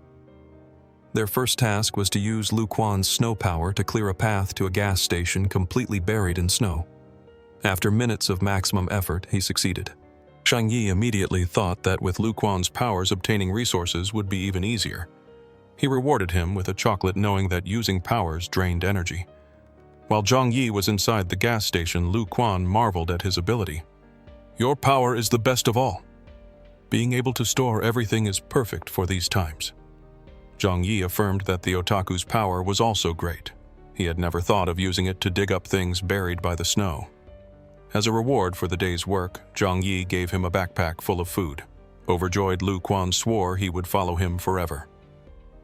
Their first task was to use Lu Quan's snow power to clear a path to a gas station completely buried in snow. After minutes of maximum effort, he succeeded. Zhang Yi immediately thought that with Lu Quan's powers, obtaining resources would be even easier. He rewarded him with a chocolate, knowing that using powers drained energy. While Zhang Yi was inside the gas station, Lu Quan marveled at his ability. "Your power is the best of all. Being able to store everything is perfect for these times." Zhang Yi affirmed that the otaku's power was also great. He had never thought of using it to dig up things buried by the snow. As a reward for the day's work, Zhang Yi gave him a backpack full of food. Overjoyed, Lu Quan swore he would follow him forever.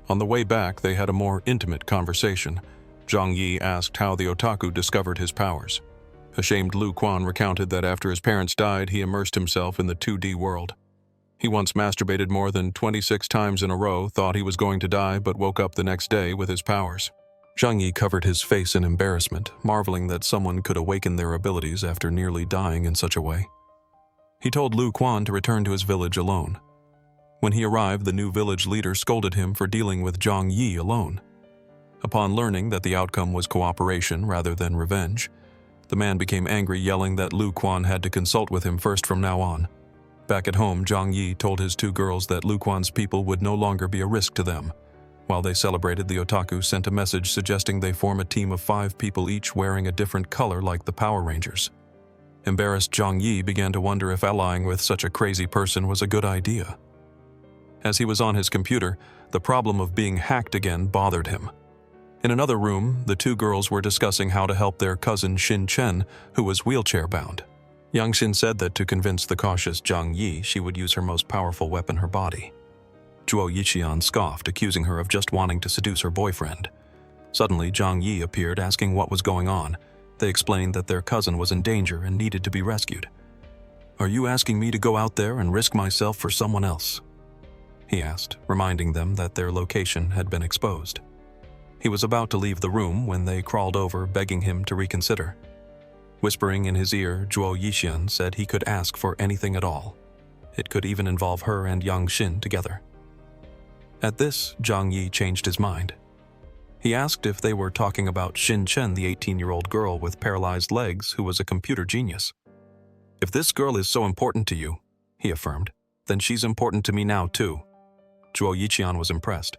On the way back, they had a more intimate conversation. Zhang Yi asked how the otaku discovered his powers. Ashamed, Lu Quan recounted that after his parents died, he immersed himself in the 2D world. He once masturbated more than 26 times in a row, thought he was going to die, but woke up the next day with his powers. Zhang Yi covered his face in embarrassment, marveling that someone could awaken their abilities after nearly dying in such a way. He told Lu Quan to return to his village alone. When he arrived, the new village leader scolded him for dealing with Zhang Yi alone. Upon learning that the outcome was cooperation rather than revenge, the man became angry, yelling that Lu Quan had to consult with him first from now on. Back at home, Zhang Yi told his two girls that Lu Quan's people would no longer be a risk to them. While they celebrated, the otaku sent a message suggesting they form a team of 5 people, each wearing a different color like the Power Rangers. Embarrassed, Zhang Yi began to wonder if allying with such a crazy person was a good idea. As he was on his computer, the problem of being hacked again bothered him. In another room, the two girls were discussing how to help their cousin Xin Chen, who was wheelchair-bound. Yang Xin said that to convince the cautious Zhang Yi, she would use her most powerful weapon, her body. Zhuo Yixian scoffed, accusing her of just wanting to seduce her boyfriend. Suddenly, Zhang Yi appeared, asking what was going on. They explained that their cousin was in danger and needed to be rescued. "Are you asking me to go out there and risk myself for someone else?" he asked, reminding them that their location had been exposed. He was about to leave the room when they crawled over, begging him to reconsider. Whispering in his ear, Zhuo Yixian said he could ask for anything at all. It could even involve her and Yang Xin together. At this, Zhang Yi changed his mind. He asked if they were talking about Xin Chen, the 18-year-old girl with paralyzed legs who was a computer genius. "If this girl is so important to you," he affirmed, "then she's important to me now too." Zhuo Yixian was impressed.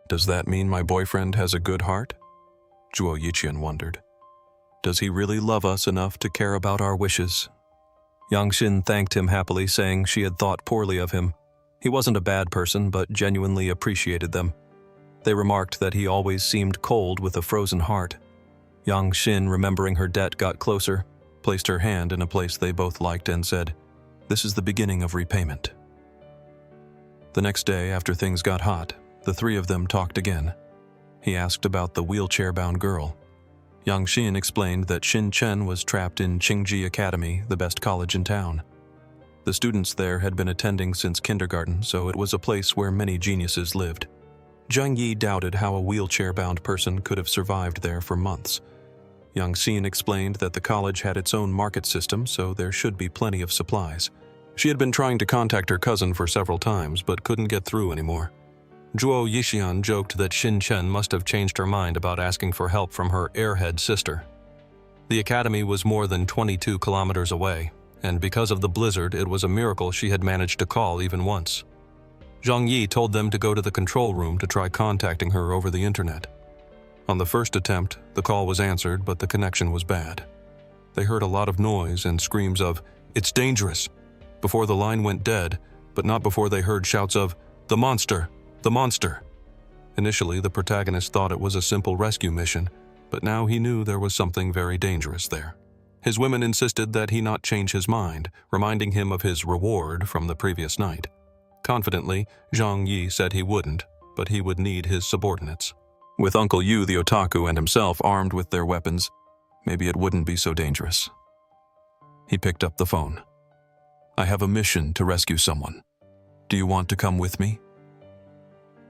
"Does that mean my boyfriend has a good heart?" Zhuo Yixian wondered. "Does he really love us enough to care about our wishes?" Yang Xin thanked him happily, saying she had thought poorly of him. He wasn't a bad person, but genuinely appreciated them. They remarked that he always seemed cold with a frozen heart. Yang Xin, remembering her debt, got closer, placed her hand in a place they both liked, and said, "This is the beginning of repayment." The next day, after things got hot, the three of them talked again. He asked about the wheelchair-bound girl. Yang Xin explained that Xin Chen was trapped in Qingji Academy, the best college in town. The students there had been attending since kindergarten, so it was a place where many geniuses lived. Zhang Yi doubted how a wheelchair-bound person could have survived there for months. Yang Xin explained that the college had its own market system, so there should be plenty of supplies. She had been trying to contact her cousin for several times, but couldn't get through anymore. Zhuo Yixian joked that Xin Chen must have changed her mind about asking for help from her airhead sister. The academy was more than 22 kilometers away, and because of the blizzard, it was a miracle she had managed to call even once. Zhang Yi told them to go to the control room to try contacting her over the internet. On the first attempt, the call was answered, but the connection was bad. They heard a lot of noise and screams of, "It's dangerous," before the line went dead, but not before they heard shouts of, "The monster! The monster!" Initially, the protagonist thought it was a simple rescue mission, but now he knew there was something very dangerous there. His women insisted that he not change his mind, reminding him of his reward from the previous night. Confidently, Zhang Yi said he wouldn't, but he would need his subordinates. With Uncle Yu the otaku and himself armed with their weapons, maybe it wouldn't be so dangerous. He picked up the phone. "I have a mission to rescue someone. Do you want to come with me?"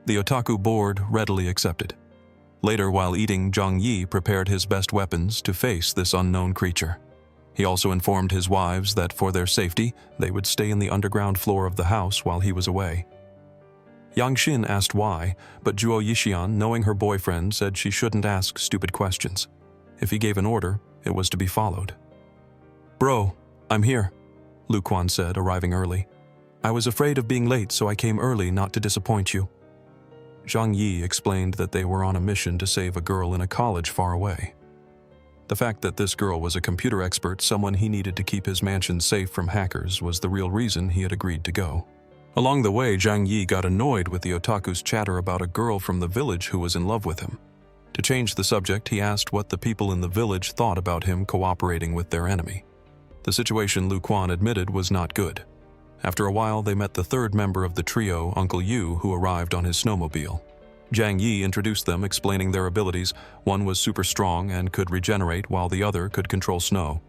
The otaku board readily accepted. Later, while eating, Zhang Yi prepared his best weapons to face this unknown creature. He also informed his wives that for their safety, they would stay in the underground floor of the house while he was away. Yang Xin asked why, but Zhuo Yixian, knowing her boyfriend, said she shouldn't ask stupid questions. If he gave an order, it was to be followed. "Bro, I'm here," Lu Quan said, arriving early. "I was afraid of being late, so I came early not to disappoint you." Zhang Yi explained that they were on a mission to save a girl in a college far away. The fact that this girl was a computer expert, someone he needed to keep his mansion safe from hackers, was the real reason he had agreed to go. Along the way, Zhang Yi got annoyed with the otaku's chatter about a girl from the village who was in love with him. To change the subject, he asked what the people in the village thought about him cooperating with their enemy. The situation, Lu Quan admitted, was not good. After a while, they met the third member of the trio, Uncle Yu, who arrived on his snowmobile. Zhang Yi introduced them, explaining their abilities. One was super strong and could regenerate, while the other could control snow.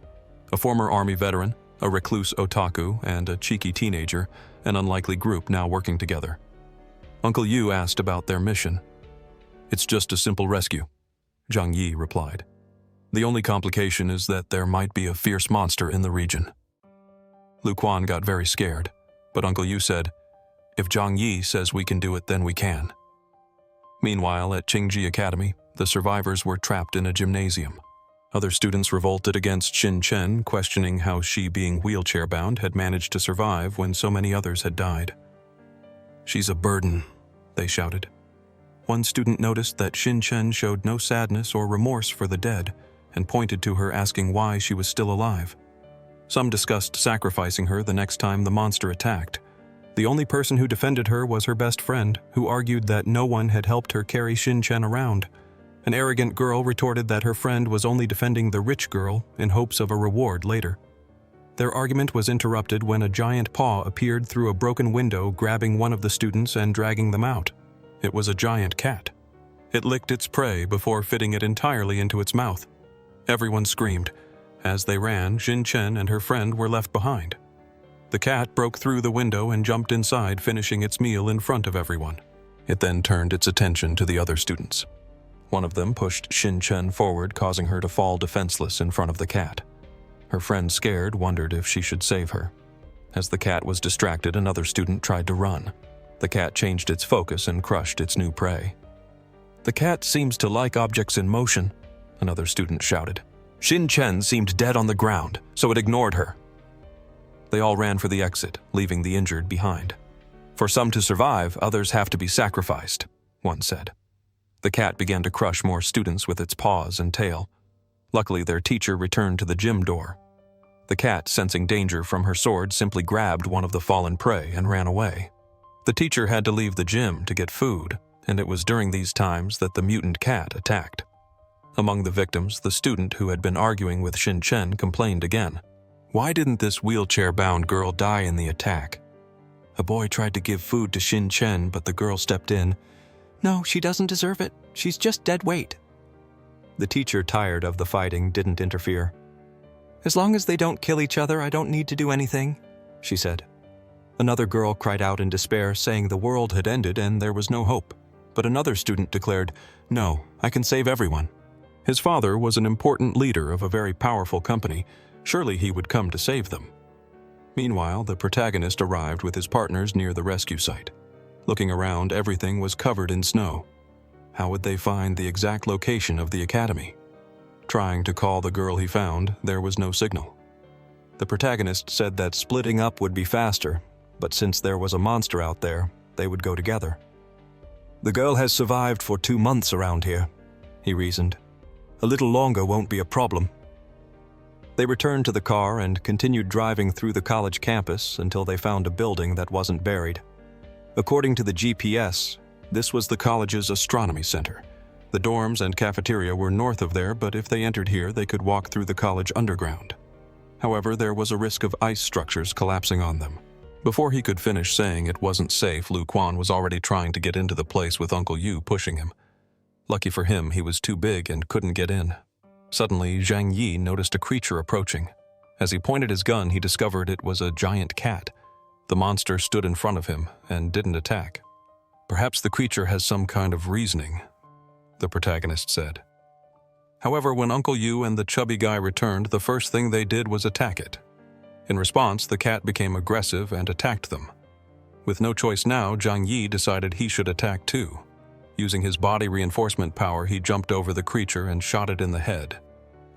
A former army veteran, a recluse otaku, and a cheeky teenager, an unlikely group now working together. Uncle Yu asked about their mission. "It's just a simple rescue," Zhang Yi replied. "The only complication is that there might be a fierce monster in the region." Lu Quan got very scared, but Uncle Yu said, "If Zhang Yi says we can do it, then we can." Meanwhile, at Qingji Academy, the survivors were trapped in a gymnasium. Other students revolted against Xin Chen, questioning how she, being wheelchair-bound, had managed to survive when so many others had died. "She's a burden," they shouted. One student noticed that Xin Chen showed no sadness or remorse for the dead, and pointed to her, asking why she was still alive. Some discussed sacrificing her the next time the monster attacked. The only person who defended her was her best friend, who argued that no one had helped her carry Xin Chen around. An arrogant girl retorted that her friend was only defending the rich girl in hopes of a reward later. Their argument was interrupted when a giant paw appeared through a broken window, grabbing one of the students and dragging them out. It was a giant cat. It licked its prey before fitting it entirely into its mouth. Everyone screamed. As they ran, Xin Chen and her friend were left behind. The cat broke through the window and jumped inside, finishing its meal in front of everyone. It then turned its attention to the other students. One of them pushed Xin Chen forward, causing her to fall defenseless in front of the cat. Her friend, scared, wondered if she should save her. As the cat was distracted, another student tried to run. The cat changed its focus and crushed its new prey. "The cat seems to like objects in motion," another student shouted. "Xin Chen seemed dead on the ground, so it ignored her." They all ran for the exit, leaving the injured behind. "For some to survive, others have to be sacrificed," one said. The cat began to crush more students with its paws and tail. Luckily, their teacher returned to the gym door. The cat, sensing danger from her sword, simply grabbed one of the fallen prey and ran away. The teacher had to leave the gym to get food, and it was during these times that the mutant cat attacked. Among the victims, the student who had been arguing with Shin Chen complained again. Why didn't this wheelchair-bound girl die in the attack? A boy tried to give food to Shin Chen, but the girl stepped in. No, she doesn't deserve it. She's just dead weight. The teacher, tired of the fighting, didn't interfere. As long as they don't kill each other, I don't need to do anything, she said. Another girl cried out in despair, saying the world had ended and there was no hope. But another student declared, no, I can save everyone. His father was an important leader of a very powerful company. Surely he would come to save them. Meanwhile, the protagonist arrived with his partners near the rescue site. Looking around, everything was covered in snow. How would they find the exact location of the academy? Trying to call the girl he found, there was no signal. The protagonist said that splitting up would be faster, but since there was a monster out there, they would go together. The girl has survived for 2 months around here, he reasoned. A little longer won't be a problem. They returned to the car and continued driving through the college campus until they found a building that wasn't buried. According to the GPS, this was the college's astronomy center. The dorms and cafeteria were north of there, but if they entered here, they could walk through the college underground. However, there was a risk of ice structures collapsing on them. Before he could finish saying it wasn't safe, Lu Quan was already trying to get into the place with Uncle Yu pushing him. Lucky for him, he was too big and couldn't get in. Suddenly, Zhang Yi noticed a creature approaching. As he pointed his gun, he discovered it was a giant cat. The monster stood in front of him and didn't attack. Perhaps the creature has some kind of reasoning, the protagonist said. However, when Uncle Yu and the chubby guy returned, the first thing they did was attack it. In response, the cat became aggressive and attacked them. With no choice now, Zhang Yi decided he should attack too. Using his body reinforcement power, he jumped over the creature and shot it in the head.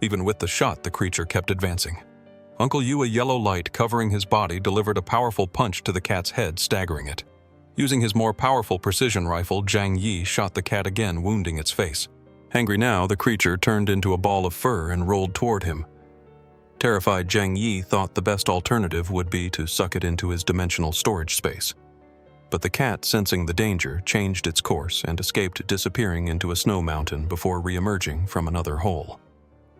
Even with the shot, the creature kept advancing. Uncle Yu, a yellow light covering his body, delivered a powerful punch to the cat's head, staggering it. Using his more powerful precision rifle, Zhang Yi shot the cat again, wounding its face. Angry now, the creature turned into a ball of fur and rolled toward him. Terrified, Zhang Yi thought the best alternative would be to suck it into his dimensional storage space. But the cat, sensing the danger, changed its course and escaped, disappearing into a snow mountain before re-emerging from another hole.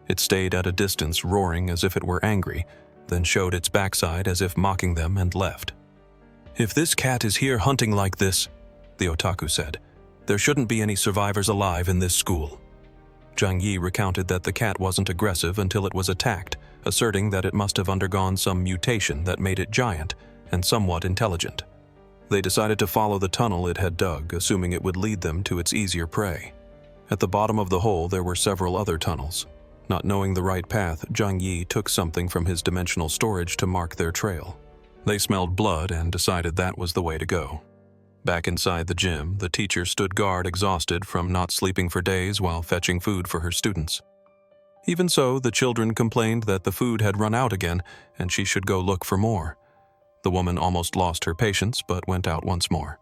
It stayed at a distance, roaring as if it were angry, then showed its backside as if mocking them and left. If this cat is here hunting like this, the otaku said, there shouldn't be any survivors alive in this school. Zhang Yi recounted that the cat wasn't aggressive until it was attacked, asserting that it must have undergone some mutation that made it giant and somewhat intelligent. They decided to follow the tunnel it had dug, assuming it would lead them to its easier prey. At the bottom of the hole there were several other tunnels. Not knowing the right path, Zhang Yi took something from his dimensional storage to mark their trail. They smelled blood and decided that was the way to go. Back inside the gym, the teacher stood guard, exhausted from not sleeping for days while fetching food for her students. Even so, the children complained that the food had run out again and she should go look for more. The woman almost lost her patience, but went out once more.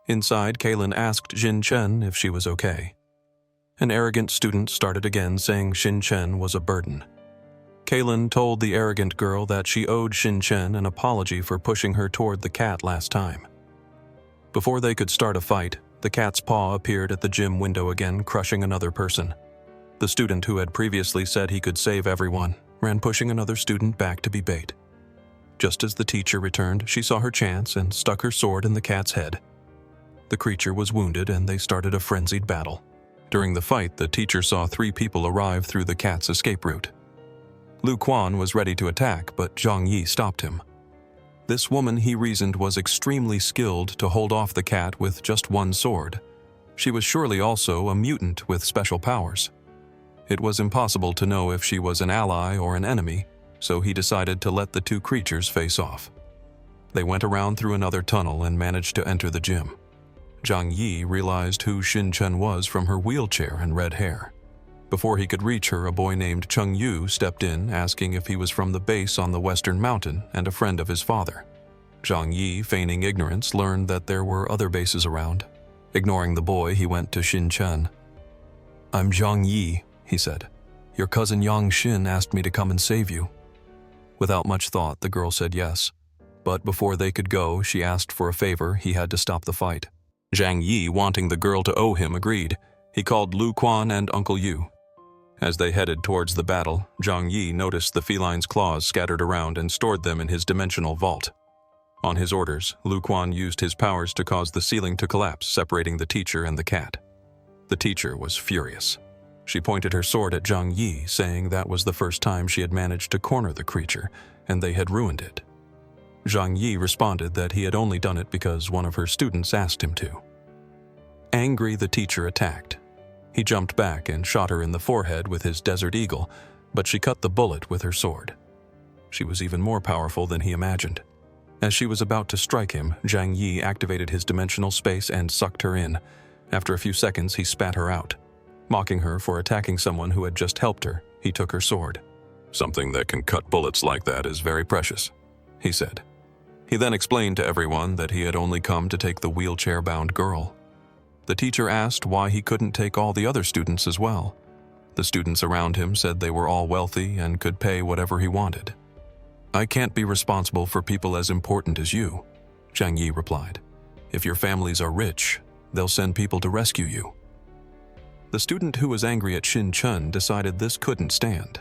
Inside, Kaylin asked Jin Chen if she was okay. An arrogant student started again, saying Shin Chen was a burden. Kaylin told the arrogant girl that she owed Shin Chen an apology for pushing her toward the cat last time. Before they could start a fight, the cat's paw appeared at the gym window again, crushing another person. The student who had previously said he could save everyone ran, pushing another student back to be bait. Just as the teacher returned, she saw her chance and stuck her sword in the cat's head. The creature was wounded and they started a frenzied battle. During the fight, the teacher saw 3 people arrive through the cat's escape route. Lu Quan was ready to attack, but Zhang Yi stopped him. This woman, he reasoned, was extremely skilled to hold off the cat with just one sword. She was surely also a mutant with special powers. It was impossible to know if she was an ally or an enemy, so he decided to let the 2 creatures face off. They went around through another tunnel and managed to enter the gym. Zhang Yi realized who Shin Chen was from her wheelchair and red hair. Before he could reach her, a boy named Chung Yu stepped in, asking if he was from the base on the western mountain and a friend of his father. Zhang Yi, feigning ignorance, learned that there were other bases around. Ignoring the boy, he went to Shin Chen. "I'm Zhang Yi," he said. "Your cousin Yang Xin asked me to come and save you." Without much thought, the girl said yes. But before they could go, she asked for a favor. He had to stop the fight. Zhang Yi, wanting the girl to owe him, agreed. He called Lu Quan and Uncle Yu. As they headed towards the battle, Zhang Yi noticed the feline's claws scattered around and stored them in his dimensional vault. On his orders, Lu Quan used his powers to cause the ceiling to collapse, separating the teacher and the cat. The teacher was furious. She pointed her sword at Zhang Yi, saying that was the first time she had managed to corner the creature, and they had ruined it. Zhang Yi responded that he had only done it because one of her students asked him to. Angry, the teacher attacked. He jumped back and shot her in the forehead with his Desert Eagle, but she cut the bullet with her sword. She was even more powerful than he imagined. As she was about to strike him, Zhang Yi activated his dimensional space and sucked her in. After a few seconds, he spat her out. Mocking her for attacking someone who had just helped her, he took her sword. "Something that can cut bullets like that is very precious," he said. He then explained to everyone that he had only come to take the wheelchair-bound girl. The teacher asked why he couldn't take all the other students as well. The students around him said they were all wealthy and could pay whatever he wanted. "I can't be responsible for people as important as you," Zhang Yi replied. "If your families are rich, they'll send people to rescue you." The student who was angry at Xin Chun decided this couldn't stand.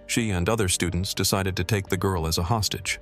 She and other students decided to take the girl as a hostage.